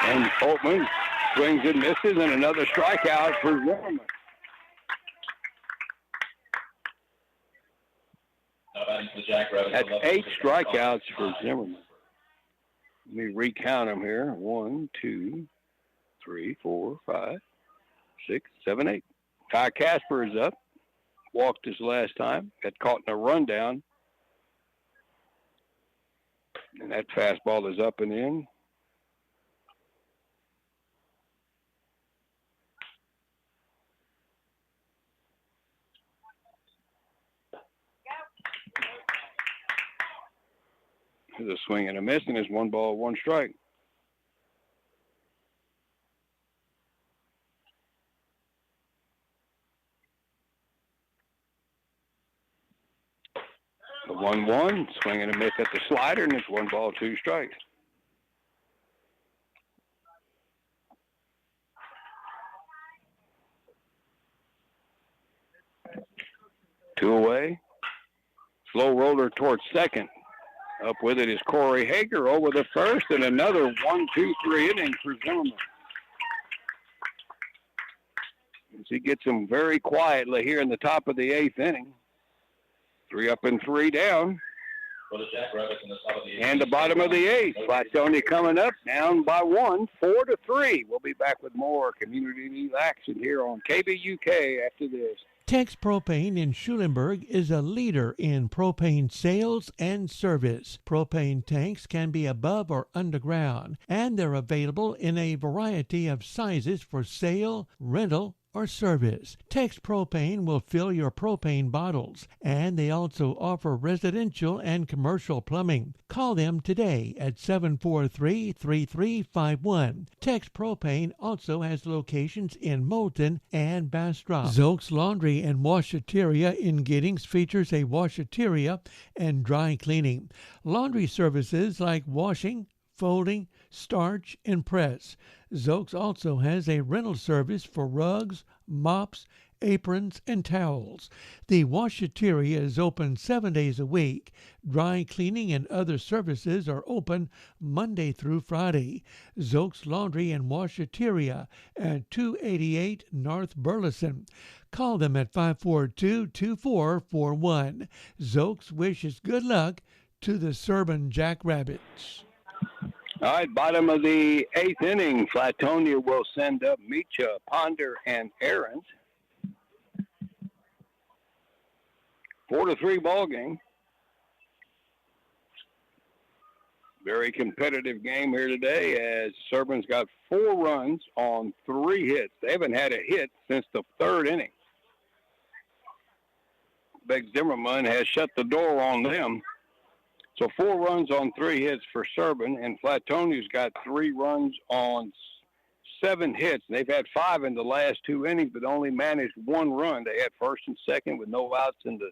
And Holtman swings and misses, and another strikeout for Zimmerman. That's 8 strikeouts for Zimmerman. Let me recount them here. 1, 2, 3, 4, 5, 6, 7, 8. Ty Casper is up. Walked his last time. Got caught in a rundown. And that fastball is up and in. There's a swing and a miss, and it's 1 ball, 1 strike. The 1-1, swing and a miss at the slider, and it's 1 ball, 2 strikes. Two away. Slow roller towards second. Up with it is Corey Hager over the first, and another 1, 2, 3 inning for Zimmerman. As he gets him very quietly here in the top of the 8th inning. 3 up and 3 down. And the bottom of the 8th. Flatonia coming up, down by 1, 4-3. We'll be back with more Community League action here on KVUK after this. Tex Propane in Schulenburg is a leader in propane sales and service. Propane tanks can be above or underground, and they're available in a variety of sizes for sale, rental, or service. Tex Propane will fill your propane bottles, and they also offer residential and commercial plumbing. Call them today at 743-3351. Tex Propane also has locations in Moulton and Bastrop. Zoke's Laundry and Washateria in Giddings features a washateria and dry cleaning. Laundry services like washing, folding, starch, and press. Zoke's also has a rental service for rugs, mops, aprons, and towels. The washateria is open 7 days a week. Dry cleaning and other services are open Monday through Friday. Zoke's Laundry and Washateria at 288 North Burleson. Call them at 542-2441. Zoke's wishes good luck to the Serbin Jackrabbits. All right, bottom of the 8th inning, Flatonia will send up Mecha, Ponder, and Ahrens. 4-3 ball game. Very competitive game here today as Serbin's got 4 runs on 3 hits. They haven't had a hit since the 3rd inning. Beck Zimmerman has shut the door on them. So 4 runs on 3 hits for Serbin, and Flatonia's got 3 runs on 7 hits. They've had 5 in the last 2 innings, but only managed 1 run. They had first and second with no outs in the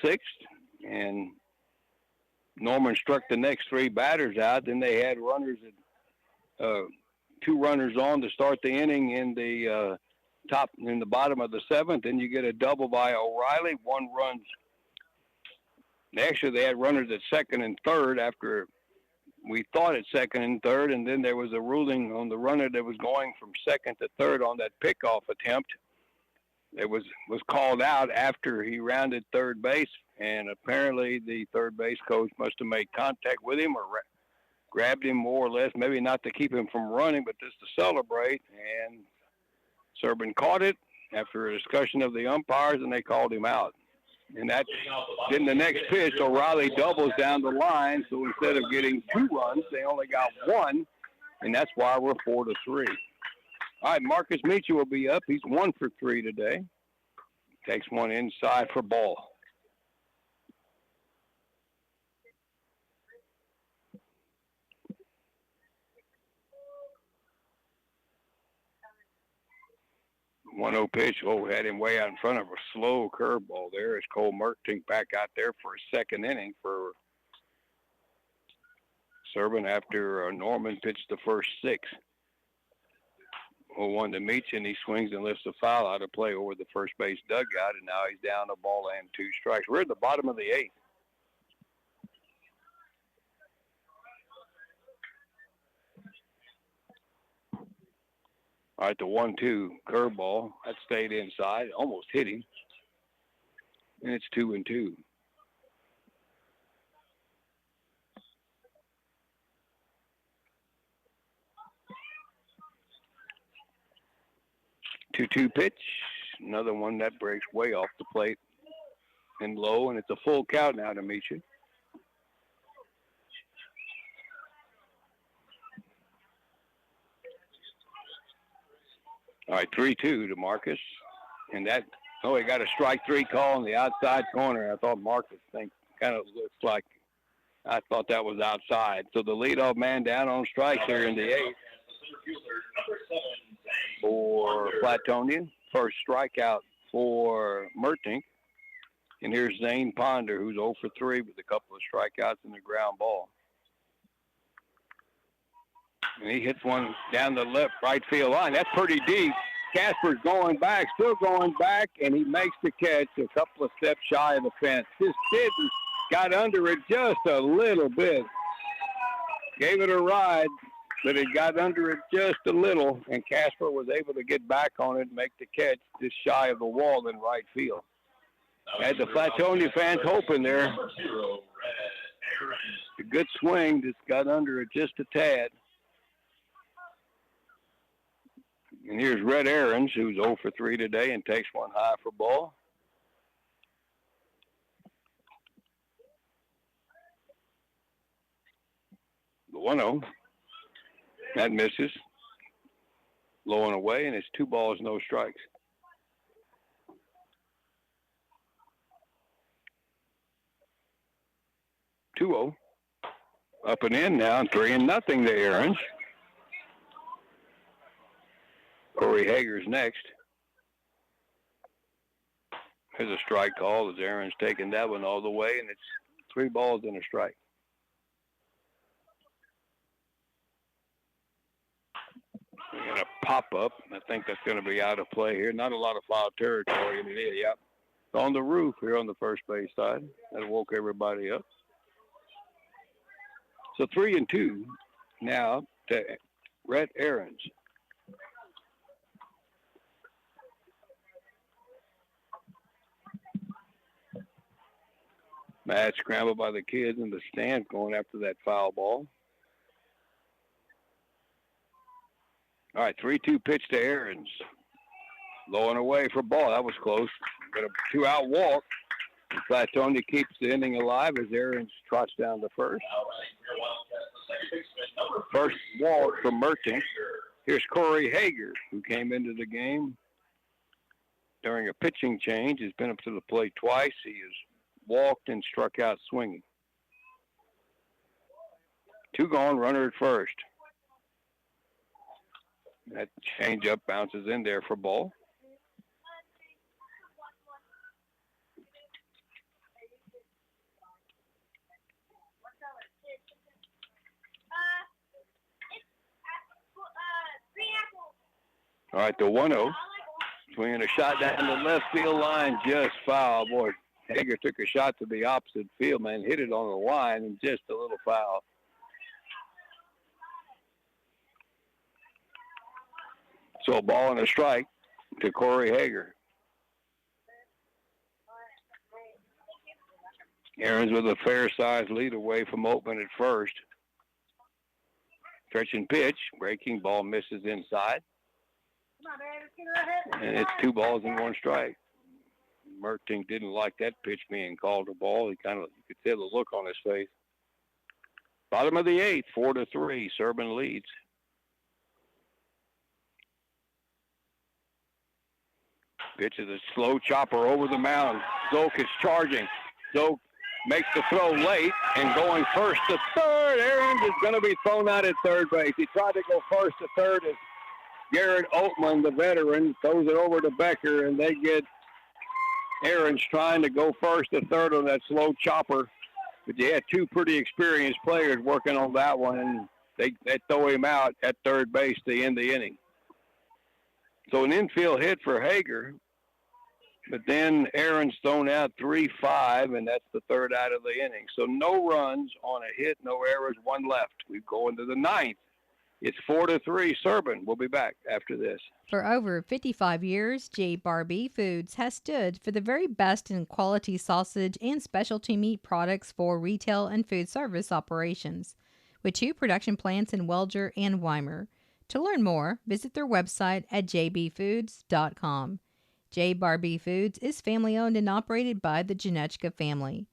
6th, and Norman struck the next 3 batters out. Then they had runners at 2 runners on to start the inning in the bottom of the 7th. Then you get a double by O'Reilly. 1 run. Actually, they had runners at 2nd and 3rd after we thought at 2nd and 3rd, and then there was a ruling on the runner that was going from 2nd to 3rd on that pickoff attempt. It was called out after he rounded 3rd base, and apparently the third base coach must have made contact with him or grabbed him more or less, maybe not to keep him from running, but just to celebrate. And Serbin caught it after a discussion of the umpires, and they called him out. And that, then the next pitch, O'Reilly doubles down the line, so instead of getting 2 runs, they only got 1, and that's why we're 4-3. All right, Marcus Meacham will be up. He's 1 for 3 today. Takes one inside for ball. One-0 pitch. Oh, had him way out in front of a slow curveball there. As Cole Mertink back out there for a second inning for Serbin after Norman pitched the first 6. 0-1 to Meacham. He swings and lifts a foul out of play over the first base dugout, and now he's down a ball and 2 strikes. We're at the bottom of the 8th. All right, the 1-2 curveball. That stayed inside. Almost hit him. And it's 2-2. Two pitch. Another one that breaks way off the plate and low, and it's a full count now to Meacham. All right, 3-2 to Marcus. And that, he got a strike 3 call in the outside corner. I thought Marcus kind of looks like, I thought that was outside. So the leadoff man down on strikes here in the 8th for Flatonia. First strikeout for Mertink. And here's Zane Ponder, who's 0 for 3 with a couple of strikeouts and a ground ball. And he hits one down the left right field line. That's pretty deep. Casper's going back, still going back, and he makes the catch a couple of steps shy of the fence. This kid got under it just a little bit. Gave it a ride, but it got under it just a little, and Casper was able to get back on it and make the catch just shy of the wall in right field. Had the Flatonia fans hoping there. A good swing, just got under it just a tad. And here's Red Aarons, who's 0 for 3 today and takes one high for ball. The 1-0. That misses. Low and away, and it's 2 balls, no strikes. Two-0. Up and in now, 3-0 to Aarons. Corey Hager's next. There's a strike call as Aaron's taking that one all the way, and it's 3 balls and a strike. We got a pop-up. I think that's going to be out of play here. Not a lot of foul territory in it. Yep. On the roof here on the first base side. That woke everybody up. So 3-2 now to Rhett Aarons. Mad scramble by the kids in the stands going after that foul ball. All right, 3-2 pitch to Aarons. Low and away for ball. That was close. Got a 2-out walk. Flatonia keeps the inning alive as Aarons trots down to first. First walk from Mertink. Here's Corey Hager, who came into the game during a pitching change. He's been up to the plate twice. He has walked and struck out swinging. 2 gone, runner at first. That changeup bounces in there for ball. All right, the 1-0. Swinging a shot down the left field line, just foul. Boy, Hager took a shot to the opposite field, man, hit it on the line, and just a little foul. So a ball and a strike to Corey Hager. Aaron's with a fair-sized lead away from Oatman at first. Stretching pitch, breaking ball misses inside. And it's 2 balls and 1 strike. Merting didn't like that pitch being called a ball. He you could see the look on his face. Bottom of the 8th, 4-3. Serbin leads. Pitch is a slow chopper over the mound. Zoke is charging. Zoke makes the throw late and going first to third. Aaron is going to be thrown out at third base. He tried to go first to third as Garrett Oatman, the veteran, throws it over to Becker, and they get Aaron's trying to go first to third on that slow chopper. But you had 2 pretty experienced players working on that one, and they throw him out at third base to end the inning. So an infield hit for Hager, but then Aaron's thrown out 3-5, and that's the 3rd out of the inning. So no runs on a hit, no errors, 1 left. We go into the 9th. It's 4-3 Serbin. We'll be back after this. For over 55 years, J. Barbie Foods has stood for the very best in quality sausage and specialty meat products for retail and food service operations, with 2 production plants in Welger and Weimar. To learn more, visit their website at jbfoods.com. J. Barbie Foods is family-owned and operated by the Janechka family.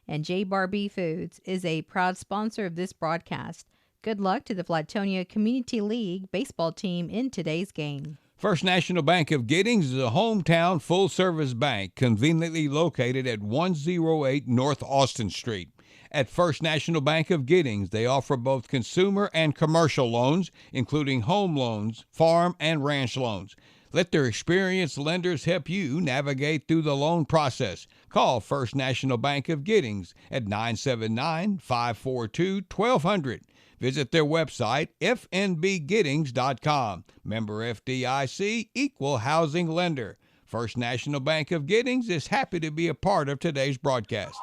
And J. Barbie Foods is a proud sponsor of this broadcast. Good luck to the Flatonia Community League baseball team in today's game. First National Bank of Giddings is a hometown full-service bank conveniently located at 108 North Austin Street. At First National Bank of Giddings, they offer both consumer and commercial loans, including home loans, farm and ranch loans. Let their experienced lenders help you navigate through the loan process. Call First National Bank of Giddings at 979-542-1200. Visit their website, fnbgiddings.com. Member FDIC, equal housing lender. First National Bank of Giddings is happy to be a part of today's broadcast.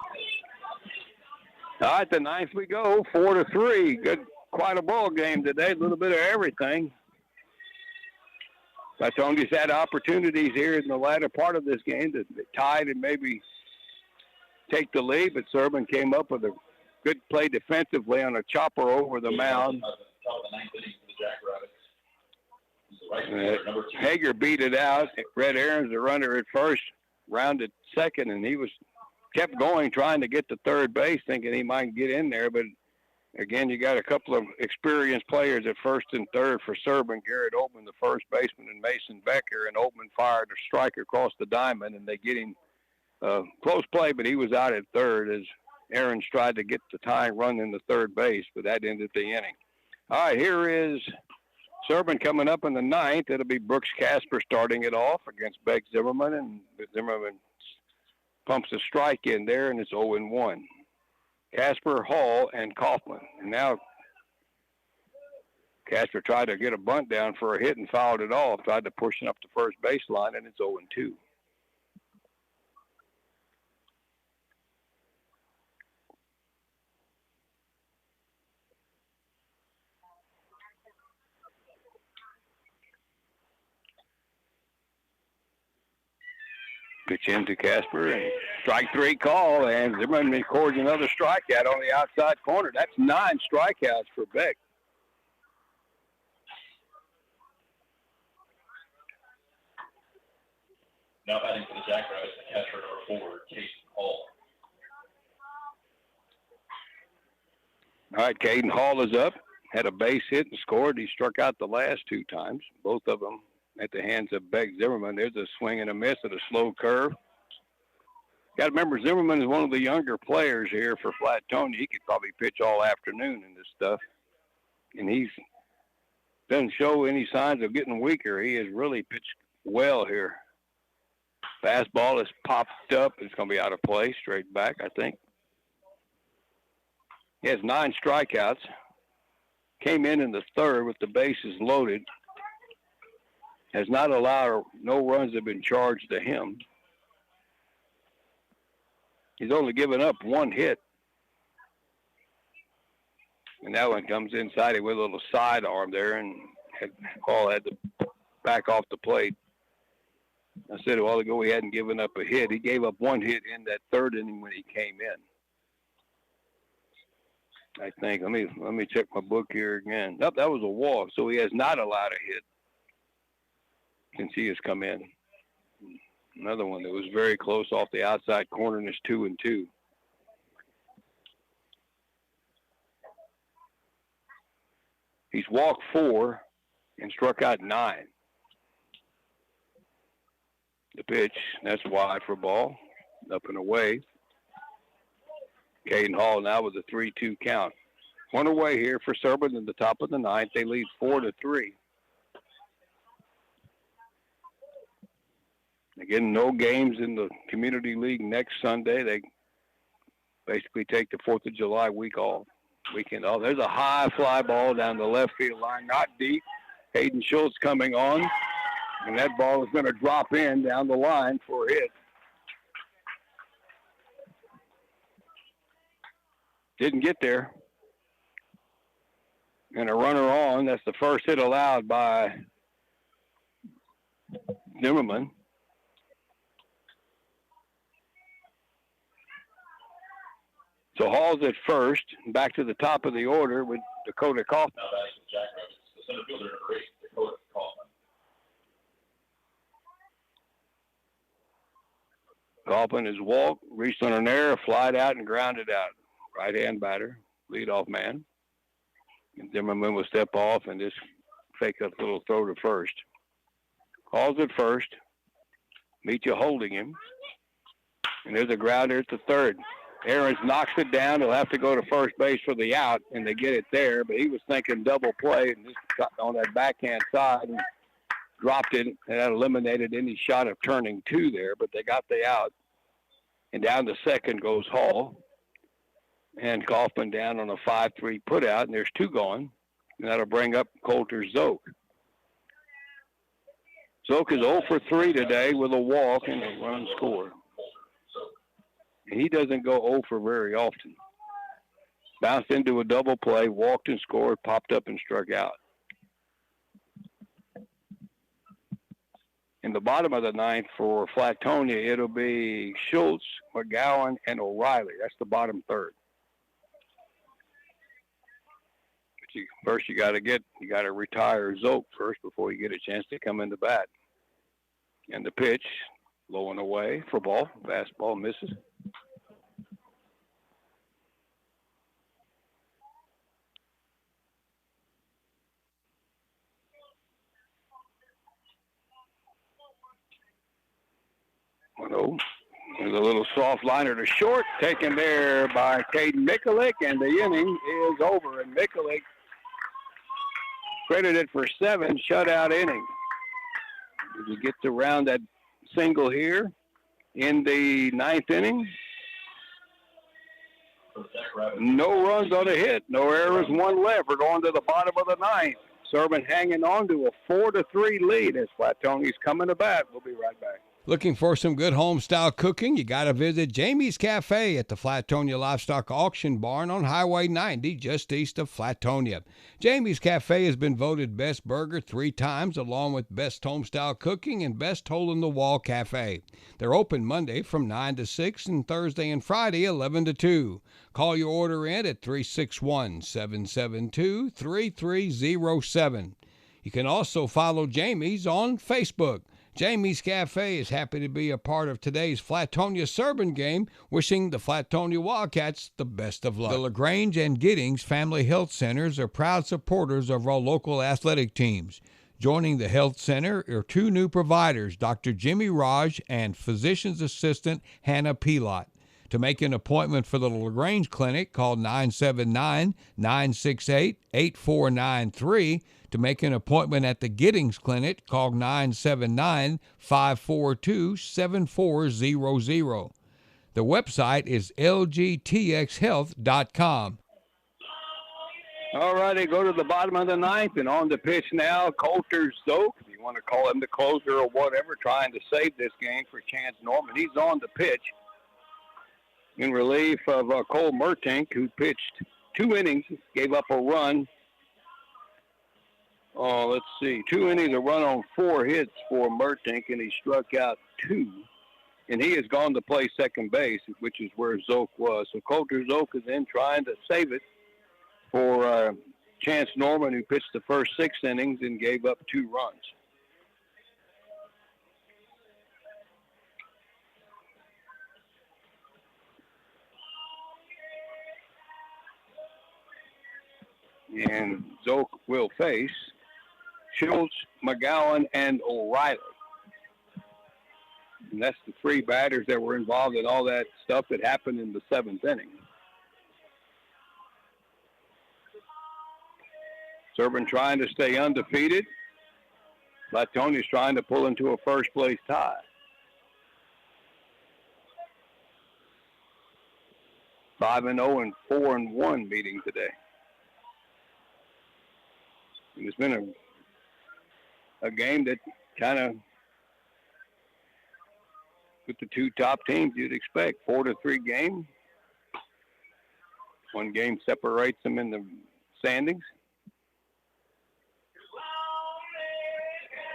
All right, the 9th we go, 4-3. Quite a ball game today, a little bit of everything. Flatonia's had opportunities here in the latter part of this game to tie it and maybe take the lead, but Serbin came up with a good play defensively on a chopper over the mound. Hager beat it out. Red Aaron's the runner at first, rounded second, and he kept going, trying to get to third base, thinking he might get in there. But again, you got a couple of experienced players at first and third for Serbin. Garrett Oatman, the first baseman, and Mason Becker. And Oatman fired a strike across the diamond, and they get him close play, but he was out at third as Aaron's tried to get the tying run in the third base, but that ended the inning. All right, here is Serbin coming up in the 9th. It'll be Brooks Casper starting it off against Beck Zimmerman, and Zimmerman pumps a strike in there, and it's 0-1. Casper, Hall, and Kaufman. And now Casper tried to get a bunt down for a hit and fouled it off, tried to push it up the first baseline, and it's 0-2. Pitch into Casper, and strike 3 call, and Zimmerman records another strikeout on the outside corner. That's 9 strikeouts for Beck. Now batting for the Jackrabbits, the catcher number 4, Casey Hall. All right, Caden Hall is up, had a base hit and scored. He struck out the last 2 times, both of them at the hands of Beck Zimmerman. There's a swing and a miss at a slow curve. Got to remember, Zimmerman is one of the younger players here for Flatonia. He could probably pitch all afternoon in this stuff. And he doesn't show any signs of getting weaker. He has really pitched well here. Fastball is popped up. It's going to be out of play, straight back, I think. He has 9 strikeouts. Came in the third with the bases loaded. Has not allowed, no runs have been charged to him. He's only given up 1 hit. And that one comes inside it with a little sidearm there, and Hall had to back off the plate. I said a while ago he hadn't given up a hit. He gave up 1 hit in that third inning when he came in. I think. Let me check my book here again. Nope, that was a walk, so he has not allowed a hit since he has come in. Another one that was very close off the outside corner, and it's 2-2. He's walked 4 and struck out 9. The pitch, that's wide for ball, up and away. Caden Hall now with a 3-2 count. One away here for Serbin in the top of the ninth. They lead 4-3. Again, no games in the Community League next Sunday. They basically take the 4th of July weekend off. There's a high fly ball down the left field line, not deep. Hayden Schultz coming on, and that ball is going to drop in down the line for a hit. Didn't get there. And a runner on. That's the first hit allowed by Zimmerman. So Hall's at first. Back to the top of the order with Dakota Kaufman. Now that's the Jackrabbits. The center fielder number 8, Dakota Kaufman. Kaufman has walked, reached on an error, flied out, and grounded out. Right-hand batter, leadoff man. And Zimmerman will step off and just fake a little throw to first. Hall's at first. Meetja holding him. And there's a grounder at the third. Aarons knocks it down. He'll have to go to first base for the out, and they get it there. But he was thinking double play and just got on that backhand side and dropped it, and that eliminated any shot of turning 2 there. But they got the out. And down to second goes Hall. And Kaufman down on a 5-3 putout, and there's 2 gone. And that'll bring up Coulter Zoke. Zoke is 0 for 3 today with a walk and a run score. And he doesn't go 0 for very often. Bounced into a double play, walked and scored, popped up and struck out. In the bottom of the ninth for Flatonia, it'll be Schultz, McGowan, and O'Reilly. That's the bottom third. First, you got to retire Zoke first before you get a chance to come in the bat. And the pitch, low and away for ball. Fastball misses. There's a little soft liner to short, taken there by Caden Mikulik, and the inning is over. And Mikulik credited for 7 shutout innings. Did you get to round that single here in the 9th inning? No runs on a hit, no errors, 1 left. We're going to the bottom of the 9th. Serbin hanging on to a 4-3 lead as Flatonia's coming to bat. We'll be right back. Looking for some good home-style cooking? You got to visit Jamie's Cafe at the Flatonia Livestock Auction Barn on Highway 90, just east of Flatonia. Jamie's Cafe has been voted Best Burger 3 times, along with Best Home-Style Cooking and Best Hole-in-the-Wall Cafe. They're open Monday from 9 to 6 and Thursday and Friday 11 to 2. Call your order in at 361-772-3307. You can also follow Jamie's on Facebook. Jamie's Cafe is happy to be a part of today's Flatonia Serbin game, wishing the Flatonia Wildcats the best of luck. The LaGrange and Giddings Family Health Centers are proud supporters of our local athletic teams. Joining the health center are 2 new providers, Dr. Jimmy Raj and physician's assistant Hannah Pilot. To make an appointment for the LaGrange Clinic, call 979-968-8493. To make an appointment at the Giddings Clinic, call 979-542-7400. The website is lgtxhealth.com. All righty, go to the bottom of the 9th, and on the pitch now, Coulter Zoke, if you want to call him the closer or whatever, trying to save this game for Chance Norman. He's on the pitch in relief of Cole Mertink, who pitched 2 innings, gave up a run. Let's see, 2 innings, a run on 4 hits for Mertink, and he struck out 2. And he has gone to play second base, which is where Zoke was. So Coulter Zoke is in trying to save it for Chance Norman, who pitched the first 6 innings and gave up 2 runs. And Zoke will face Schultz, McGowan, and O'Reilly. And that's the 3 batters that were involved in all that stuff that happened in the 7th inning. Serbin trying to stay undefeated. Flatonia's trying to pull into a first-place tie. 5-0 and 4-1 meeting today. And it's been a game that kind of, with the 2 top teams, you'd expect 4-3 game. 1 game separates them in the standings.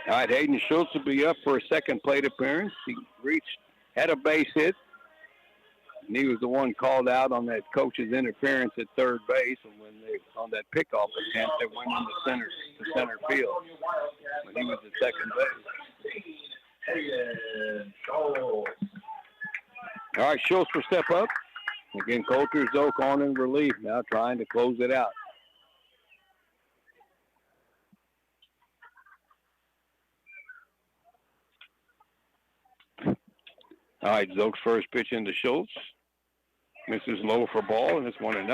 All right, Hayden Schultz will be up for a second plate appearance. He had a base hit, and he was the one called out on that coach's interference at third base, and on that pickoff attempt that went into center field. But he was at second base. All right, Schultz will step up. Again, Coulter Zoke on in relief now, trying to close it out. All right, Zoke's first pitch into Schultz. Misses low for ball, and it's 1-0.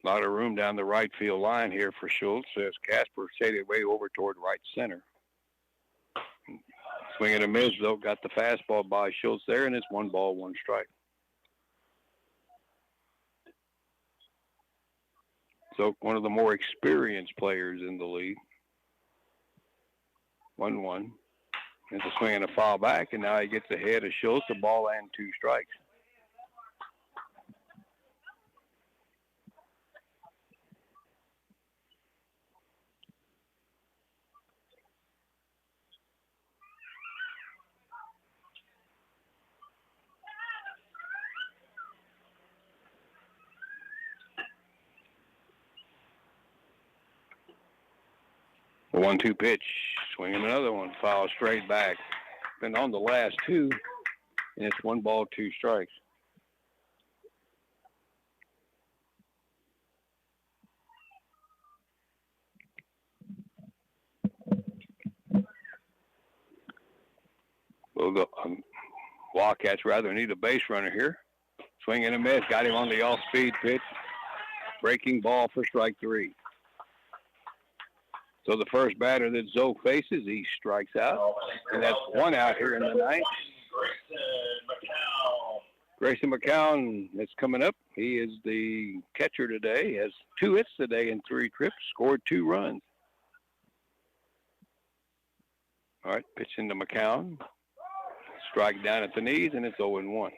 A lot of room down the right field line here for Schultz as Casper shaded way over toward right center. Swing and a miss, though, got the fastball by Schultz there, and it's 1 ball, 1 strike. So one of the more experienced players in the league. 1-1. It's a swing and a foul back, and now he gets ahead of Schultz, a ball and 2 strikes. The 1-2 pitch, swinging another one, foul straight back. Been on the last 2, and it's 1 ball, 2 strikes. Well, the Wildcats rather need a base runner here. Swing and a miss, got him on the off-speed pitch. Breaking ball for strike 3. So the first batter that Zoe faces, he strikes out. And that's 1 out here in the 9th. Grayson McCown is coming up. He is the catcher today. He has 2 hits today in 3 trips, scored 2 runs. All right, pitch into McCown. Strike down at the knees, and it's 0-1.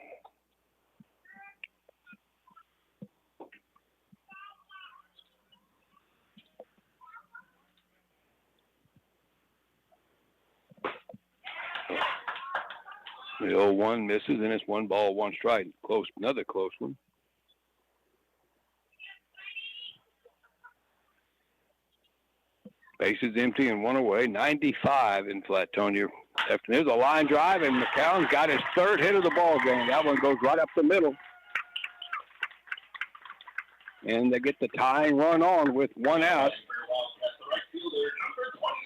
The 0-1 misses, and it's 1 ball, 1 strike. Close, another close one. Bases empty and 1 away. 95 in Flatonia. There's a line drive, and McCown's got his 3rd hit of the ball game. That one goes right up the middle. And they get the tying run on with 1 out.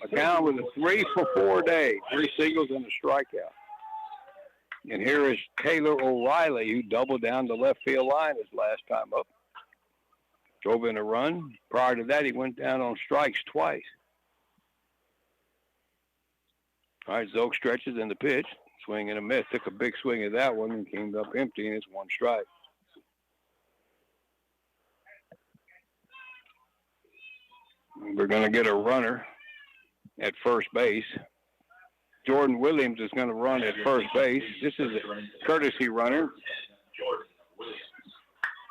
McCown with a 3-for-4 day. 3 singles and a strikeout. And here is Taylor O'Reilly, who doubled down the left field line his last time up. Drove in a run. Prior to that, he went down on strikes twice. All right, Zoke stretches in the pitch. Swing and a miss. Took a big swing at that one and came up empty, and it's 1 strike. We're going to get a runner at first base. Jordan Williams is going to run at first base. This is a courtesy runner.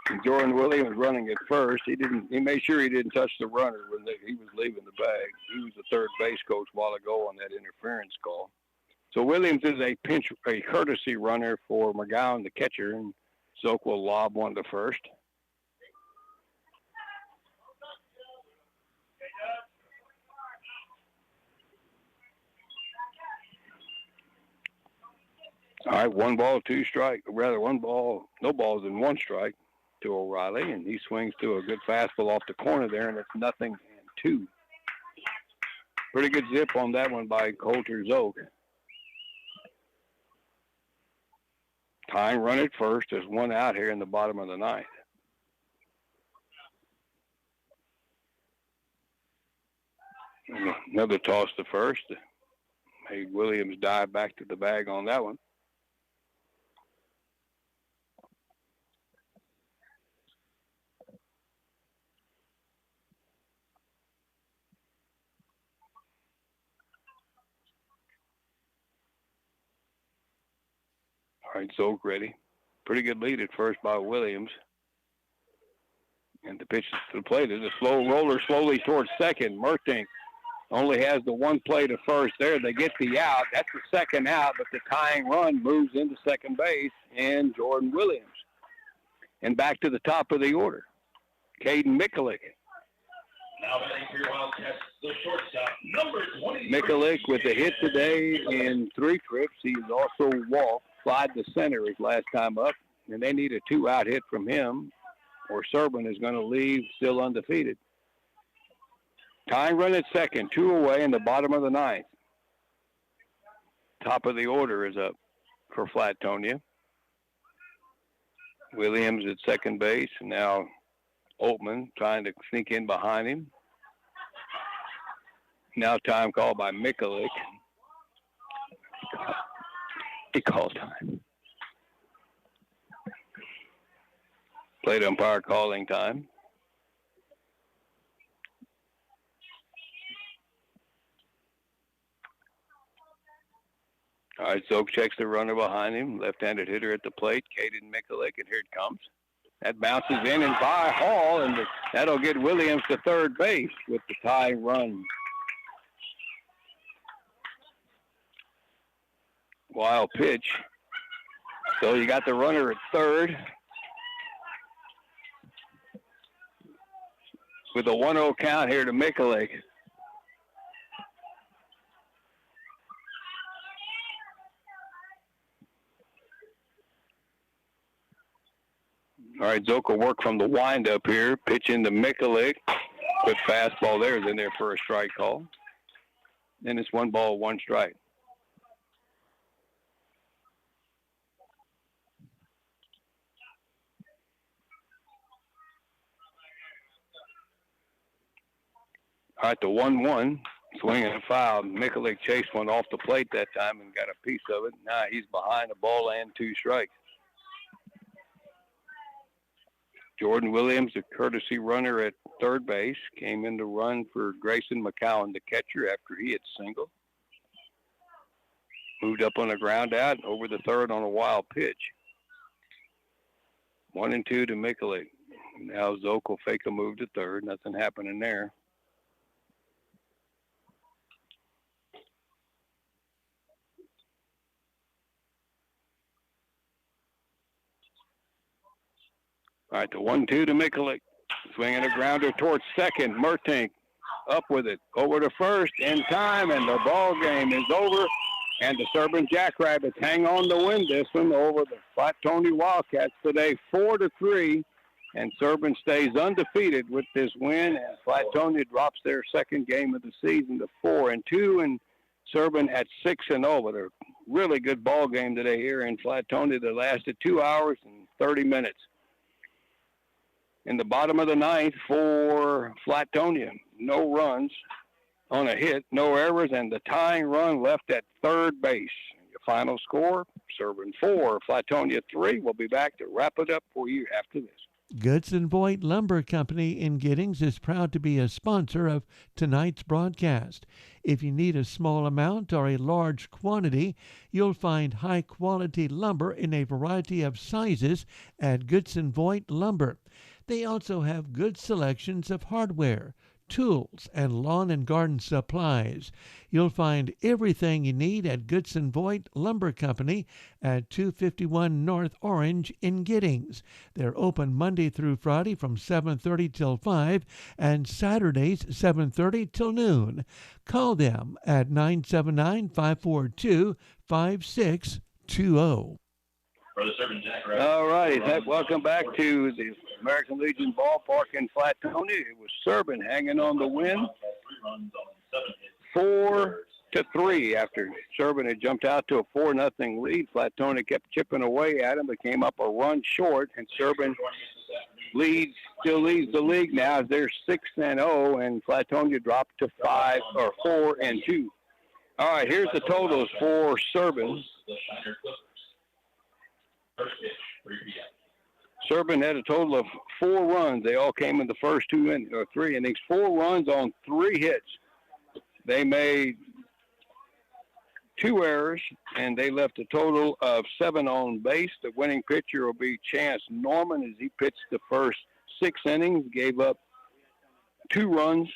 And Jordan Williams running at first. He made sure he didn't touch the runner when he was leaving the bag. He was the third base coach a while ago on that interference call. So Williams is a courtesy runner for McGowan, the catcher, and Zook will lob one to first. All right, 1 ball, 2 strike. Rather, 1 ball, no balls and 1 strike to O'Reilly, and he swings to a good fastball off the corner there, and it's 0-2. Pretty good zip on that one by Coulter Zook. Tying run at first. There's 1 out here in the bottom of the 9th. Another toss to first. Made Williams dive back to the bag on that one. All right, Zook ready. Pretty good lead at first by Williams. And the pitch to the plate is a slow roller slowly towards second. Mertink only has the 1 play to first there. They get the out. That's the second out, but the tying run moves into second base and Jordan Williams. And back to the top of the order, Caden Mikulik. Now batting for your Wildcats, the shortstop, number 20. Mikulik with a hit today in 3 trips. He's also walked, flied to center his last time up, and they need a 2-out hit from him, or Serbin is going to leave still undefeated. Tying run at second, 2 away in the bottom of the 9th. Top of the order is up for Flatonia. Williams at second base, and now Altman trying to sneak in behind him. Now time called by Mikulik. He called time. Plate umpire calling time. All right, Zook checks the runner behind him. Left-handed hitter at the plate, Caden Mikulik, and here it comes. That bounces in and by Hall, and that'll get Williams to third base with the tying run. Wild pitch. So you got the runner at third with a 1-0 count here to Mikulik. All right, Zook will work from the windup here. Pitch into Mikulik. Good fastball there. Then there for a strike call. Then it's 1 ball, 1 strike. All right, the 1-1. Swing and a foul. Mikulik chased one off the plate that time and got a piece of it. Now he's behind a ball and 2 strikes. Jordan Williams, a courtesy runner at third base, came in to run for Grayson McCowan, the catcher, after he had singled. Moved up on a ground out, over the third on a wild pitch. 1-2 to Mikulik. Now Zook will fake a move to third. Nothing happening there. All right, the 1-2 to Mikulik. Swinging a grounder towards second. Mertink up with it. Over to first in time, and the ball game is over. And the Serbin Jackrabbits hang on to win this one over the Flatonia Wildcats today, 4-3. And Serbin stays undefeated with this win. And Flatonia drops their second game of the season to 4-2. And Serbin at 6-0 with a really good ball game today here in Flatonia that lasted 2 hours and 30 minutes. In the bottom of the 9th for Flatonia, no runs on a hit, no errors, and the tying run left at third base. Your final score, Serbin 4, Flatonia 3. We'll be back to wrap it up for you after this. Goodson Voigt Lumber Company in Giddings is proud to be a sponsor of tonight's broadcast. If you need a small amount or a large quantity, you'll find high-quality lumber in a variety of sizes at Goodson Voigt Lumber. They also have good selections of hardware, tools, and lawn and garden supplies. You'll find everything you need at Goodson Voigt Lumber Company at 251 North Orange in Giddings. They're open Monday through Friday from 7:30 till 5 and Saturdays 7:30 till noon. Call them at 979-542-5620. All righty. Welcome back to the American Legion Ballpark in Flatonia. It was Serbin hanging on the win, 4-3 after Serbin had jumped out to a 4-0 lead. Flatonia kept chipping away at him, but came up a run short, and Serbin still leads the league now as they're 6-0, and Flatonia dropped to 4-2. All right, here's the totals for Serbin. Serbin had a total of 4 runs. They all came in the first 3 innings. 4 runs on 3 hits. They made 2 errors, and they left a total of 7 on base. The winning pitcher will be Chance Norman as he pitched the first 6 innings, gave up 2 runs.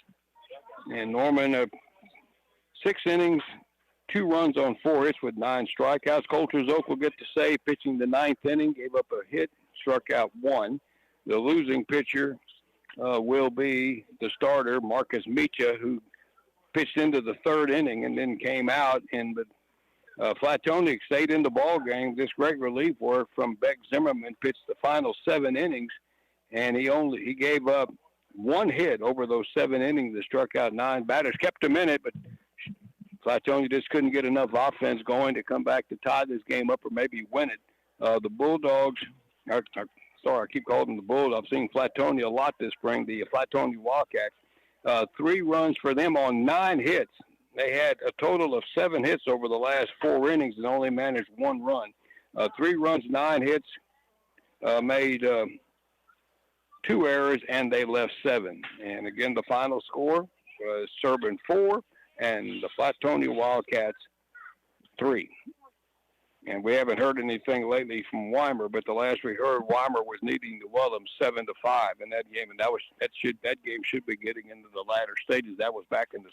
And Norman, 6 innings, 2 runs on 4 hits with 9 strikeouts. Coulter Zook will get to say, pitching the 9th inning, gave up a hit, struck out 1. The losing pitcher will be the starter, Marcus Micha, who pitched into the 3rd inning and then came out. And Flatonia stayed in the ball game. This great relief work from Beck Zimmerman, pitched the final 7 innings, and he gave up 1 hit over those 7 innings that struck out 9 batters. Kept him in it, but Flatonia just couldn't get enough offense going to come back to tie this game up or maybe win it. The Bulldogs, I keep calling them the Bulldogs. I've seen Flatonia a lot this spring, the Flatonia Wildcats. 3 runs for them on 9 hits. They had a total of 7 hits over the last 4 innings and only managed 1 run. 3 runs, 9 hits, made 2 errors, and they left 7. And again, the final score was Serbin 4 and the Flatonia Wildcats 3. And we haven't heard anything lately from Weimar, but the last we heard, Weimar was leading Llewellyn 7-5 in that game, and that game should be getting into the latter stages. That was back in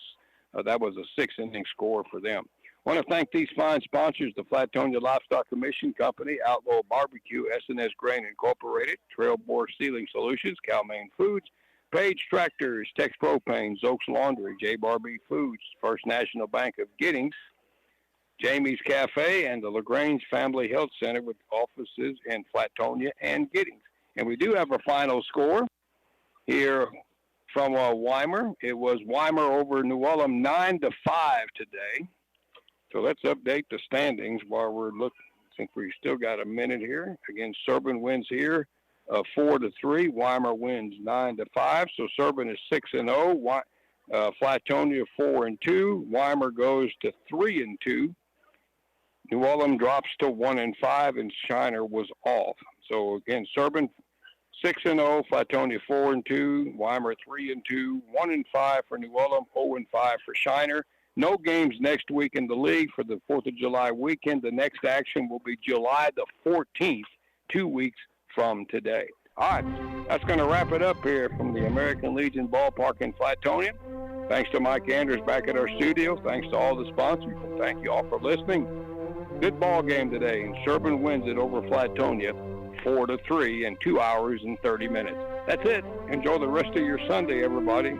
that was a 6-inning score for them. I want to thank these fine sponsors: the Flatonia Livestock Commission Company, Outlaw Barbecue, S&S Grain Incorporated, Trailboard Sealing Solutions, Cal-Maine Foods, Page Tractors, Tex Propane, Zoaks Laundry, J. Barbie Foods, First National Bank of Giddings, Jamie's Cafe, and the LaGrange Family Health Center with offices in Flatonia and Giddings. And we do have a final score here from Weimar. It was Weimar over New Ulm 9-5 today. So let's update the standings while we're looking. I think we still got a minute here. Again, Serbin wins here 4-3. Weimar wins 9-5. So Serbin is 6-0. Flatonia 4-2. Weimar goes to 3-2. New Ulm drops to 1-5, and Shiner was off. So again, Serbin 6-0, Flatonia 4-2, Weimar 3-2, 1-5 for New Ulm, 0-5 for Shiner. No games next week in the league for the 4th of July weekend. The next action will be July the 14th, 2 weeks from today. All right, that's going to wrap it up here from the American Legion Ballpark in Flatonia. Thanks to Mike Anders back at our studio. Thanks to all the sponsors. And thank you all for listening. Good ball game today, and Serbin wins it over Flatonia 4-3 in 2 hours and 30 minutes. That's it. Enjoy the rest of your Sunday, everybody.